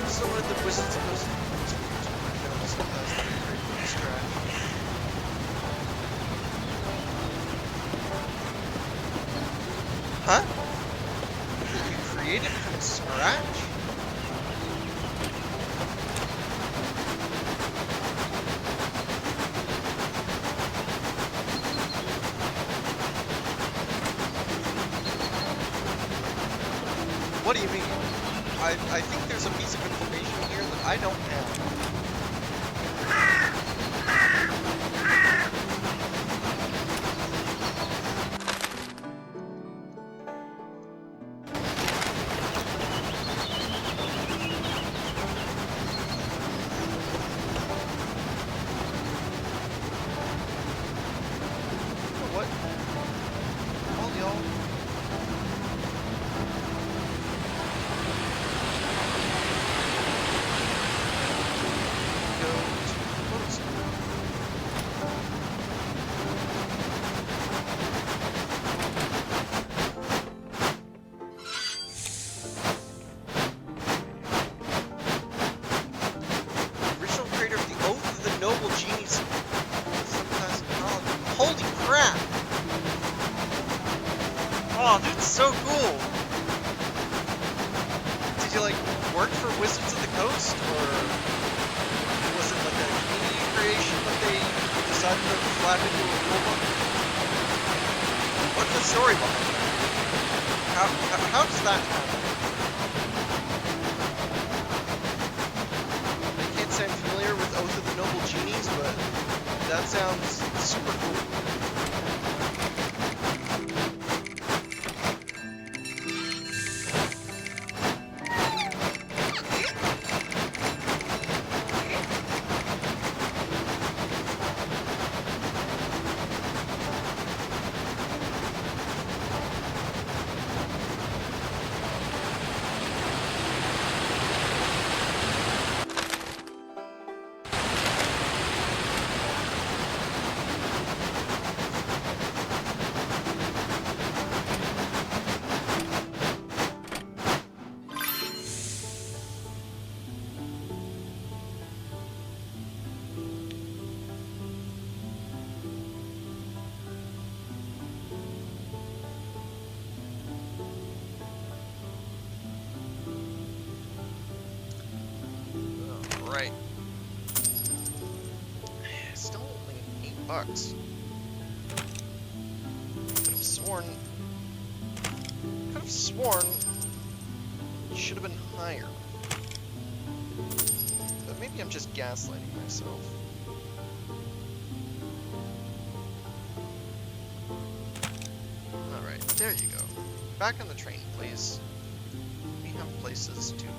So what did the wizard supposed to do? Just from scratch. Huh? That you created from scratch? What do you mean? I think there's a piece of information here that I don't have. What? All y'all. Oh, dude, it's so cool. Did you like work for Wizards of the Coast, or was it like a community creation that they decided to flap into a rulebook? What's the story behind that? How does that happen? I can't say I'm familiar with Oath of the Noble Genies, but that sounds super cool. Right. Still only $8. Could have sworn it should have been higher. But maybe I'm just gaslighting myself. Alright, there you go. Back on the train, please. We have places to be.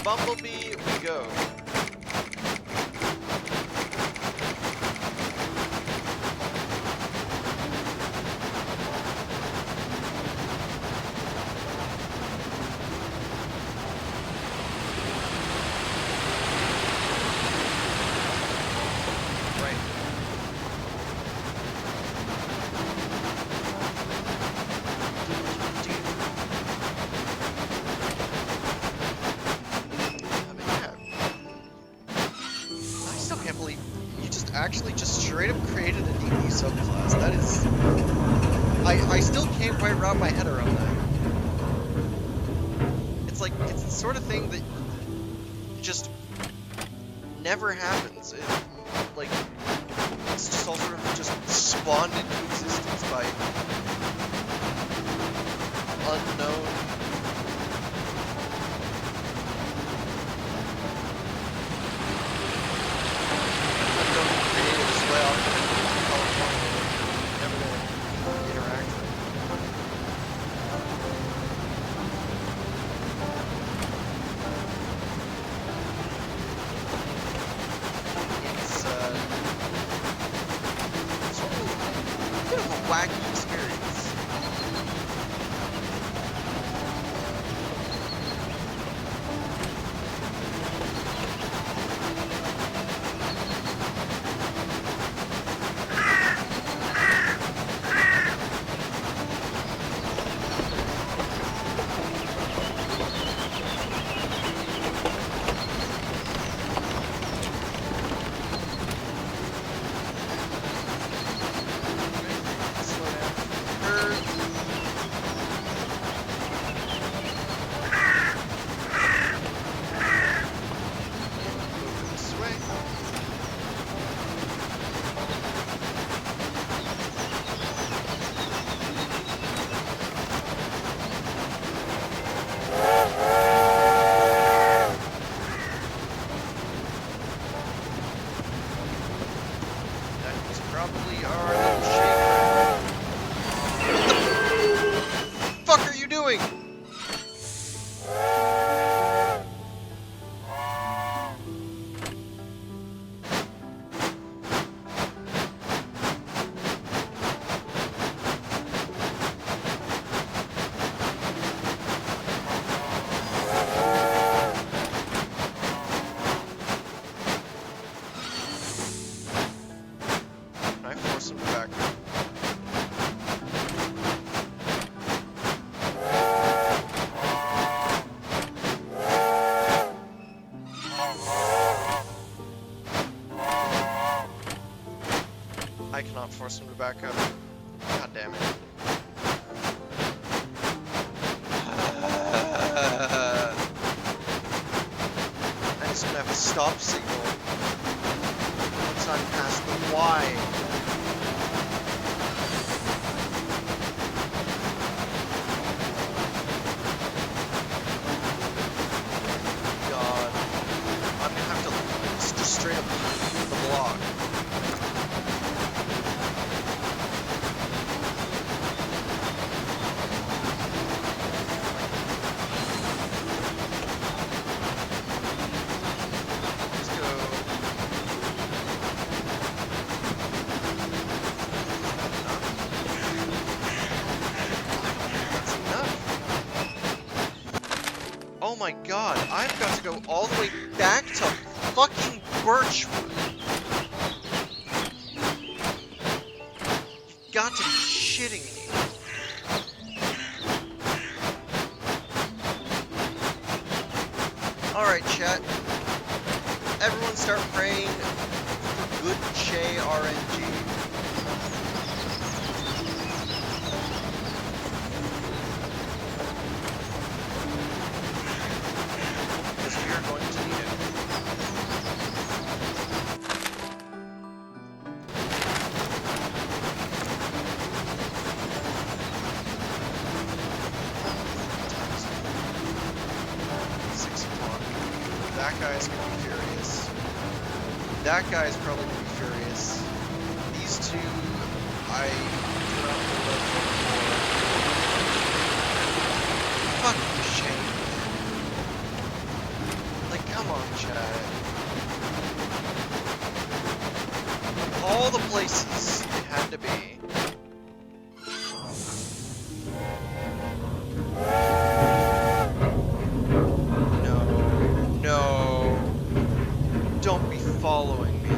Bumblebee, we go. Actually just straight up created a DD subclass. That is... I still can't quite wrap my head around that. It's like, it's the sort of thing that just never happens. Like, it's just all sort of just spawned into existence by unknown... wacky experience. probably are a little shaky. doing? Can I force him to back up? I cannot force him to back up. God damn it. I just gonna have a stop signal once I'm past the Y. God. I'm gonna have to just straight up leave the block. Oh my god, I've got to go all the way back to fucking Birchwood. You've got to be shitting me. Alright, chat. Everyone start praying for good Che RNG. We're going to need it. That guy's gonna be furious. That guy's probably gonna be furious. These two, I do not hold up for. Fucking shame. Like, come on, Chad. Of all the places it had to be. Don't be following me.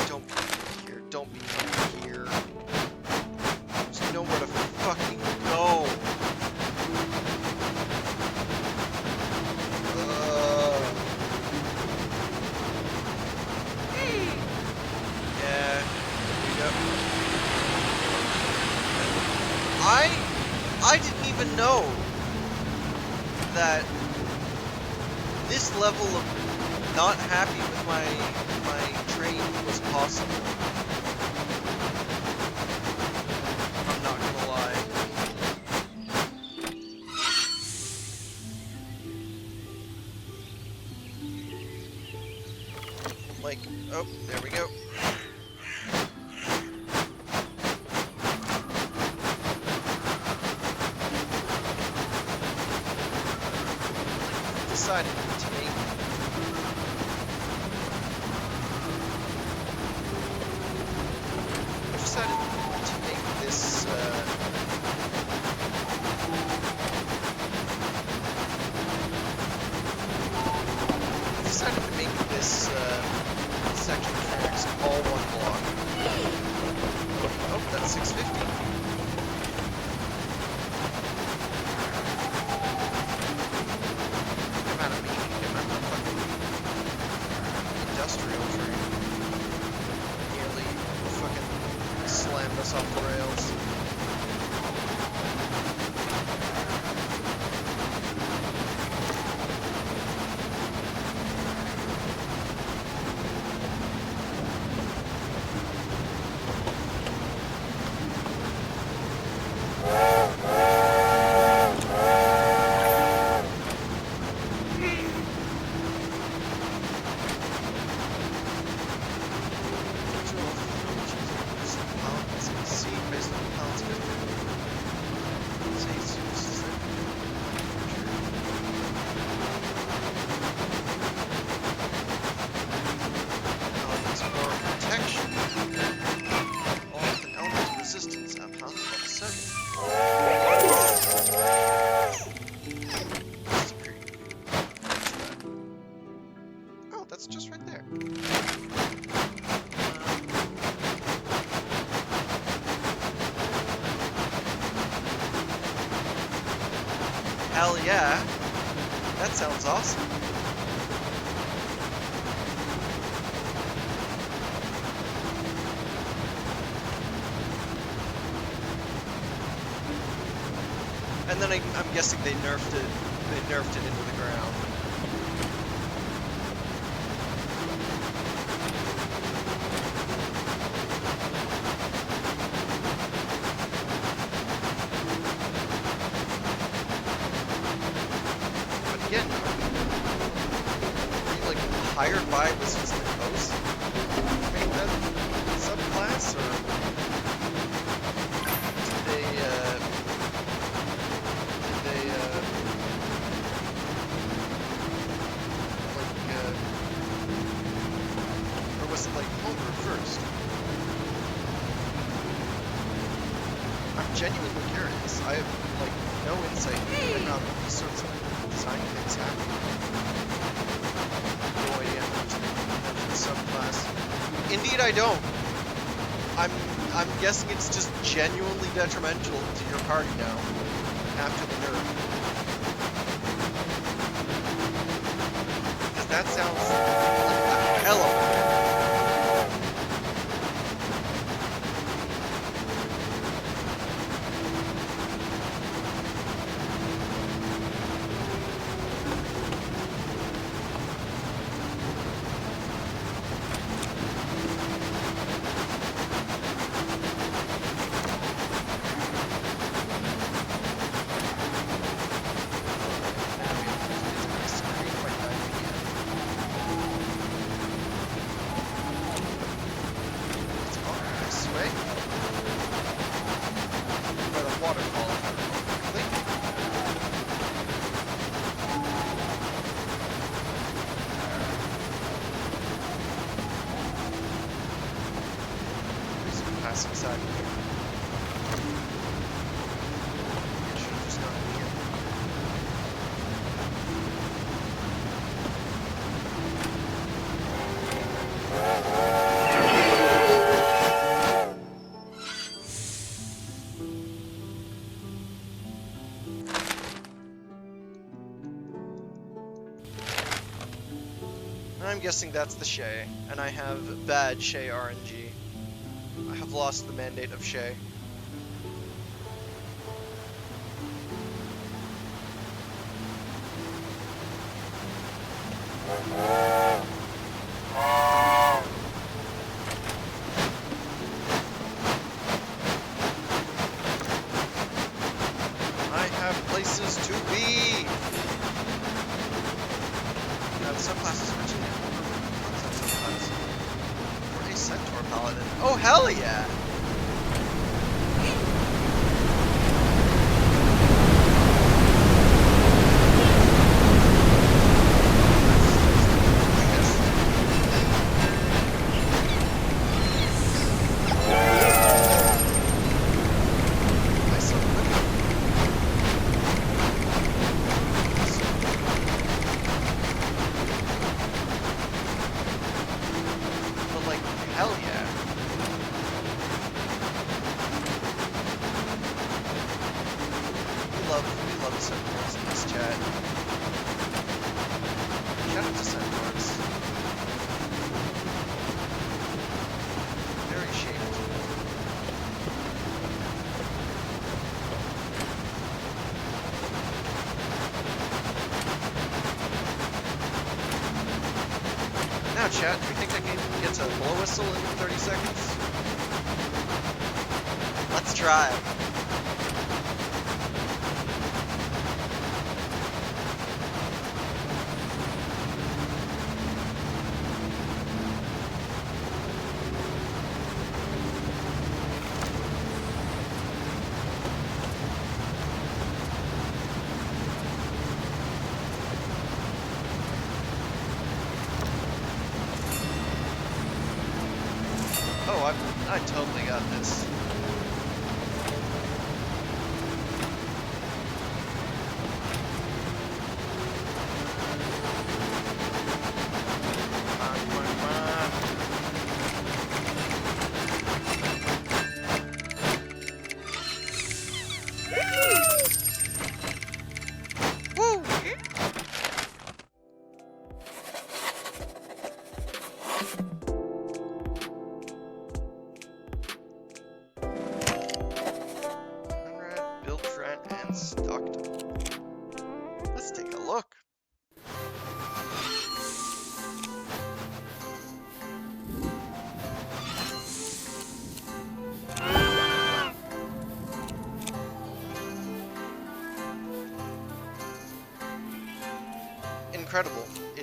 Don't be here. Don't be coming here. There's nowhere to fucking go. Yeah. Here we go. I didn't even know that this level of not happy with my train was possible. I'm not gonna lie. Like, oh, there we go. Decided to make this section of tracks all one block. Oh, that's 650. Industrial train nearly fucking slammed us off the rails. See, based on that's just right there. Hell yeah. That sounds awesome. And then I'm guessing they nerfed it. They nerfed it into the ground. But again, are you like hired by Wizards of the Coast to make that subclass, or did they or was it like homebrew first? I'm genuinely curious. I have like no insight into how these sorts of design things happen. No idea how much they mention subclass. Indeed, I don't. I'm guessing it's just genuinely detrimental to your party now after the nerf. Because that sounds like a hell of a inside here. It should have just gone in here. I'm guessing that's the Shay, and I have bad Shay RNG. I have lost the mandate of Shay. I have places to be! Now the subclass is originally concept subclass. For a Centaur Paladin. Oh, hell yeah! Hell yeah. We love Centaurs in this chat. Shout out to Centaurs. Very shaped. Now chat, do we think that game gets a blow whistle in 30 seconds? Let's try. Oh, I totally got this.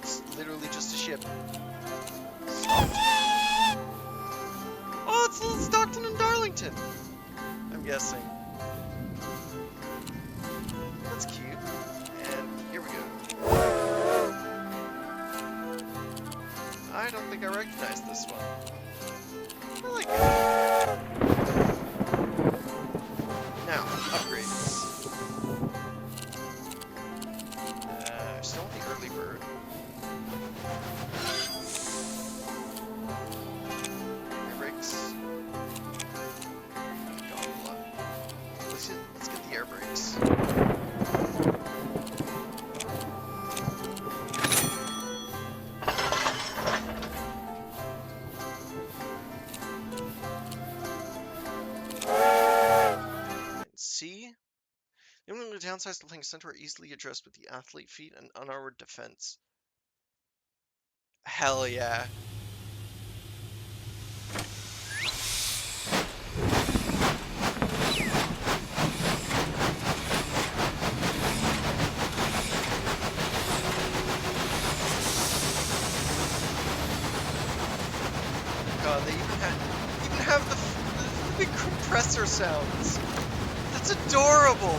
It's literally just a ship. Stockton? Oh, it's little Stockton and Darlington. I'm guessing. That's cute. And here we go. I don't think I recognize this one. I like it. Now, upgrades. Still want the early bird. Air brakes. Gondola. Let's get the air brakes. C. The only downsides to playing center are easily addressed with the athlete feat and unarmored defense. Hell yeah. God, they even have the big compressor sounds. That's adorable.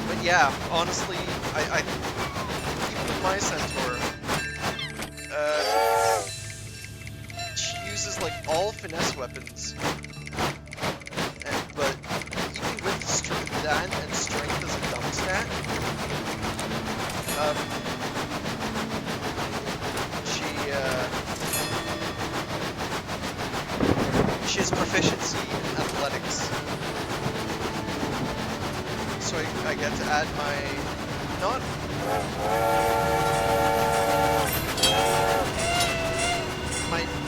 But yeah, honestly, I even with my Centaur, she uses like all finesse weapons, but even with that and strength as a dump stat, she has proficiency in athletics. So I get to add my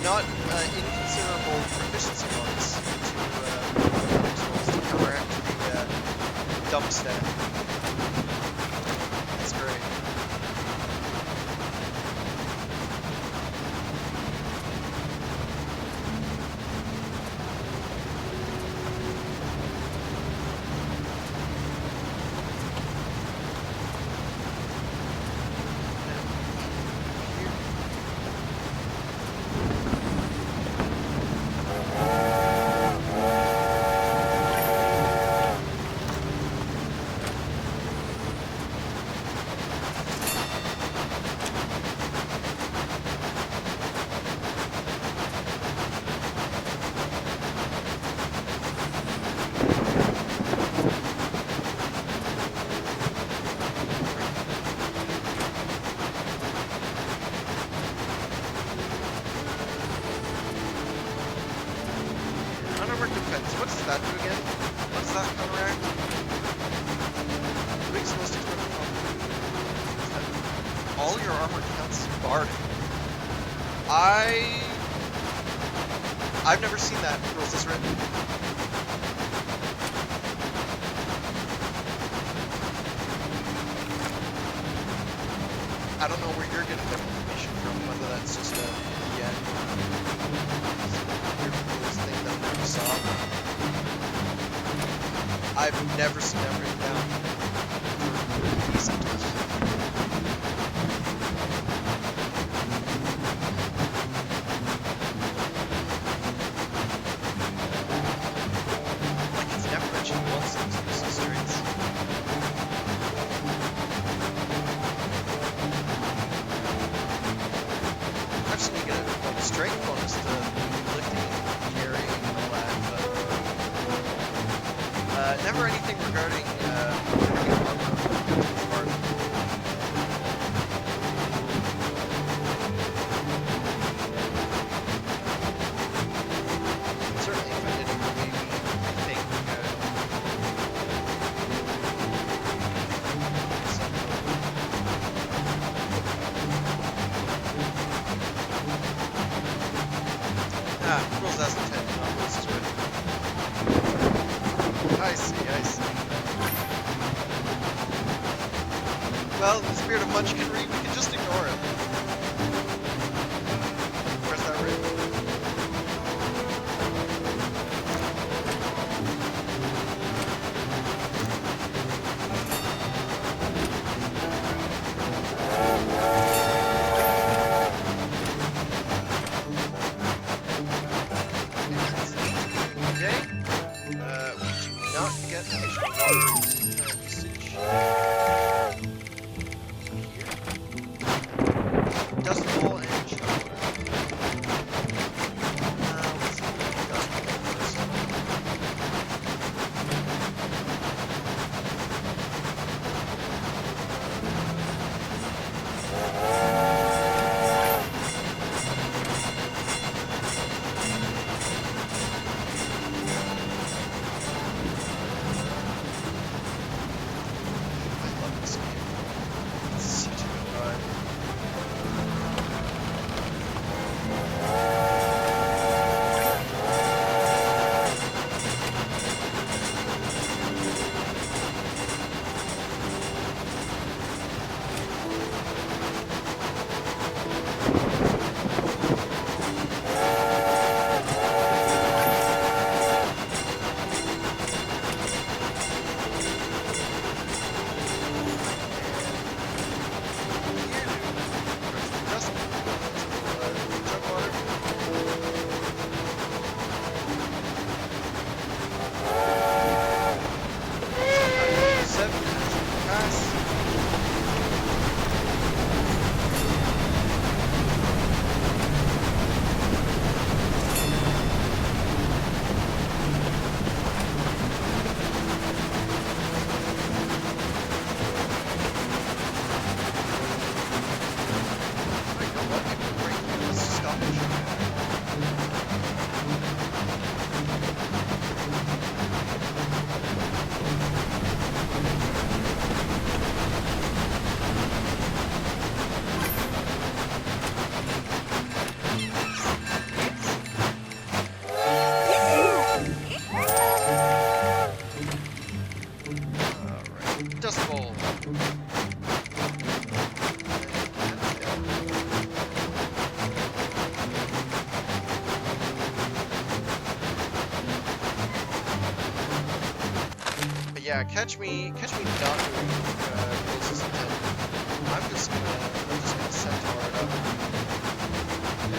not inconsiderable proficiency bonus to counteract the dump stat. That's great. What does that do again? What does that counteract? What makes the most expensive one? All your armor counts as barding. I've never seen that. Rules is written. I don't know where you're getting that information from, whether that's just a coolest thing that I never saw. I've never seen that written down for these Centaurs. Like it's never mentioned once in these streets. I've seen you get a strength bonus to lifting, carrying, and all that, but never anything regarding armor part. Certainly if I did it, maybe I think rules as intended, not rules as written. I see. Well, in the spirit of munchkinry, we can just ignore it. Where's that ring? yeah, catch me not doing closest intent. I'm just gonna centaur it up. And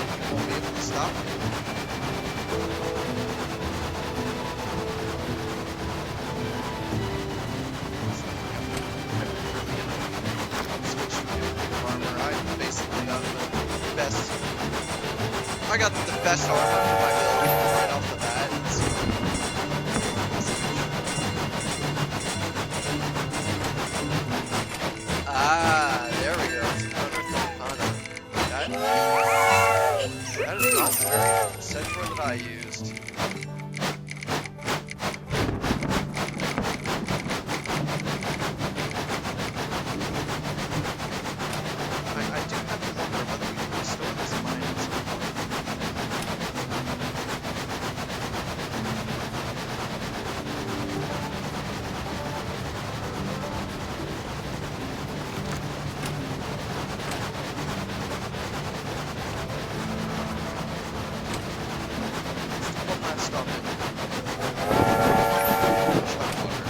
you won't be able to stop me. I got the best armor for my build right off the bat. Ah, there we go. It's another Katana. That is not the very centaur that I used. I do have to wonder whether we can restore this mine at some point. One last stop in. Shot water.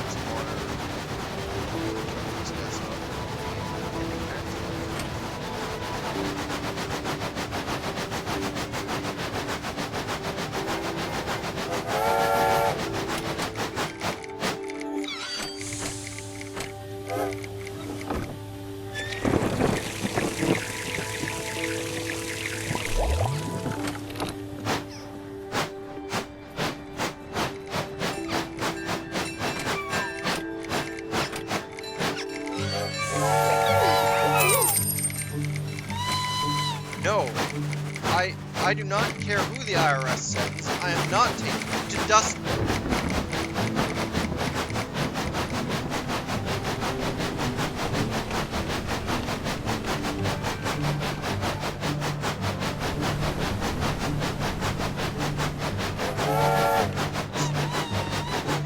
Some water. These guys up. Hitting that. No, I do not care who the IRS sends. I am not taking you to dust.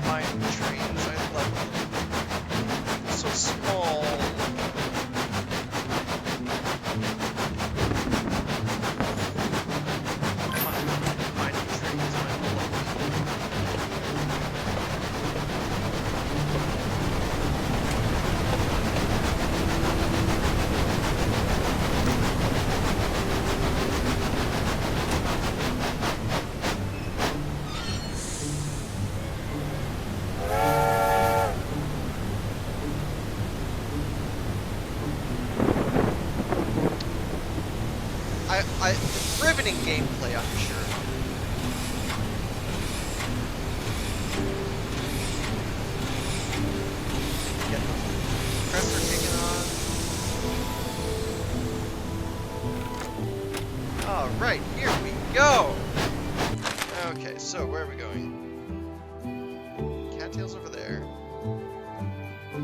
Mine trains, I love them. They're so small. Riveting gameplay, I'm sure. Get the compressor kicking on. Alright, here we go! Okay, so where are we going? Cattails over there.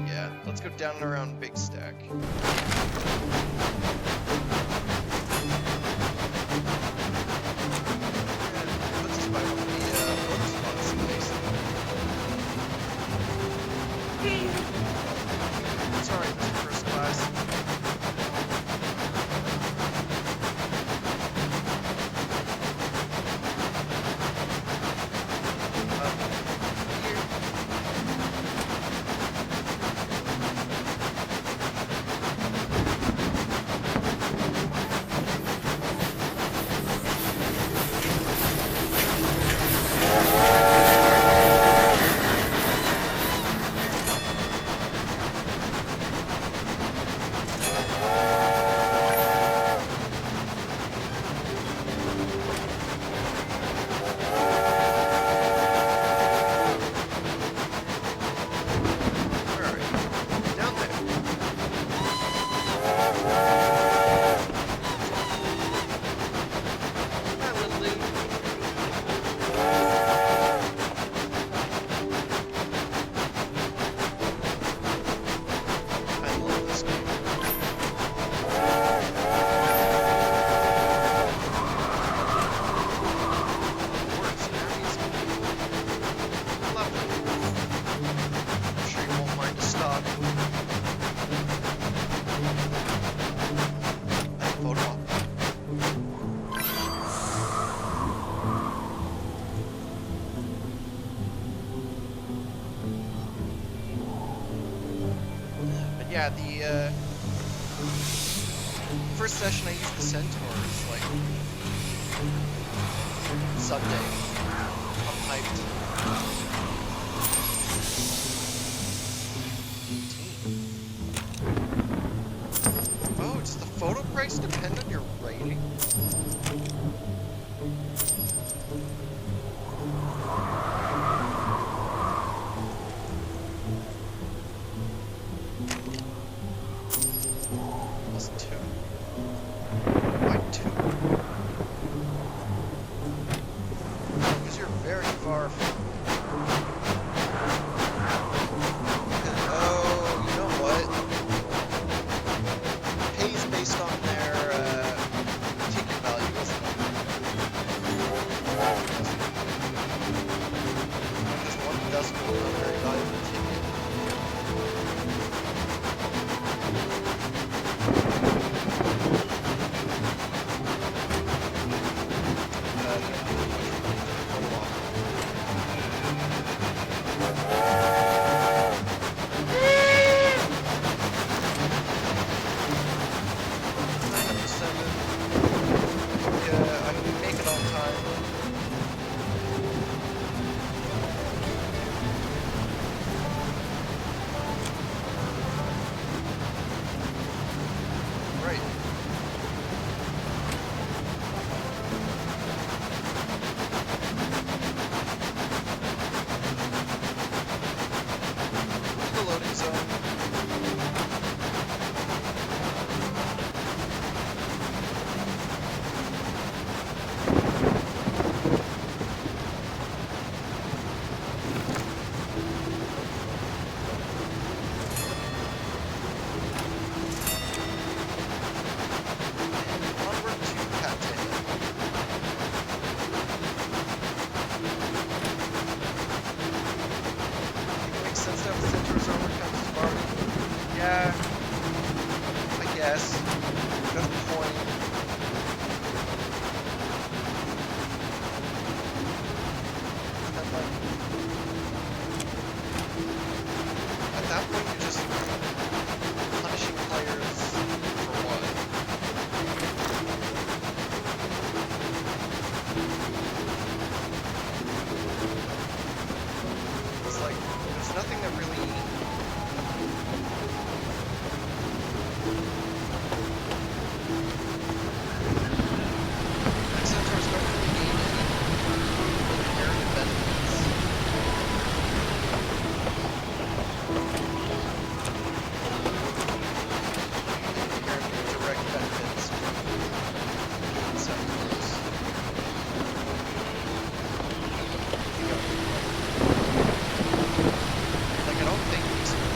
Yeah, let's go down and around Big Stack. Sorry, Mr. First Class. Here. Yeah, the first session I used the Centaurs, like, Sunday. I'm hyped. 18. Oh, does the photo price depend on your rating? Plus 2. Why 2? Because you're very far from... Oh, you know what? Pays based on their ticket value, isn't it? Because 1 decimal is a very valuable ticket. Yeah, I guess. Got a point. And like, at that point, you're just punishing players for what? It's like, there's nothing that really...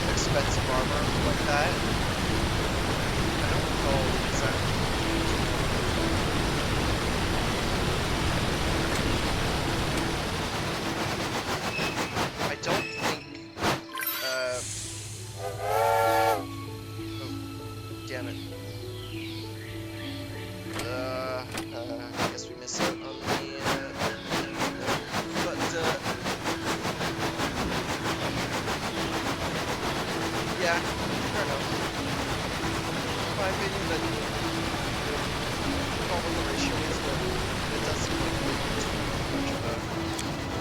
Expensive armor like that. I don't recall exactly. I don't think. Oh, damn it. I guess we missed out on the. Yeah, fair enough. In my opinion, that all the ratio is that it does seem like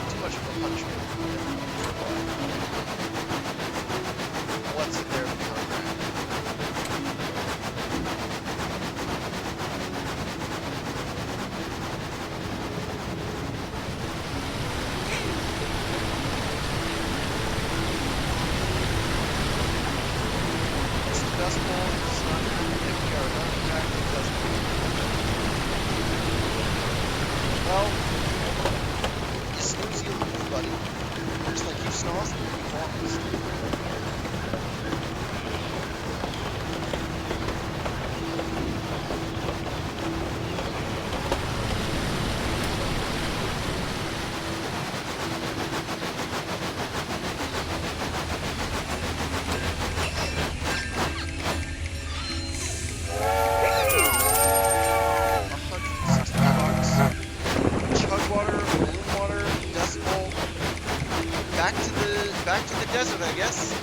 too much of a punishment for what's in there in the contract. Dust Bowl is not if we are not attacking Dust Bowl. Well, you snooze, you lose, buddy. Just like you snooze, you lost. Back to the desert, I guess.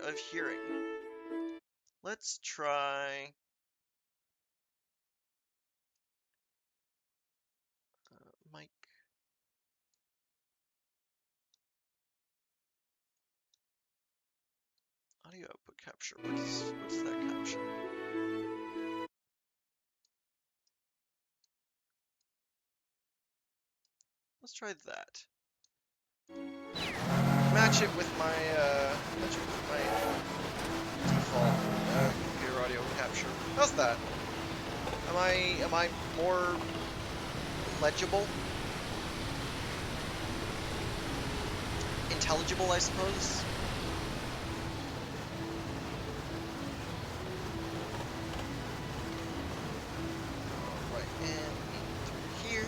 of hearing. Let's try... mic. Audio output capture. What's that capture? Let's try that. Match it with my default computer audio capture. How's that? Am I more legible? Intelligible, I suppose? Alright, and through here.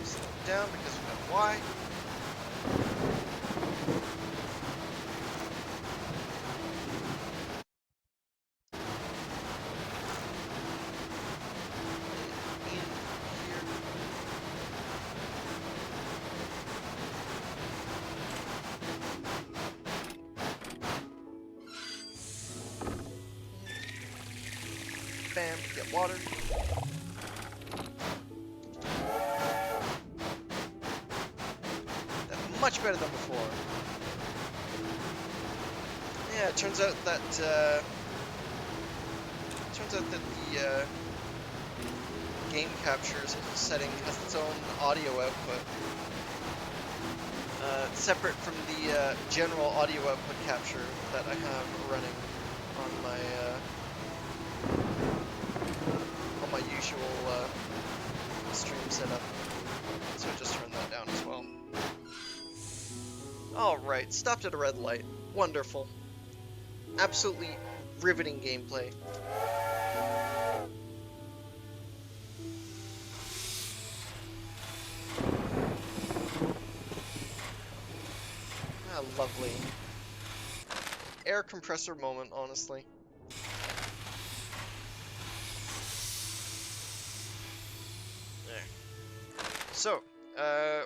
Slow it down because we've got Y. Bam, get water. That's much better than before. Yeah, it turns out that the game captures setting has its own audio output, separate from the general audio output capture that I have running on my usual stream setup. So I just turned that down as well. Alright, stopped at a red light. Wonderful. Absolutely riveting gameplay. Ah, lovely. Air compressor moment, honestly. There. So,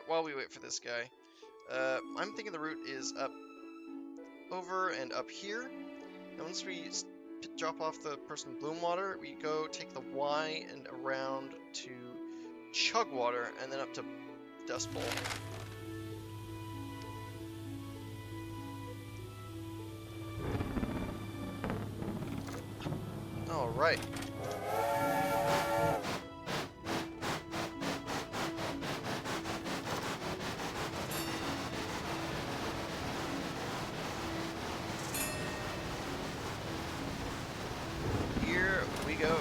while we wait for this guy, I'm thinking the route is up, over and up here. And once we drop off the person with bloom water, we go take the Y and around to Chugwater, and then up to Dust Bowl. Alright. Here we go.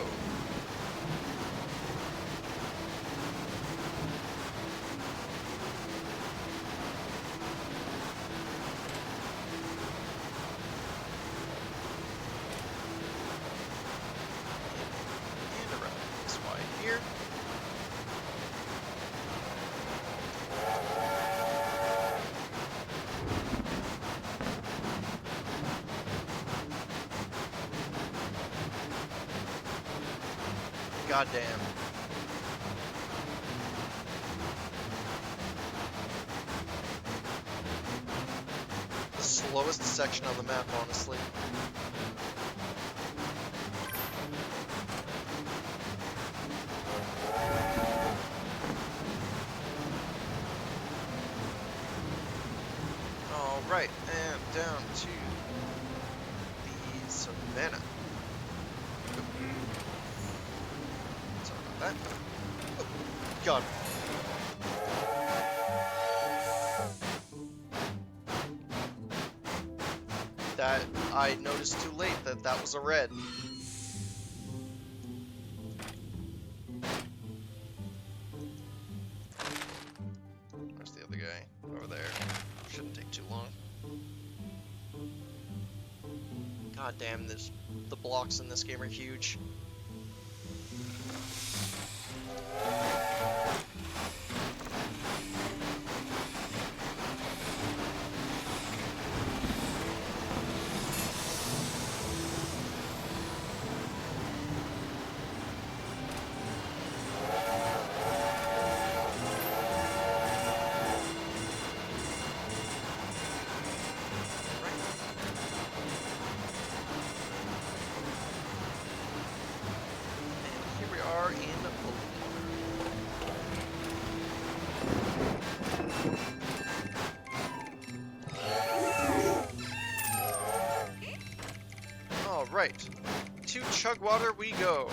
Here. Goddamn. The slowest section on the map, honestly. Alright, and down to the savannah. Sorry about that. Oh, God. That I noticed too late that was a red. Where's the other guy? Over there. Shouldn't take too long. God damn, the blocks in this game are huge. right. To Chugwater we go.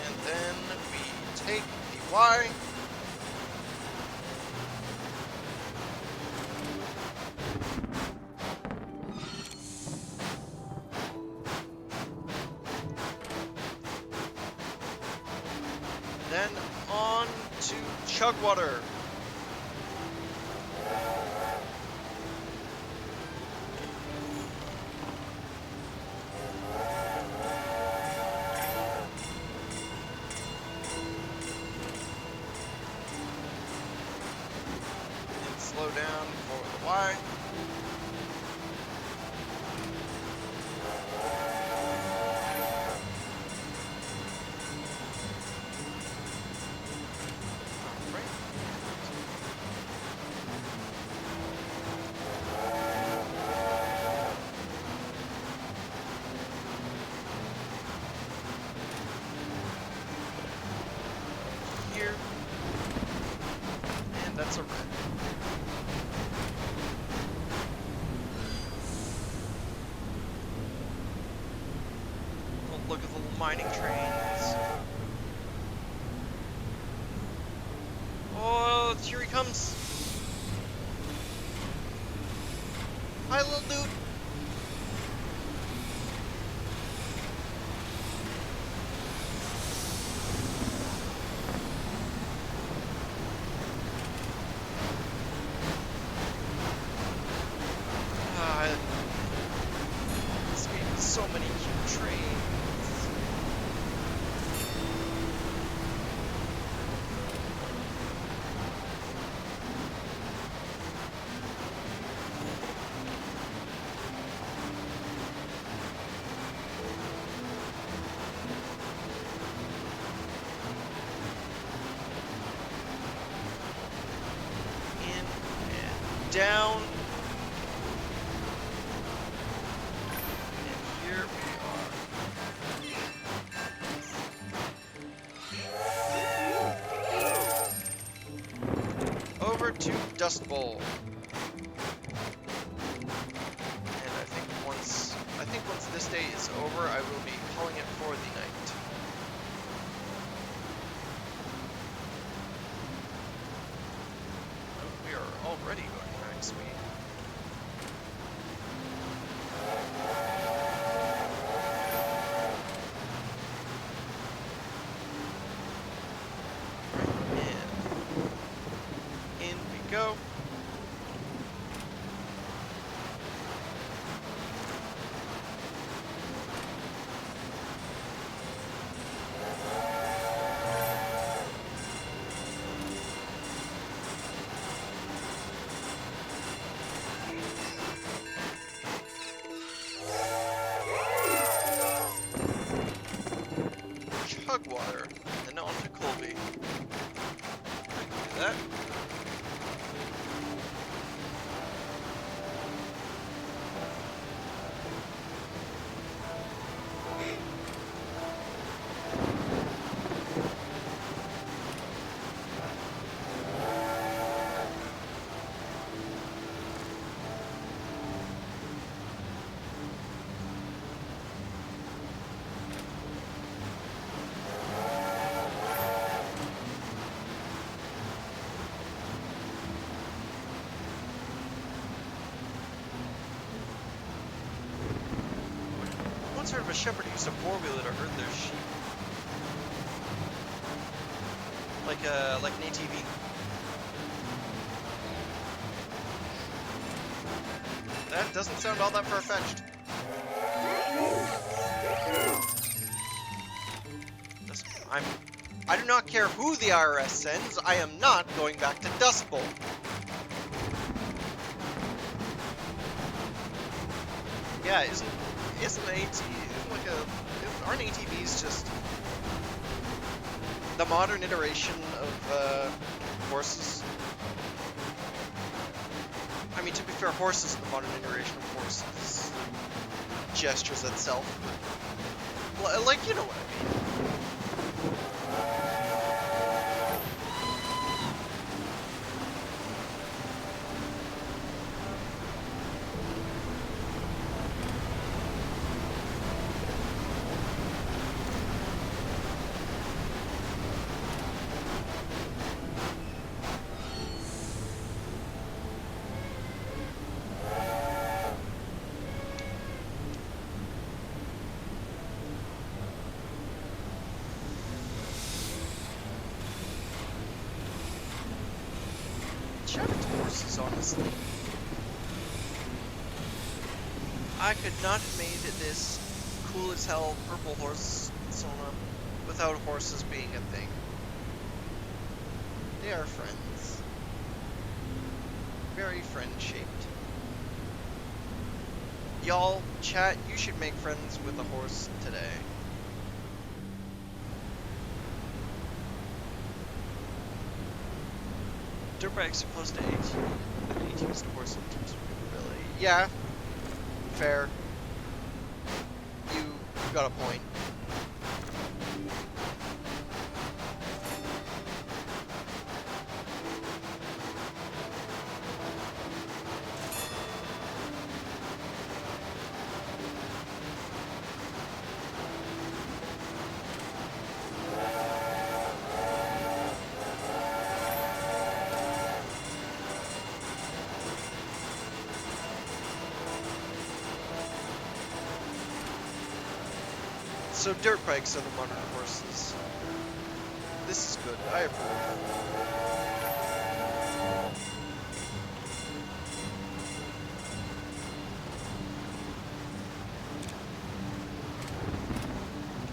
And then we take the Y. Then on to Chugwater. And slow down for the Y. Here. And that's a red. Oh, look at the little mining trains. Oh, here he comes. Hi, little dude. This game has so many cute trains. In and down. Here we are. Over to Dust Bowl. And I think once this day is over, I will be calling it for the night. Oh, we are already going max speed. In we go. Chugwater, and then on to Colby. I can do that. Once heard of a shepherd who used a four-wheeler to herd their sheep. Like an ATV. That doesn't sound all that far-fetched. I do not care who the IRS sends. I am not going back to Dust Bowl. Yeah, aren't ATVs just the modern iteration of horses. I mean, to be fair, horses in the modern iteration of horses gestures itself, but like, you know what I mean. Checked horses, honestly. I could not have made this cool as hell purple horse Sona without horses being a thing. They are friends. Very friend-shaped. Y'all, chat, you should make friends with a horse today. Dirt bikes are close to 18. An 18 is the horse in terms of maneuverability. Yeah, fair. You got a point. So dirt bikes are the modern horses. This is good. I approve.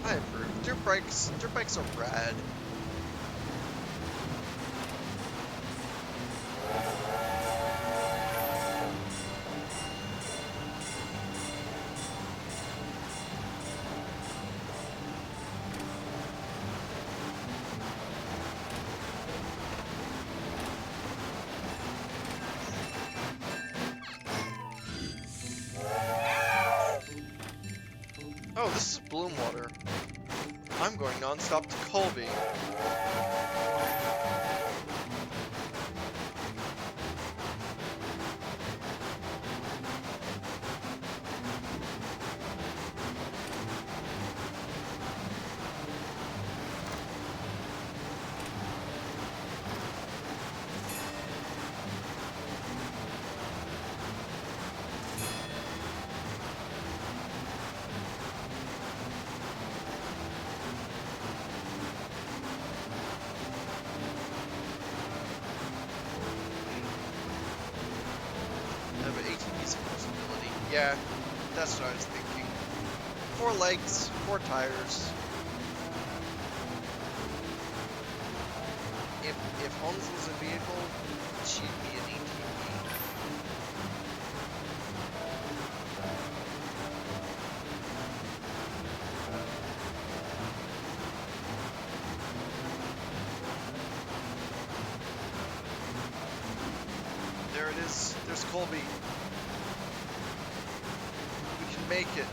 I approve. Dirt bikes are rad. Oh, this is Bloom Water. I'm going non-stop to Colby. Yeah, that's what I was thinking. 4 legs, 4 tires. If Holmes was a vehicle, she'd be an ATV. There it is. There's Colby. Make it.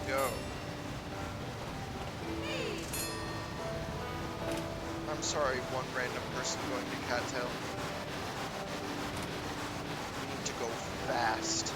Go. I'm sorry, one random person going to Cattail. We need to go fast.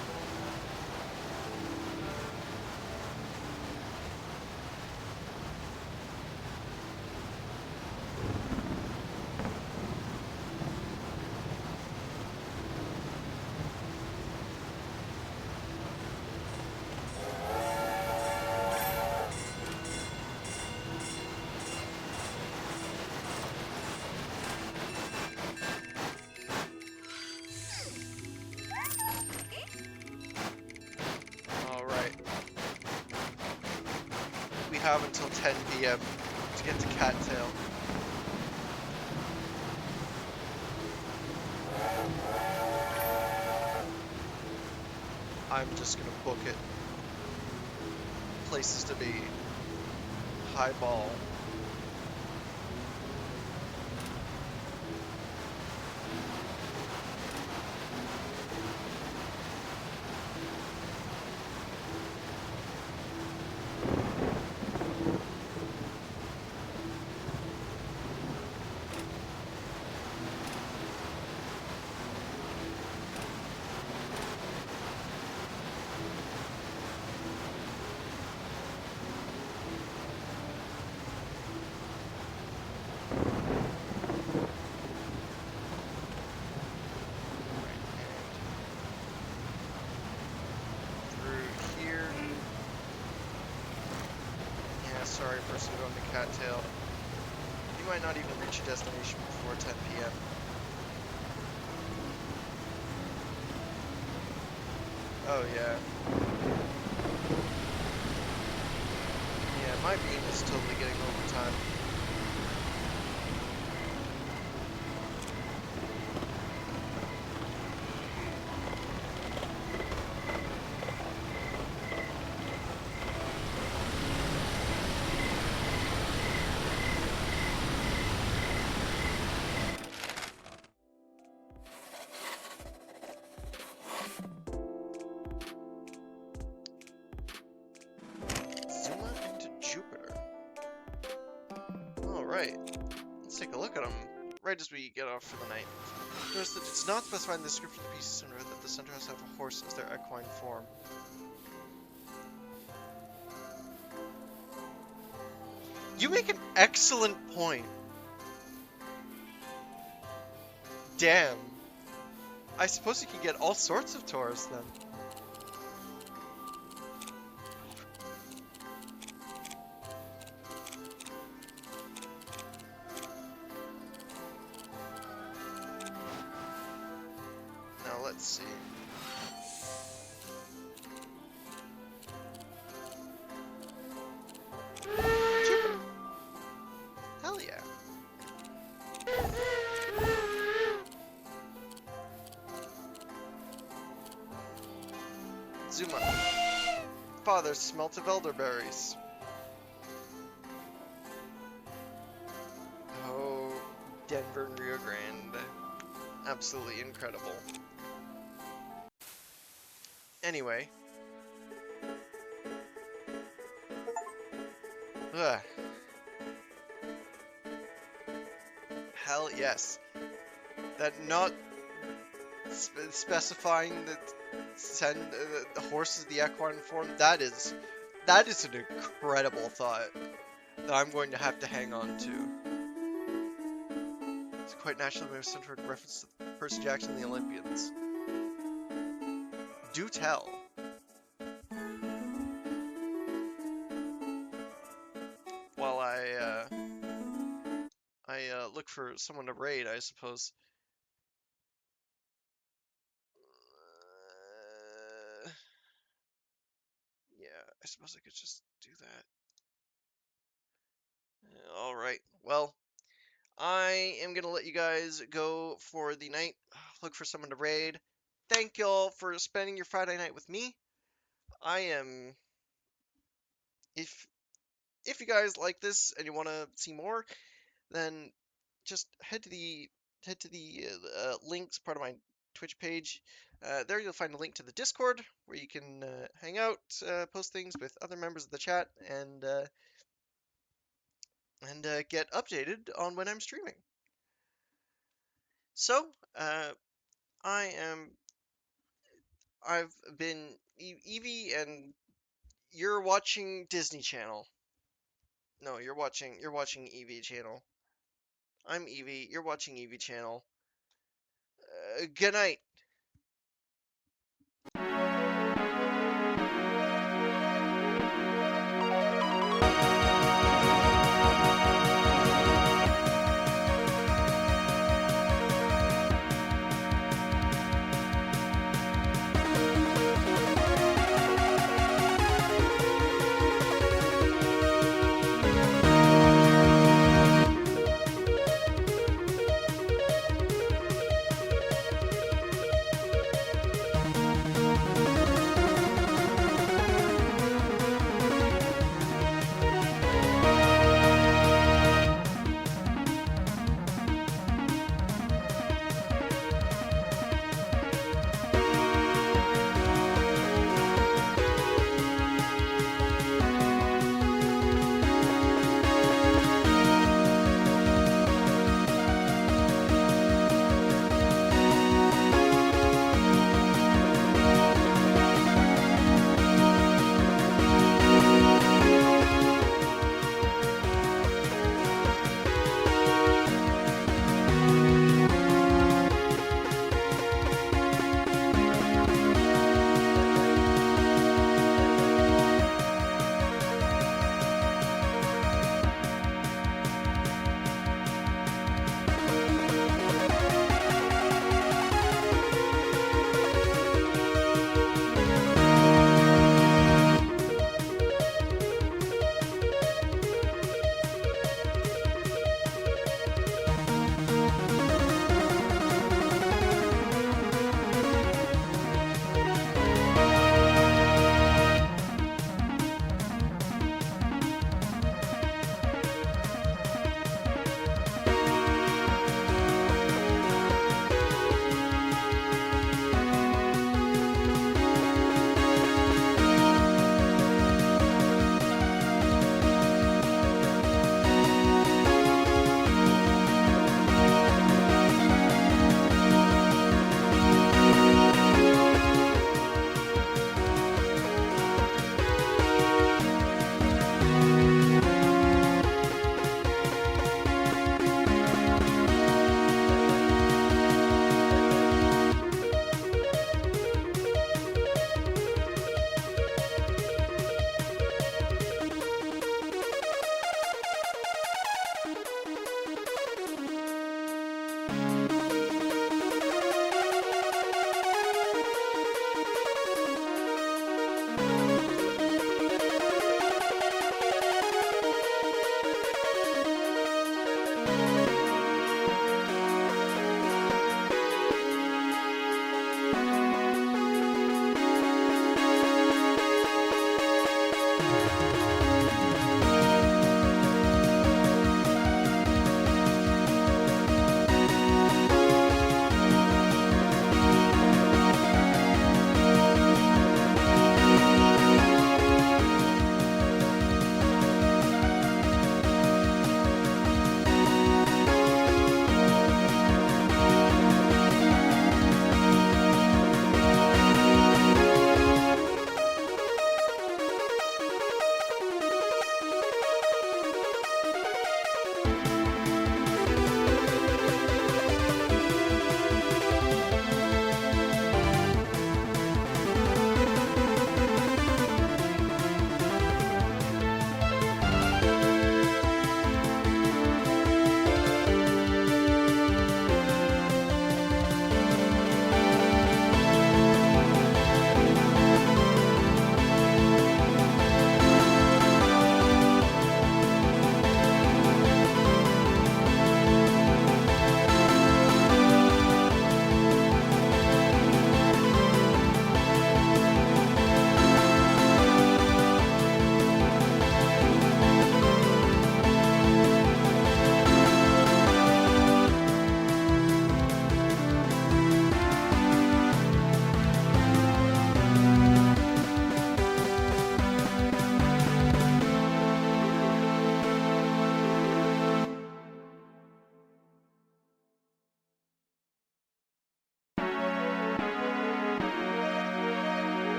have until 10 p.m. to get to Cattail. I'm just gonna book it. Places to be. High ball. Sorry, person going to Cattail. You might not even reach your destination before 10 p.m. Oh yeah. Yeah, my beam is totally getting overtime. Alright, let's take a look at them right as we get off for the night. Notice that it's not specified in the description of the piece center that the center has to have a horse as their equine form. You make an excellent point. Damn. I suppose you could get all sorts of Taurus then. Now let's see. Jupiter. Hell yeah. Zuma. Father, smelt of elderberries. Oh, Denver and Rio Grande. Absolutely incredible. Anyway. Ugh. Hell yes. That not specifying that send the horses the equine form, that is an incredible thought that I'm going to have to hang on to. It's quite naturally made centered reference to Percy Jackson and the Olympians. Do tell. While I look for someone to raid, I suppose. Yeah, I suppose I could just do that. Alright, well, I am going to let you guys go for the night. Look for someone to raid. Thank y'all for spending your Friday night with me. I am... If you guys like this and you want to see more, then just head to the links, part of my Twitch page. There you'll find a link to the Discord where you can hang out, post things with other members of the chat, and get updated on when I'm streaming. So, I've been Evie, and you're watching Disney Channel. No, you're watching Evie Channel. I'm Evie, you're watching Evie Channel. Good night.